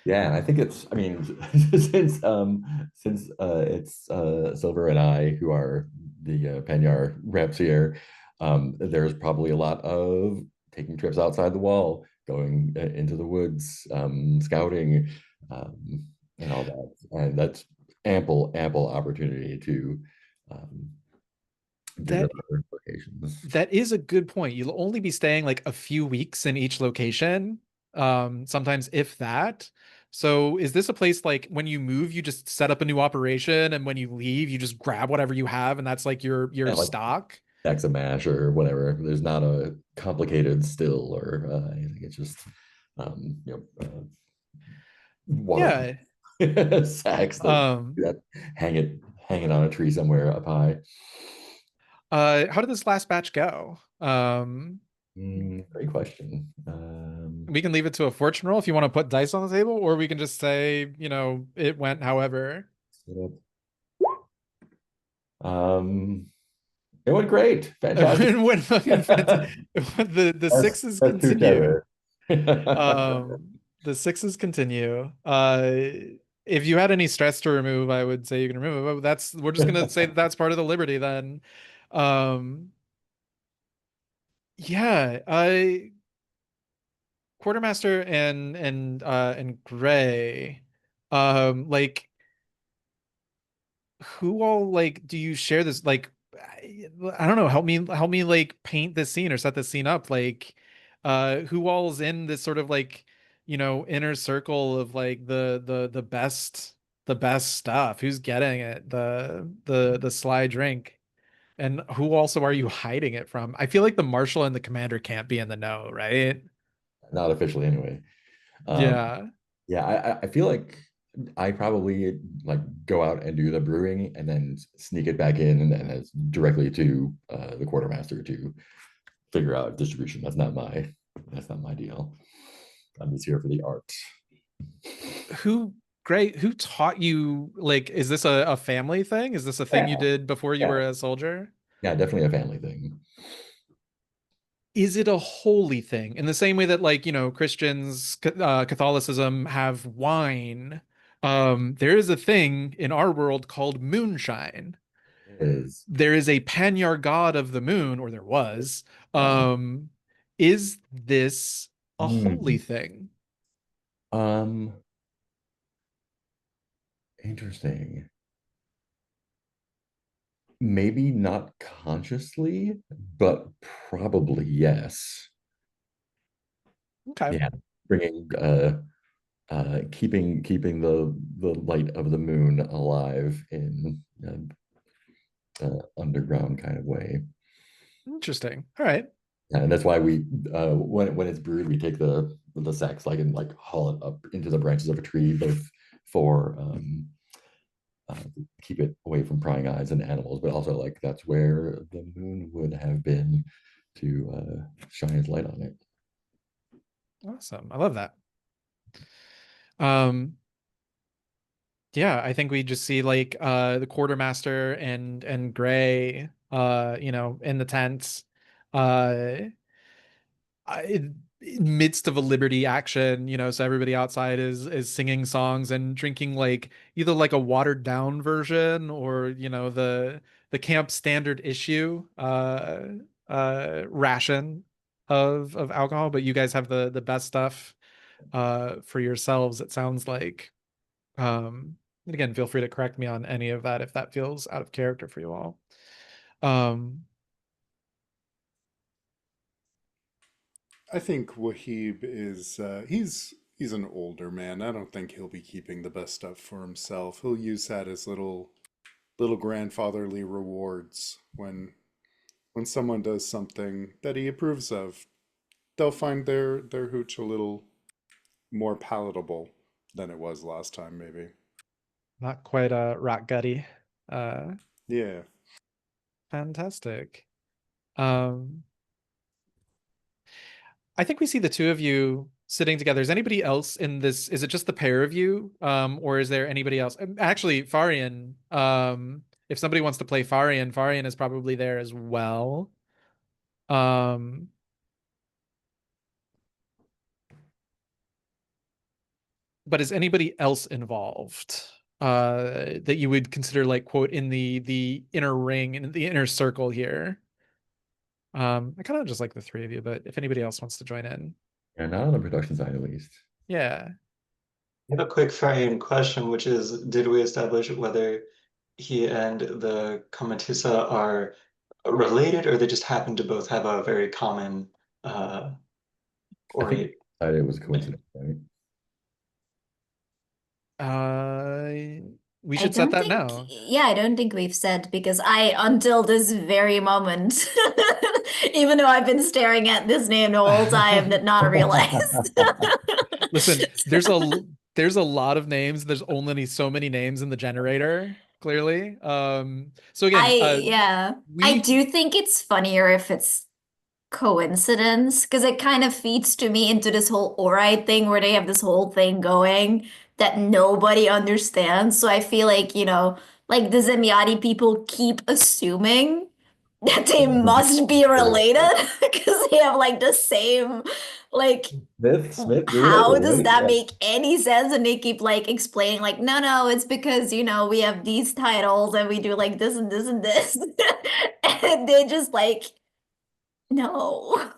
Yeah, and I think it's, I mean, since it's Silver and I who are the Panyar reps here, there's probably a lot of taking trips outside the wall, going into the woods, scouting, um, and all that. And that's ample opportunity to um, visit That other locations. that is a good point. You'll only be staying like a few weeks in each location, sometimes if that. So is this a place like when you move, you just set up a new operation, and when you leave, you just grab whatever you have, and that's like your Yeah, like stock? stacks of mash or whatever. There's not a complicated still or anything. It's just water Yeah. sacks that, Um, that hang it on a tree somewhere up high. how did this last batch go? Great question. We can leave it to a fortune roll if you want to put dice on the table, or we can just say, it went however. um, it went great, fantastic. It went fucking fantastic. The sixes That's too continue. clever. The sixes continue. If you had any stress to remove, I would say you can remove it, but we're just gonna say that that's part of the liberty then. Um, yeah, Quartermaster and Gray, like who all like do you share this like I don't know, help me like paint this scene or set this scene up, like who all's in this sort of like inner circle of like the best stuff, who's getting it, the sly drink, and who also are you hiding it from? I feel like the marshal and the commander can't be in the know, right? Not officially anyway. Um, Yeah. yeah, I feel like I probably like go out and do the brewing and then sneak it back in and it's directly to the quartermaster to figure out distribution. That's not my deal. I'm just here for the art. who Great, who taught you, like, is this a family thing? Is this a thing you Yeah, did before you yeah, were a soldier? yeah, definitely a family thing. Is it a holy thing in the same way that, like, Christians, Catholicism have wine? There is a thing in our world called moonshine. It is. There is a Panyar god of the moon, or there was. Yeah. um is this a holy Hmm. thing? Um, Interesting. Maybe not consciously, but probably yes. Okay. Yeah, bringing keeping the light of the moon alive in underground kind of way. Interesting. All right. And that's why we when it's brewed, we take the sacks like and like haul it up into the branches of a tree, both for keep it away from prying eyes and animals, but also like that's where the moon would have been to shine its light on it. Awesome. I love that. um Yeah, I think we just see like the quartermaster and Gray in the tent, uh in midst of a liberty action, so everybody outside is singing songs and drinking like either like a watered down version, or the camp standard issue ration of alcohol, but you guys have the best stuff for yourselves, it sounds like. And again, feel free to correct me on any of that if that feels out of character for you all. Um, I think Wahib is he's an older man. I don't think he'll be keeping the best stuff for himself. He'll use that as little grandfatherly rewards when someone does something that he approves of. They'll find their hooch a little more palatable than it was last time, maybe. Not quite rock gutty. Uh, Yeah. Fantastic. Um, I think we see the two of you sitting together. Is anybody else in this? Is it just the pair of you? Or is there anybody else? Actually, Farian, if somebody wants to play Farian, Farian is probably there as well. Um, but is anybody else involved? That you would consider like quote in the inner ring, in the inner circle here. I kind of just like the three of you, but if anybody else wants to join in. Yeah, not on the production side at least. Yeah. I have a quick frame question, which is, did we establish whether he and the Komatissa are related, or they just happen to both have a very common I orate? think it was a coincidence, right? We I should set don't that think, now. yeah, I don't think we've said because until this very moment, even though I've been staring at this name the whole time, did not realize. Listen, there's a lot of names. There's only so many names in the generator, clearly. So again, Yeah, I we do think it's funnier if it's coincidence because it kind of feeds to me into this whole alright thing where they have this whole thing going that nobody understands. So I feel like, like the Zemyati people keep assuming that they must be related because they have like the same, like, Smith, you're how related, does right? that Yeah. make any sense? And they keep like explaining, like, no, it's because, we have these titles and we do like this and this and this. And they just like, no.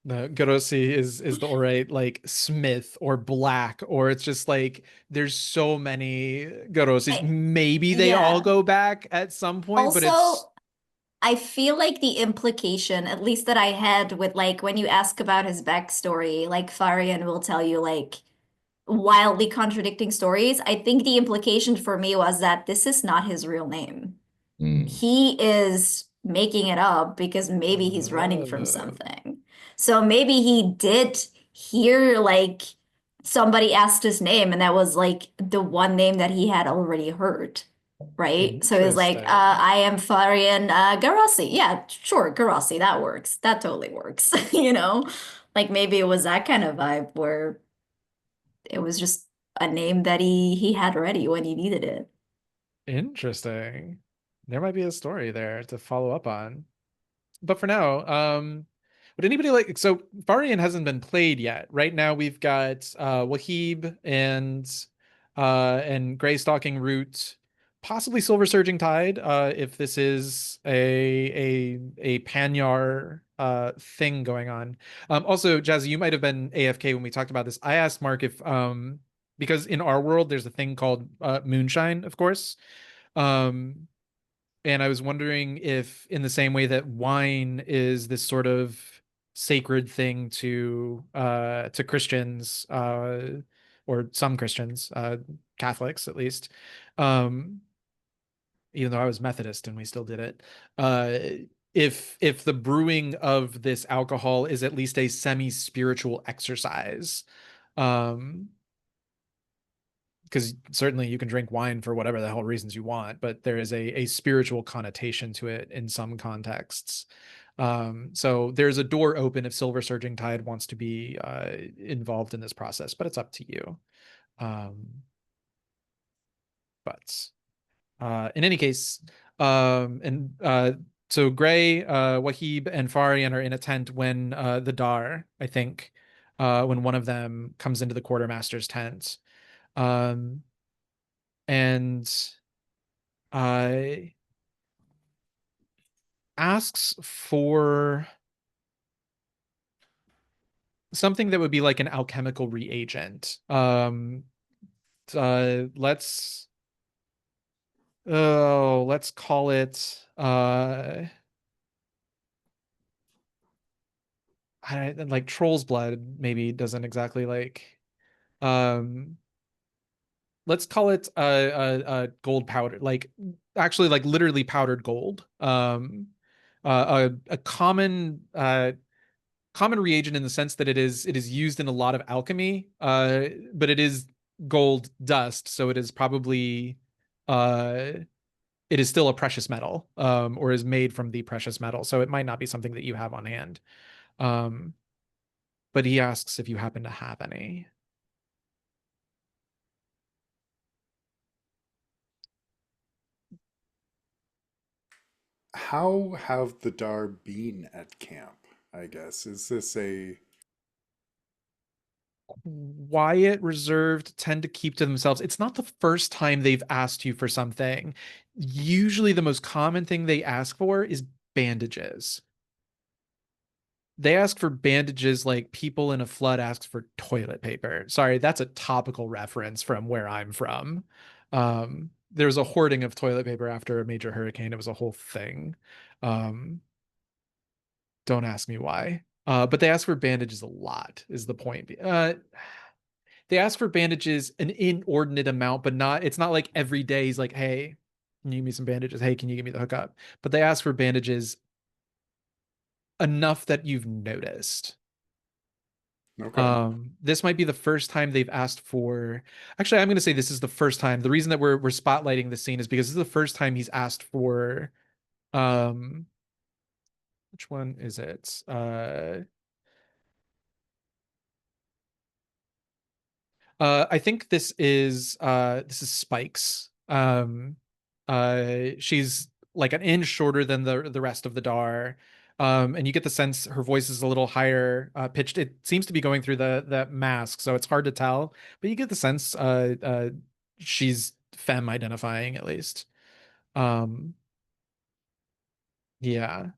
the Gorosi is the orate like Smith or Black, or it's just like there's so many Gorosis. I, Maybe they all yeah. go back at some point, but it's Also, I feel like the implication, at least that I had with like when you ask about his backstory, like Farian will tell you like wildly contradicting stories. I think the implication for me was that this is not his real name. Mm. He is making it up because maybe he's running from uh, something. So maybe he did hear like somebody asked his name, and that was like the one name that he had already heard. Right? So he's like, interesting. I am Farian Garossi. Yeah, sure, Garossi, that works. That totally works. Like maybe it was that kind of vibe where it was just a name that he had ready when he needed it. Interesting. There might be a story there to follow up on. But for now, would anybody like so Varian hasn't been played yet. Right now we've got Wahib and Gray Stalking Root, possibly Silver Surging Tide, if this is a Panyar thing going on. Also, Jazzy, you might have been AFK when we talked about this. I asked Mark if because in our world there's a thing called moonshine, of course. Um and I was wondering if, in the same way that wine is this sort of sacred thing to Christians, or some Christians, Catholics at least, um, even though I was Methodist and we still did it, uh, if the brewing of this alcohol is at least a semi-spiritual exercise. Um, because certainly you can drink wine for whatever the hell reasons you want, but there is a spiritual connotation to it in some contexts. So there's a door open if Silver Surging Tide wants to be involved in this process, but it's up to you. Um, but in any case, so Gray, Wahib, and Farian are in a tent when the Dar, I think, when one of them comes into the quartermaster's tent. Um, and asks for something that would be like an alchemical reagent. Let's call it like troll's blood maybe doesn't exactly like um let's call it gold powder, like actually like literally powdered gold. A common reagent in the sense that it is used in a lot of alchemy, but it is gold dust, so it is probably uh it is still a precious metal, or is made from the precious metal, so it might not be something that you have on hand. Um, but he asks if you happen to have any. How have the Dar been at camp? I guess. Is this a Quiet, reserved, tend to keep to themselves. It's not the first time they've asked you for something. Usually, the most common thing they ask for is bandages. They ask for bandages like people in a flood asks for toilet paper. Sorry, that's a topical reference from where I'm from. There was a hoarding of toilet paper after a major hurricane. It was a whole thing. Um, don't ask me why. But they ask for bandages a lot, is the point. They ask for bandages an inordinate amount, but it's not like every day he's like, hey, can you give me some bandages? Hey, can you give me the hookup? But they ask for bandages enough that you've noticed. okay? This might be the first time they've asked for. Actually, I'm going to say this is the first time. The reason that we're spotlighting this scene is because this is the first time he's asked for. Um, which one is it? I think this is Spike's. She's like an inch shorter than the rest of the Dar. And you get the sense her voice is a little higher pitched. It seems to be going through the mask, so it's hard to tell, but you get the sense she's femme identifying at least. Um, yeah.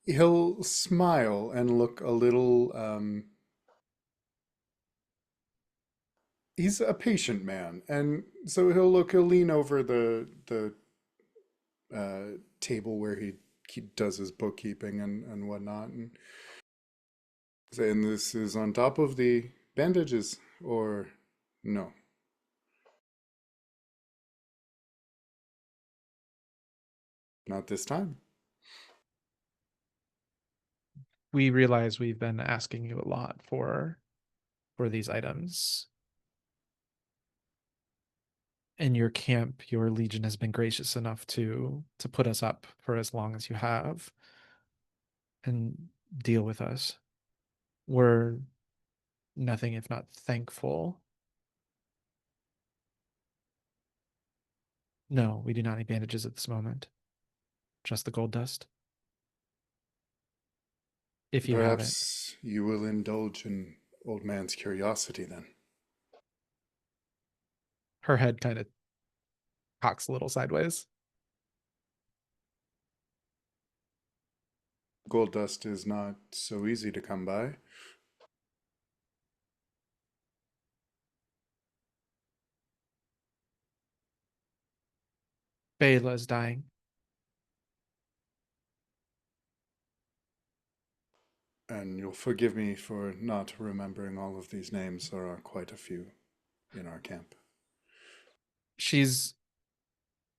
He'll smile and look a little. He's a patient man, and so he'll lean over the table where he does his bookkeeping and whatnot, and say, and this is on top of the bandages, or no? Not this time. We realize we've been asking you a lot for these items. In your camp, your legion has been gracious enough to put us up for as long as you have and deal with us. We're nothing if not thankful. No, we do not need bandages at this moment. Just the gold dust. If you have it. Perhaps you will indulge in old man's curiosity then. Her head kind of cocks a little sideways. Gold dust is not so easy to come by. Bela is dying. And you'll forgive me for not remembering all of these names. There are quite a few in our camp. She's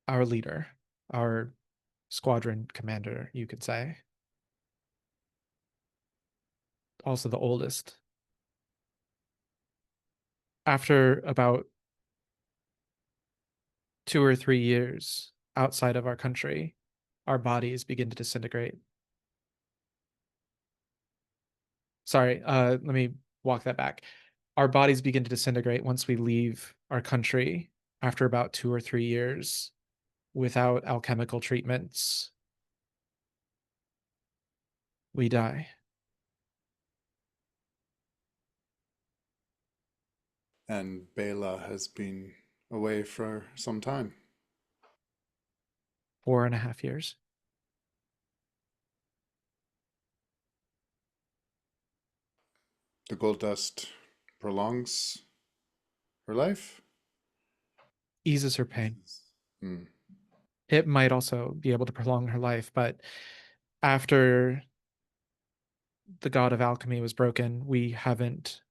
our leader, our squadron commander, you could say. Also the oldest. After about 2 or 3 years outside of our country, our bodies begin to disintegrate. Sorry, let me walk that back. Our bodies begin to disintegrate once we leave our country after about 2 or 3 years without alchemical treatments. We die. And Bela has been away for some time. 4.5 years. The gold dust prolongs her life. Eases her pain. Hmm. It might also be able to prolong her life, but after the god of alchemy was broken, we haven't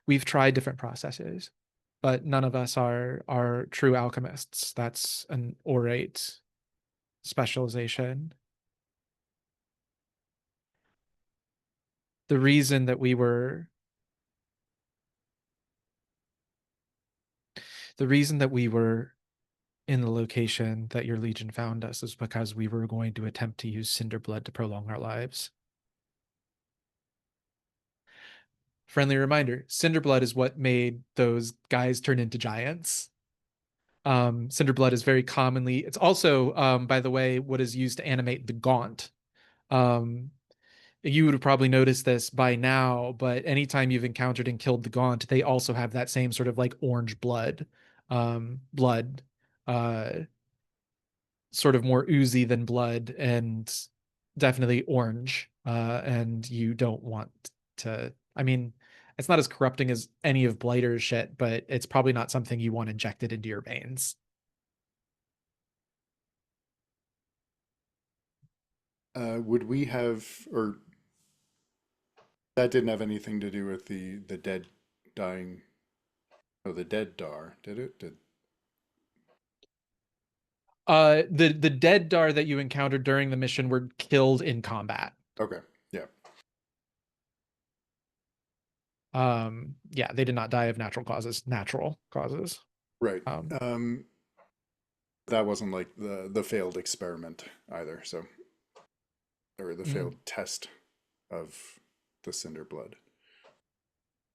we've tried different processes, but none of us are true alchemists. That's an orate specialization. The reason that we were in the location that your legion found us is because we were going to attempt to use cinder blood to prolong our lives. Friendly reminder, cinder blood is what made those guys turn into giants. Cinder blood is very commonly, it's also, by the way, what is used to animate the gaunt. You would have probably noticed this by now, but anytime you've encountered and killed the gaunt, they also have that same sort of like orange blood, uh, sort of more oozy than blood and definitely orange. And you don't want to, I mean, it's not as corrupting as any of Blighter's shit, but it's probably not something you want injected into your veins. Would we have, or that didn't have anything to do with the dead dying, oh, the dead Dar, did it? The dead Dar that you encountered during the mission were killed in combat. Okay, yeah. Yeah, they did not die of natural causes. Right. That wasn't like the failed experiment either, so, or the failed test of the cinder blood.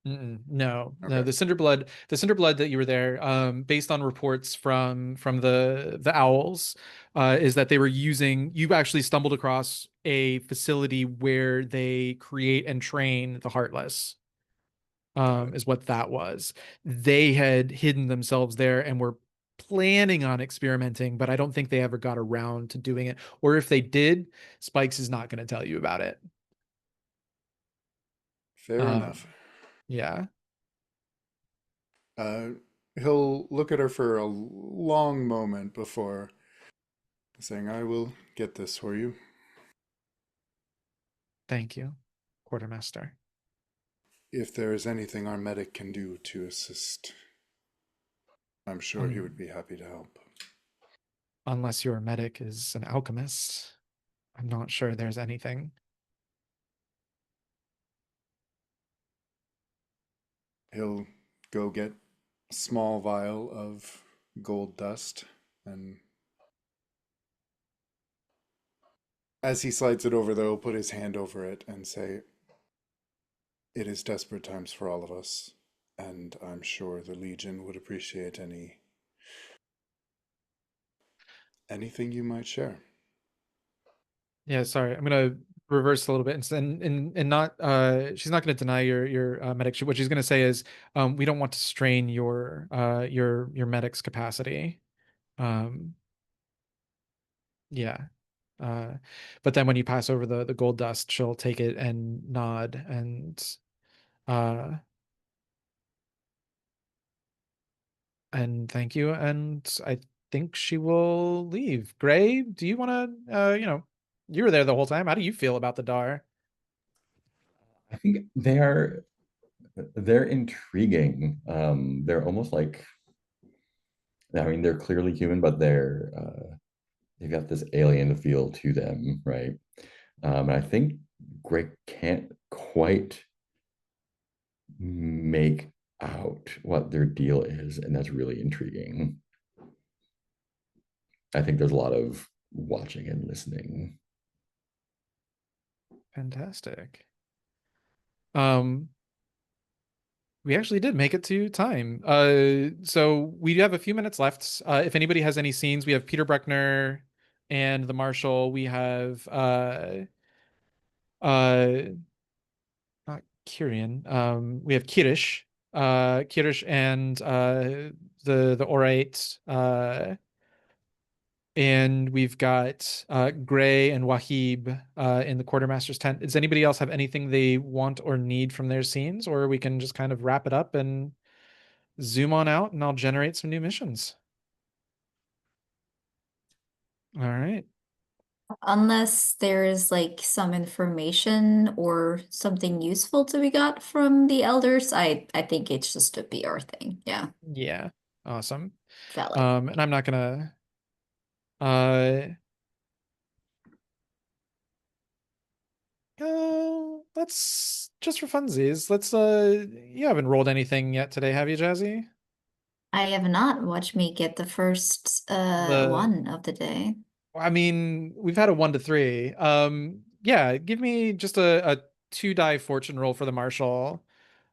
No, Okay. the cinder blood that you were there, based on reports from the owls, is that they were using, you actually stumbled across a facility where they create and train the heartless, is what that was. They had hidden themselves there and were planning on experimenting, but I don't think they ever got around to doing it. Or if they did, Spikes is not going to tell you about it. Fair enough. Yeah. He'll look at her for a long moment before saying, I will get this for you. Thank you, Quartermaster. If there is anything our medic can do to assist, I'm sure he would be happy to help. Unless your medic is an alchemist, I'm not sure there's anything. He'll go get a small vial of gold dust, and as he slides it over, though, he'll put his hand over it and say, it is desperate times for all of us, and I'm sure the Legion would appreciate anything you might share. Yeah, sorry. I'm gonna reverse a little bit and not she's not gonna deny your medic. What she's gonna say is we don't want to strain your medic's capacity. Yeah. But then when you pass over the gold dust, she'll take it and nod and thank you. And I think she will leave. Gray, do you want to, you were there the whole time. How do you feel about the Dar? I think they're intriguing. They're almost like, I mean, they're clearly human, but they've got this alien feel to them, right? And I think Greg can't quite make out what their deal is, and that's really intriguing. I think there's a lot of watching and listening. Fantastic. We actually did make it to time. So we have a few minutes left. If anybody has any scenes, we have Peter Bruckner and the Marshal. We have not Kyrian. We have Kirish. Kirish and the Orate. And we've got Gray and Wahib in the quartermaster's tent. Does anybody else have anything they want or need from their scenes, or we can just kind of wrap it up and zoom on out and I'll generate some new missions. All right. Unless there's like some information or something useful to be got from the elders, I think it's just a PR thing. Yeah, Yeah. Awesome. valid. And I'm not gonna uh let's just for funsies, let's you haven't rolled anything yet today, have you, Jazzy? I have not watched me get the first The one of the day. I mean, we've had a 1 to 3. Yeah, give me just a 2 die fortune roll for the marshal.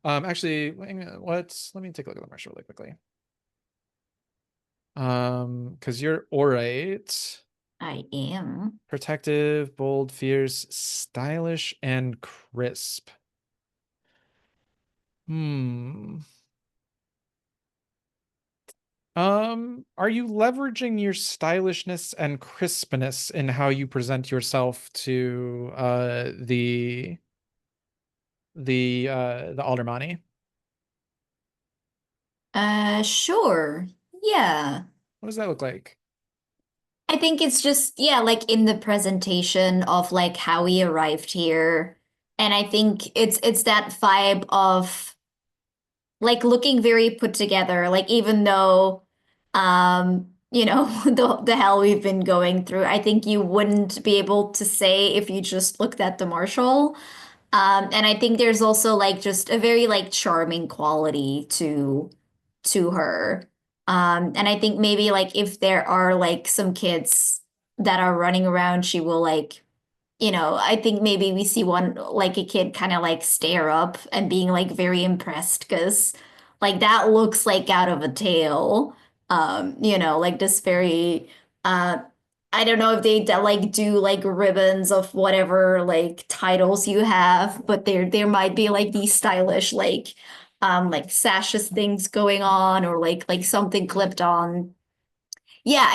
Actually, let me take a look at the marshal really quickly. Because you're orate, I am. protective, bold, fierce, stylish, and crisp. Hmm. Are you leveraging your stylishness and crispness in how you present yourself to the Aldermani? Sure. Yeah. What does that look like? I think it's just, yeah, like in the presentation of like how we arrived here. And I think it's that vibe of like looking very put together, like even though the hell we've been going through, I think you wouldn't be able to say if you just looked at the Marshal. And I think there's also like just a very like charming quality to her. And I think maybe like if there are like some kids that are running around, she will like, I think maybe we see one like a kid kind of like stare up and being like very impressed because like that looks like out of a tale. Like this very uh I don't know if they like do like ribbons of whatever like titles you have, but there might be like these stylish like sashes things going on or like something clipped on. Yeah,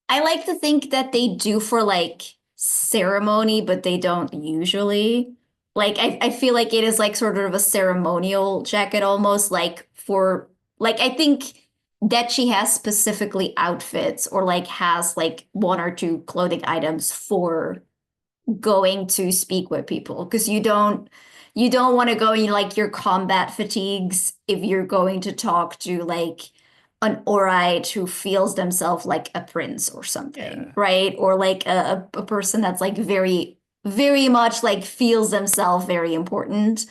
I like to think that they do for like ceremony, but they don't usually. Like I feel like it is like sort of a ceremonial jacket almost like for like I think that she has specifically outfits or like has like one or two clothing items for going to speak with people because you don't want to go in like your combat fatigues if you're going to talk to like an orite who feels themselves like a prince or something, Yeah. right? Or like a person that's like very, very much like feels themselves very important.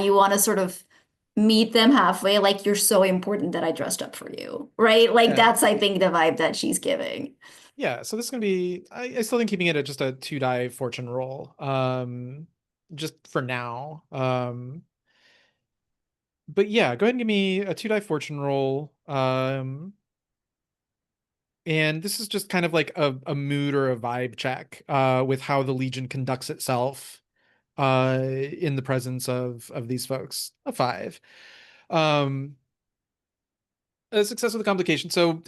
You want to sort of meet them halfway, like you're so important that I dressed up for you, right? Like Yeah. that's, I think, the vibe that she's giving. Yeah, so this is gonna be I still think keeping it at just a 2 die fortune roll. Just for now. But yeah, go ahead and give me a 2 die fortune roll. And this is just kind of like a mood or a vibe check with how the Legion conducts itself in the presence of these folks. A 5. Um a success with a complication. So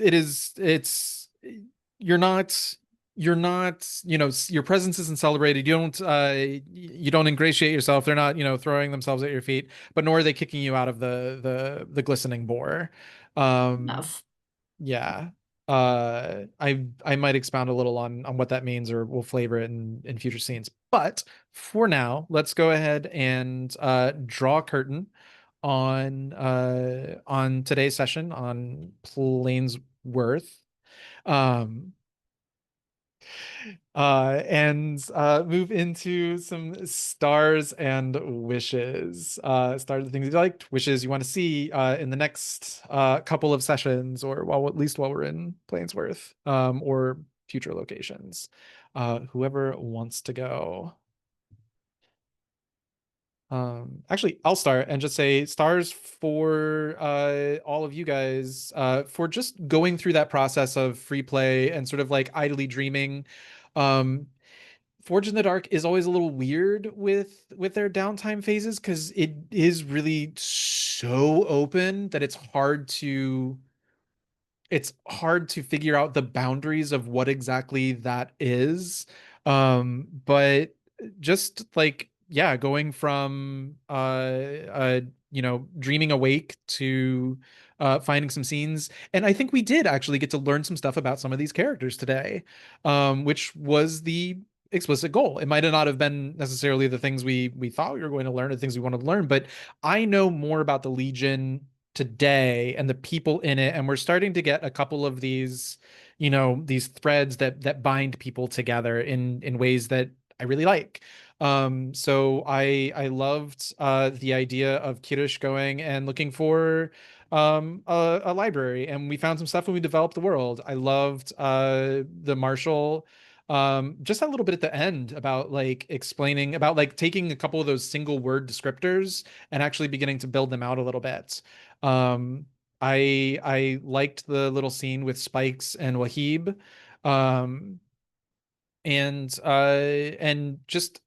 you're not your presence isn't celebrated. You don't ingratiate yourself. They're not throwing themselves at your feet, but nor are they kicking you out of the glistening boar. um Enough. yeah. I might expound a little on what that means, or we'll flavor it in future scenes. But for now, let's go ahead and draw a curtain on today's session on Plainsworth. Um and move into some stars and wishes. Stars, the things you liked, wishes you want to see in the next couple of sessions, or at least while we're in Plainsworth, or future locations. Whoever wants to go. Actually, I'll start and just say stars for all of you guys for just going through that process of free play and sort of like idly dreaming. Um, Forge in the Dark is always a little weird with their downtime phases because it is really so open that it's hard to figure out the boundaries of what exactly that is. But just like, yeah, going from dreaming awake to finding some scenes. And I think we did actually get to learn some stuff about some of these characters today, which was the explicit goal. It might not have been necessarily the things we thought we were going to learn, or the things we wanted to learn, but I know more about the Legion today and the people in it, and we're starting to get a couple of these, these threads that bind people together in ways that I really like. So I loved the idea of Kirish going and looking for a library, and we found some stuff when we developed the world. I loved the Marshall, just that little bit at the end about like explaining about like taking a couple of those single word descriptors and actually beginning to build them out a little bit. Um, I liked the little scene with Spikes and Wahib. Um, and just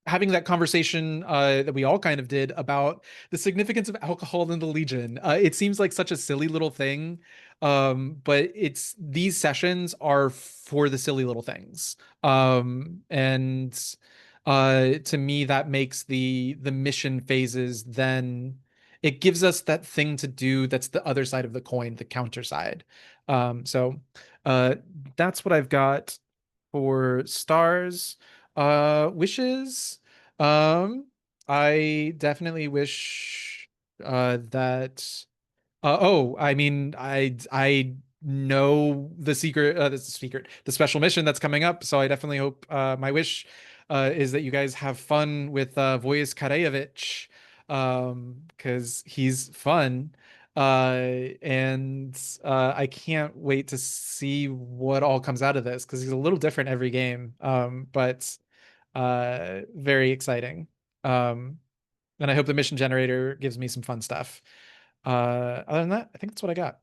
having that conversation that we all kind of did about the significance of alcohol in the Legion. It seems like such a silly little thing, but it's these sessions are for the silly little things. And to me, that makes the mission phases then it gives us that thing to do that's the other side of the coin, the counter side. So uh, that's what I've got for stars. Wishes. Um, I definitely wish that I mean, I know the special mission that's coming up, so I definitely hope my wish is that you guys have fun with Voyez Karayevich, because he's fun. And I can't wait to see what all comes out of this because he's a little different every game. But very exciting. And I hope the mission generator gives me some fun stuff. Other than that, I think that's what I got.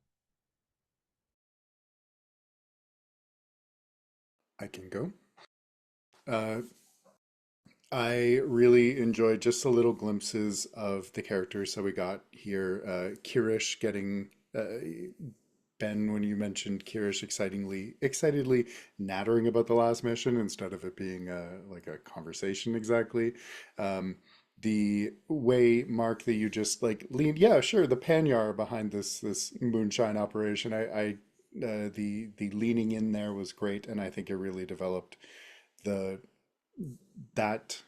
I can go. Uh, I really enjoyed just the little glimpses of the characters that we got here. Kirish getting Ben, when you mentioned Kirish excitedly nattering about the last mission instead of it being like a conversation exactly. The way, Mark, that you just like leaned, yeah, sure, the Panyar behind this moonshine operation. The leaning in there was great, and I think it really developed the that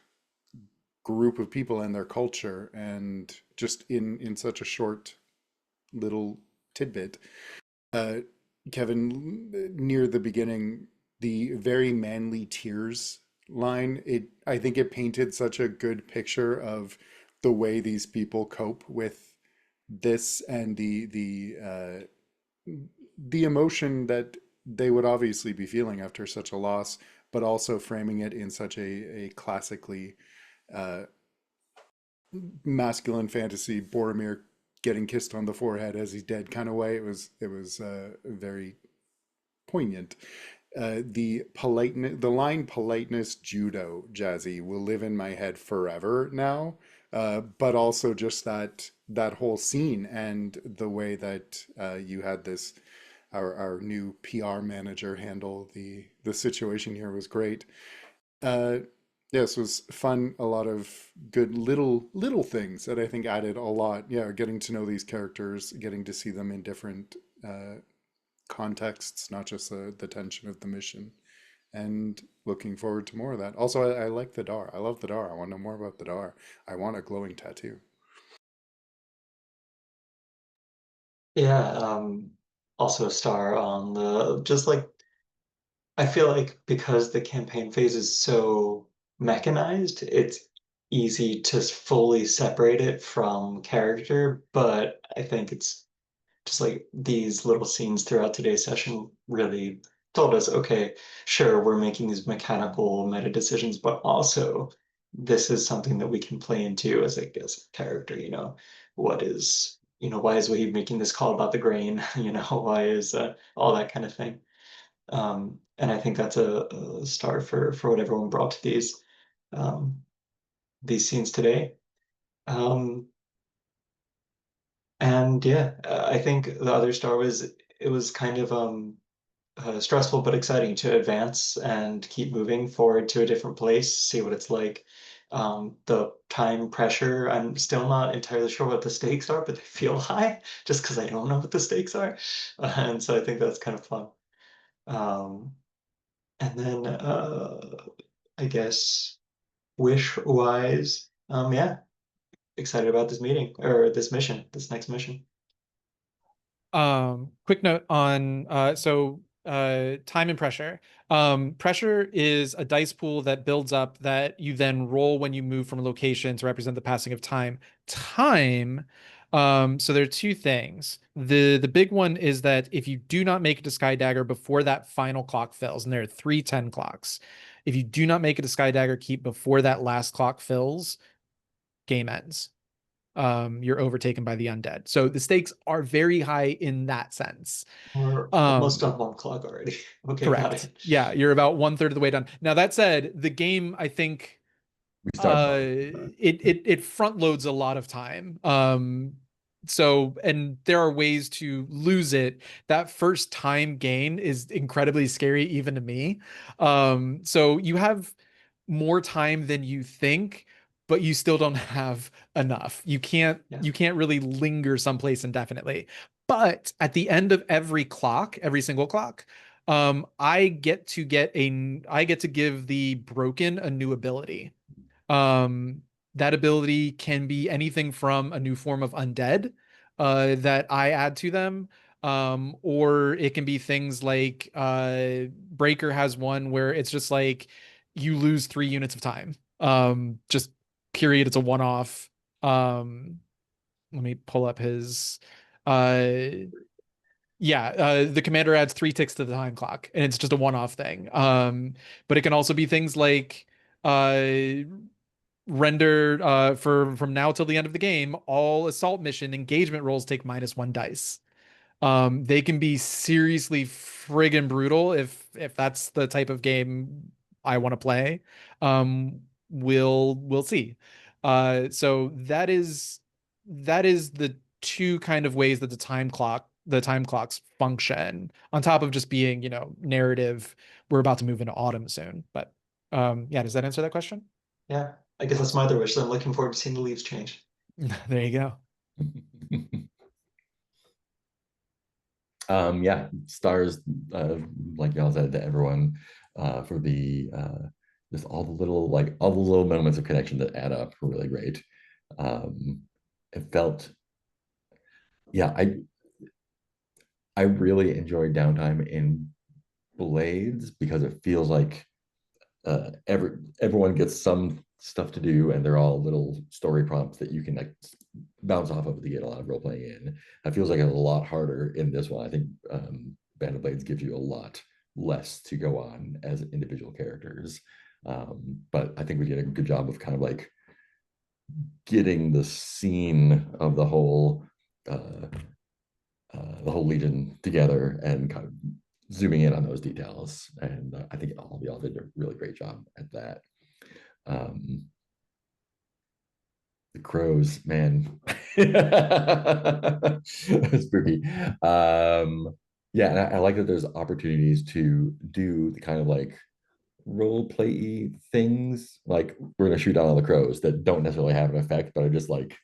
group of people and their culture, and just in such a short little tidbit. uh, Kevin, near the beginning, the very manly tears line, I think it painted such a good picture of the way these people cope with this, and the emotion that they would obviously be feeling after such a loss, but also framing it in such a classically uh, masculine fantasy, Boromir getting kissed on the forehead as he's dead kind of way. It was very poignant. The line "politeness judo jazzy" will live in my head forever now. But also just that whole scene, and the way that you had this our new PR manager handle the situation here was great. Uh, yes, it was fun. A lot of good little things that I think added a lot. Yeah, getting to know these characters, getting to see them in different contexts, not just the tension of the mission, and looking forward to more of that. Also, I like the Dar. I love the Dar. I want to know more about the Dar. I want a glowing tattoo. Yeah, also a star on the just like I feel like because the campaign phase is so mechanized, it's easy to fully separate it from character, but I think it's just like these little scenes throughout today's session really told us, okay, sure, we're making these mechanical meta decisions, but also this is something that we can play into as as a character, why is Wahid making this call about the grain? Why is all that kind of thing. And I think that's a start for what everyone brought to um, these scenes today. Um, and yeah, I think the other star was it was kind of stressful but exciting to advance and keep moving forward to a different place, see what it's like. The time pressure, I'm still not entirely sure what the stakes are, but they feel high just because I don't know what the stakes are. And so I think that's kind of fun. And then I guess wish-wise, yeah, excited about this meeting or this mission, this next mission. Quick note on time and pressure. Pressure is a dice pool that builds up that you then roll when you move from a location to represent the passing of time. Time, so there are two things. The big one is that if you do not make it to Sky Dagger before that final clock fills, and there are 3 10 clocks, if you do not make it to Sky Dagger Keep before that last clock fills, game ends. You're overtaken by the undead. So the stakes are very high in that sense. We're almost on 1 clock already. Okay, got Correct. it. Yeah, you're about 1/3 of the way done. Now that said, the game, I think, We start. it front loads a lot of time. So, and there are ways to lose it. That first time gain is incredibly scary, even to me. So you have more time than you think, but you still don't have enough. You can't really linger someplace indefinitely. But at the end of every clock, every single clock, I get to give the broken a new ability. That ability can be anything from a new form of undead that I add to them, or it can be things like Breaker has one where it's just like you lose 3 units of time. Just period. It's a one-off. Let me pull up his. The commander adds 3 ticks to the time clock, and it's just a one-off thing. But it can also be things like render from now till the end of the game, all assault mission engagement rolls take -1 dice. They can be seriously friggin' brutal if that's the type of game I want to play. We'll see. So that is the 2 kind of ways that the time clocks function, on top of just being, narrative. We're about to move into autumn soon, but yeah, does that answer that question? Yeah, I guess that's my other wish. So I'm looking forward to seeing the leaves change. There you go. Yeah, stars, like y'all said, to everyone for the just all the little moments of connection that add up were really great. It felt, yeah, I really enjoyed downtime in Blades because it feels like everyone gets some stuff to do, and they're all little story prompts that you can like bounce off of to get a lot of role playing in. It feels like it's a lot harder in this one. I think Band of Blades gives you a lot less to go on as individual characters, but I think we did a good job of kind of like getting the scene of the whole Legion together and kind of zooming in on those details. And I think all of y'all did a really great job at that. The crows, man, spooky. Yeah, and I like that there's opportunities to do the kind of like role play things. Like we're gonna shoot down all the crows that don't necessarily have an effect, but are just like,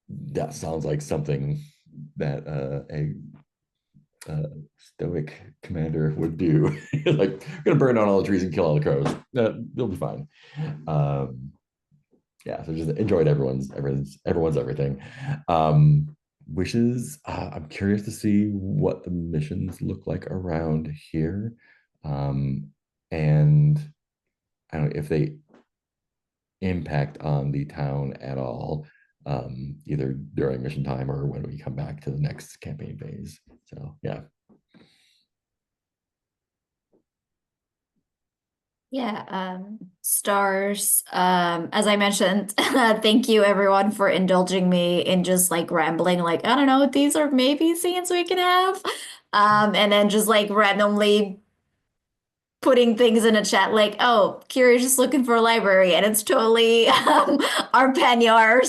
that sounds like something that a stoic commander would do. Like, we're gonna burn down all the trees and kill all the crows. They'll be fine. Yeah, so just enjoyed everyone's everything. Wishes. I'm curious to see what the missions look like around here, and I don't know if they impact on the town at all, either during mission time or when we come back to the next campaign phase. So yeah. Yeah, stars. As I mentioned, thank you everyone for indulging me in just like rambling, like, I don't know, these are maybe scenes we can have. And then just like randomly putting things in a chat like, oh, Kirish is looking for a library, and it's totally our Panyar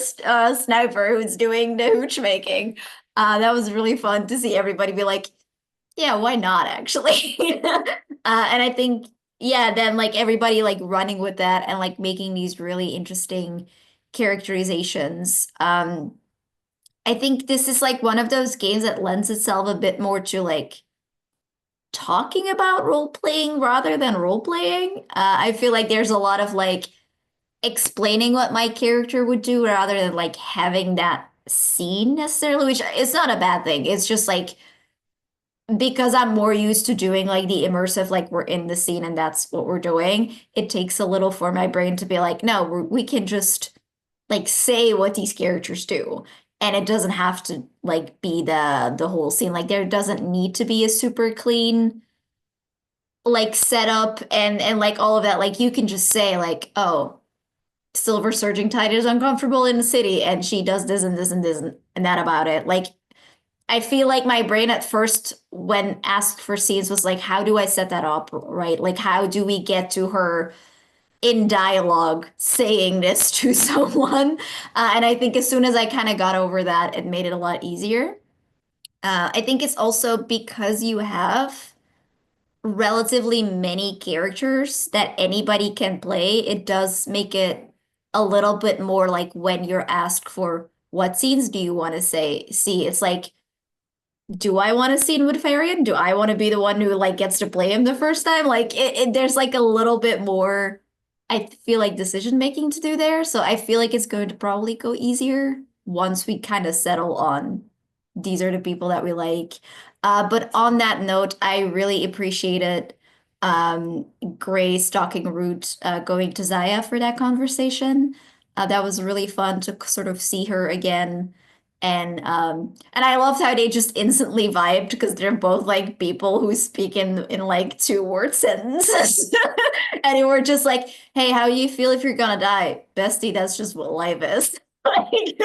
sniper who's doing the hooch making. That was really fun to see everybody be like, yeah, why not actually? And I think yeah, then like everybody like running with that and like making these really interesting characterizations. I think this is like one of those games that lends itself a bit more to like talking about role playing rather than role playing. I feel like there's a lot of like explaining what my character would do rather than like having that scene necessarily, which is not a bad thing. It's just like because I'm more used to doing like the immersive, like we're in the scene and that's what we're doing. It takes a little for my brain to be like, no, we can just like say what these characters do. And it doesn't have to like be the whole scene. Like there doesn't need to be a super clean like setup and like all of that. Like you can just say like, oh, Silver Surging Tide is uncomfortable in the city and she does this and this and this and that about it. Like I feel like my brain at first, when asked for scenes, was like, how do I set that up, right? Like, how do we get to her in dialogue saying this to someone? And I think as soon as I kind of got over that, it made it a lot easier. I think it's also because you have relatively many characters that anybody can play, it does make it a little bit more like when you're asked for what scenes do you want to see, it's like, do I want to scene with Farian? Do I want to be the one who like gets to play him the first time? Like there's like a little bit more, I feel like decision making to do there. So I feel like it's going to probably go easier once we kind of settle on these are the people that we like. But on that note, I really appreciated Gray stalking Root going to Zaya for that conversation. That was really fun to sort of see her again and I loved how they just instantly vibed because they're both like people who speak in like 2 word sentences. And they were just like, hey, how you feel if you're gonna die? Bestie, that's just what life is. Like,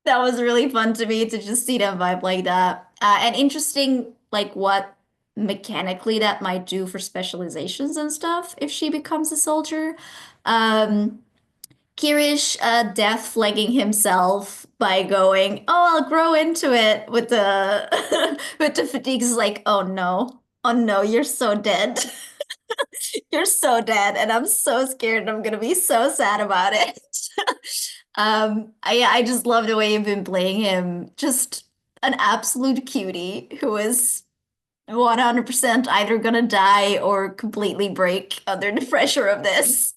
that was really fun to me to just see them vibe like that. And interesting like what mechanically that might do for specializations and stuff if she becomes a soldier. Um Kirish death flagging himself by going, "Oh, I'll grow into it" with the with the fatigues is like, oh no, you're so dead, you're so dead, and I'm so scared, and I'm gonna be so sad about it. I just love the way you've been playing him, just an absolute cutie who is 100% either gonna die or completely break under the pressure of this.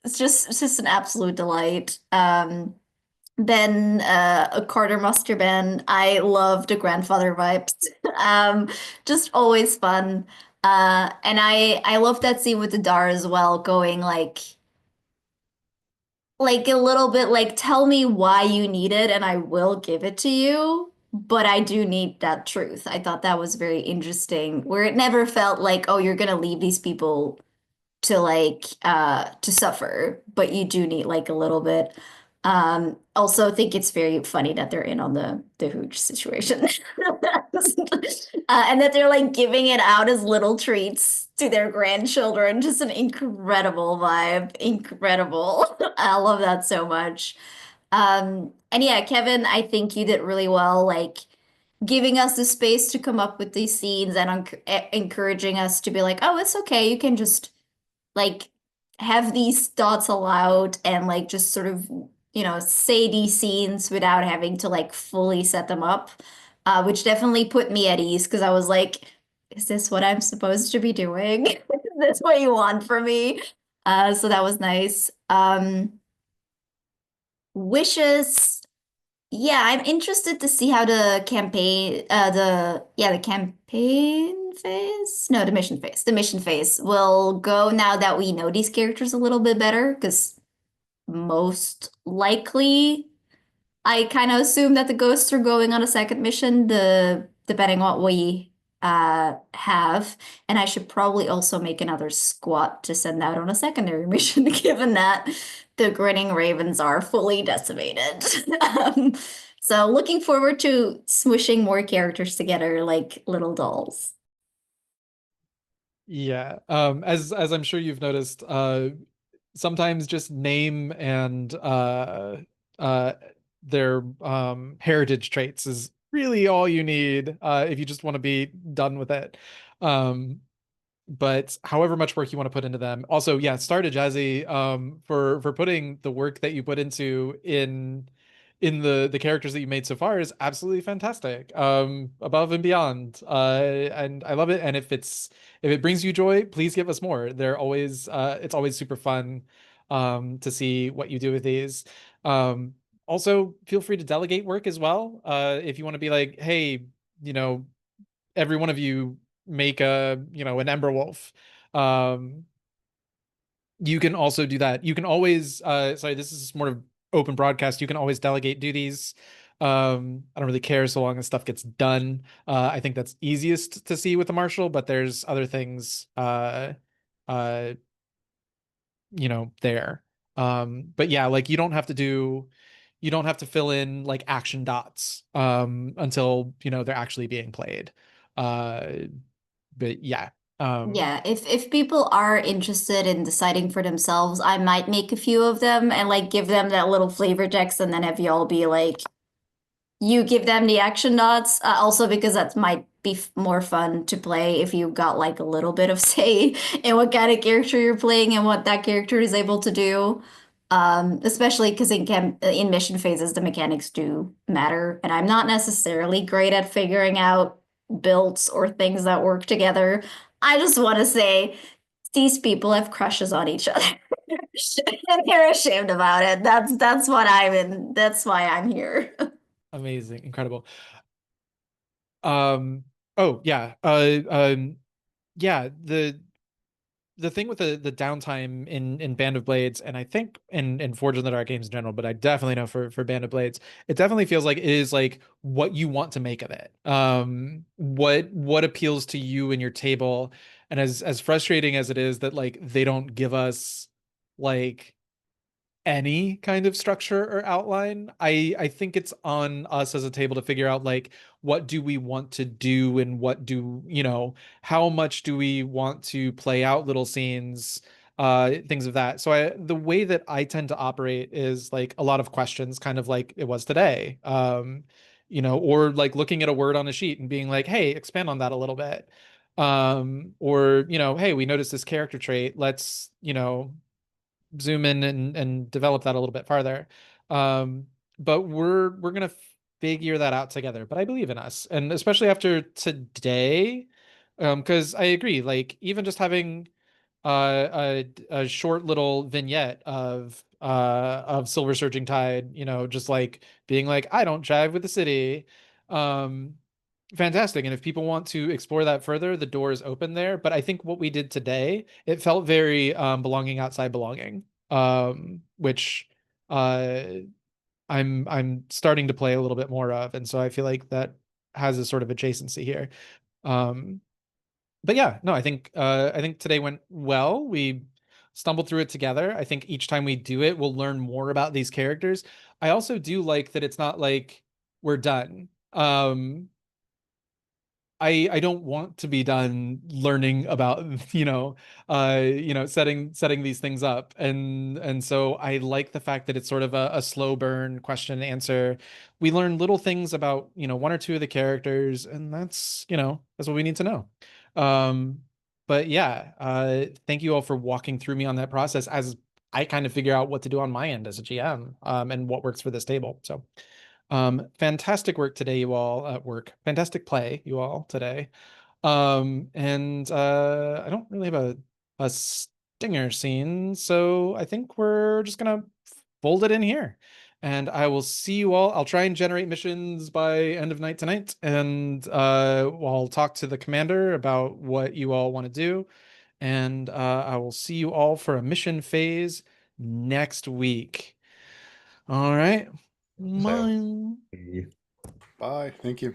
It's just an absolute delight. Ben, a Carter Muster Ben. I love the grandfather vibes. Um, just always fun. And I love that scene with the Dar as well, going like a little bit like tell me why you need it and I will give it to you. But I do need that truth. I thought that was very interesting, where it never felt like, oh, you're gonna leave these people to like to suffer, but you do need like a little bit. Also think it's very funny that they're in on the hooch situation. And that they're like giving it out as little treats to their grandchildren. Just an incredible vibe. Incredible. I love that so much. And yeah, Kevin, I think you did really well, like giving us the space to come up with these scenes and encouraging us to be like, oh, it's okay. You can just like have these thoughts aloud and like just sort of, say these scenes without having to like fully set them up, which definitely put me at ease because I was like, is this what I'm supposed to be doing? Is this what you want from me? So that was nice. Wishes. Yeah, I'm interested to see how the campaign, the campaign phase, no, the mission phase will go now that we know these characters a little bit better, because most likely I kind of assume that the ghosts are going on a second mission, depending on what we have. And I should probably also make another squad to send out on a secondary mission, given that the grinning ravens are fully decimated. Um, so looking forward to smooshing more characters together like little dolls. Yeah. As I'm sure you've noticed, sometimes just name and uh their heritage traits is really all you need if you just want to be done with it. but however much work you want to put into them. Also, yeah, start a Jazzy for putting the work that you put into in the characters that you made so far is absolutely fantastic. Above and beyond. And I love it. And if it brings you joy, please give us more. They're always it's always super fun to see what you do with these. Also feel free to delegate work as well. If you want to be like, hey, you know, every one of you make an Ember Wolf. Um, you can also do that. You can always sorry, this is more of open broadcast. You can always delegate duties. I don't really care so long as stuff gets done. I think that's easiest to see with the Marshal, but there's other things uh there. But yeah, like you don't have to fill in like action dots until they're actually being played. Uh but yeah. Yeah, if people are interested in deciding for themselves, I might make a few of them and like give them that little flavor text and then have y'all be like, you give them the action dots. Also because that might be more fun to play if you got like a little bit of say in what kind of character you're playing and what that character is able to do. Especially because in mission phases the mechanics do matter, and I'm not necessarily great at figuring out builds or things that work together. I just want to say these people have crushes on each other. And they're ashamed about it. That's what I'm in. That's why I'm here. Amazing, incredible. Oh yeah. Yeah, the thing with the downtime in Band of Blades, and I think in Forge in the Dark games in general, but I definitely know for Band of Blades, it definitely feels like it is like what you want to make of it. What appeals to you and your table, and as frustrating as it is that like they don't give us like any kind of structure or outline. I think it's on us as a table to figure out like what do we want to do and what do, how much do we want to play out little scenes, things of that. So the way that I tend to operate is like a lot of questions, kind of like it was today. Or like looking at a word on a sheet and being like, hey, expand on that a little bit. Or, hey, we noticed this character trait. Let's, zoom in and develop that a little bit farther. But we're gonna figure that out together. But I believe in us, and especially after today, because I agree. Like even just having a short little vignette of Silver Surging Tide, just like being like, I don't jive with the city. Um, Fantastic. And if people want to explore that further, the door is open there. But I think what we did today, it felt very belonging outside belonging, which uh, I'm starting to play a little bit more of, and so I feel like that has a sort of adjacency here. Um, but yeah, no, I think today went well. We stumbled through it together. I think each time we do it, we'll learn more about these characters. I also do like that it's not like we're done. I don't want to be done learning about setting these things up, and so I like the fact that it's sort of a slow burn question and answer. We learn little things about one or two of the characters, and that's what we need to know. But yeah, thank you all for walking through me on that process as I kind of figure out what to do on my end as a GM, and what works for this table. So fantastic work today, you all at work. Fantastic play, you all today. And I don't really have a stinger scene, so I think we're just gonna fold it in here. And I will see you all. I'll try and generate missions by end of night tonight, and I'll talk to the commander about what you all want to do. And I will see you all for a mission phase next week. All right. So. Bye. Bye. Thank you.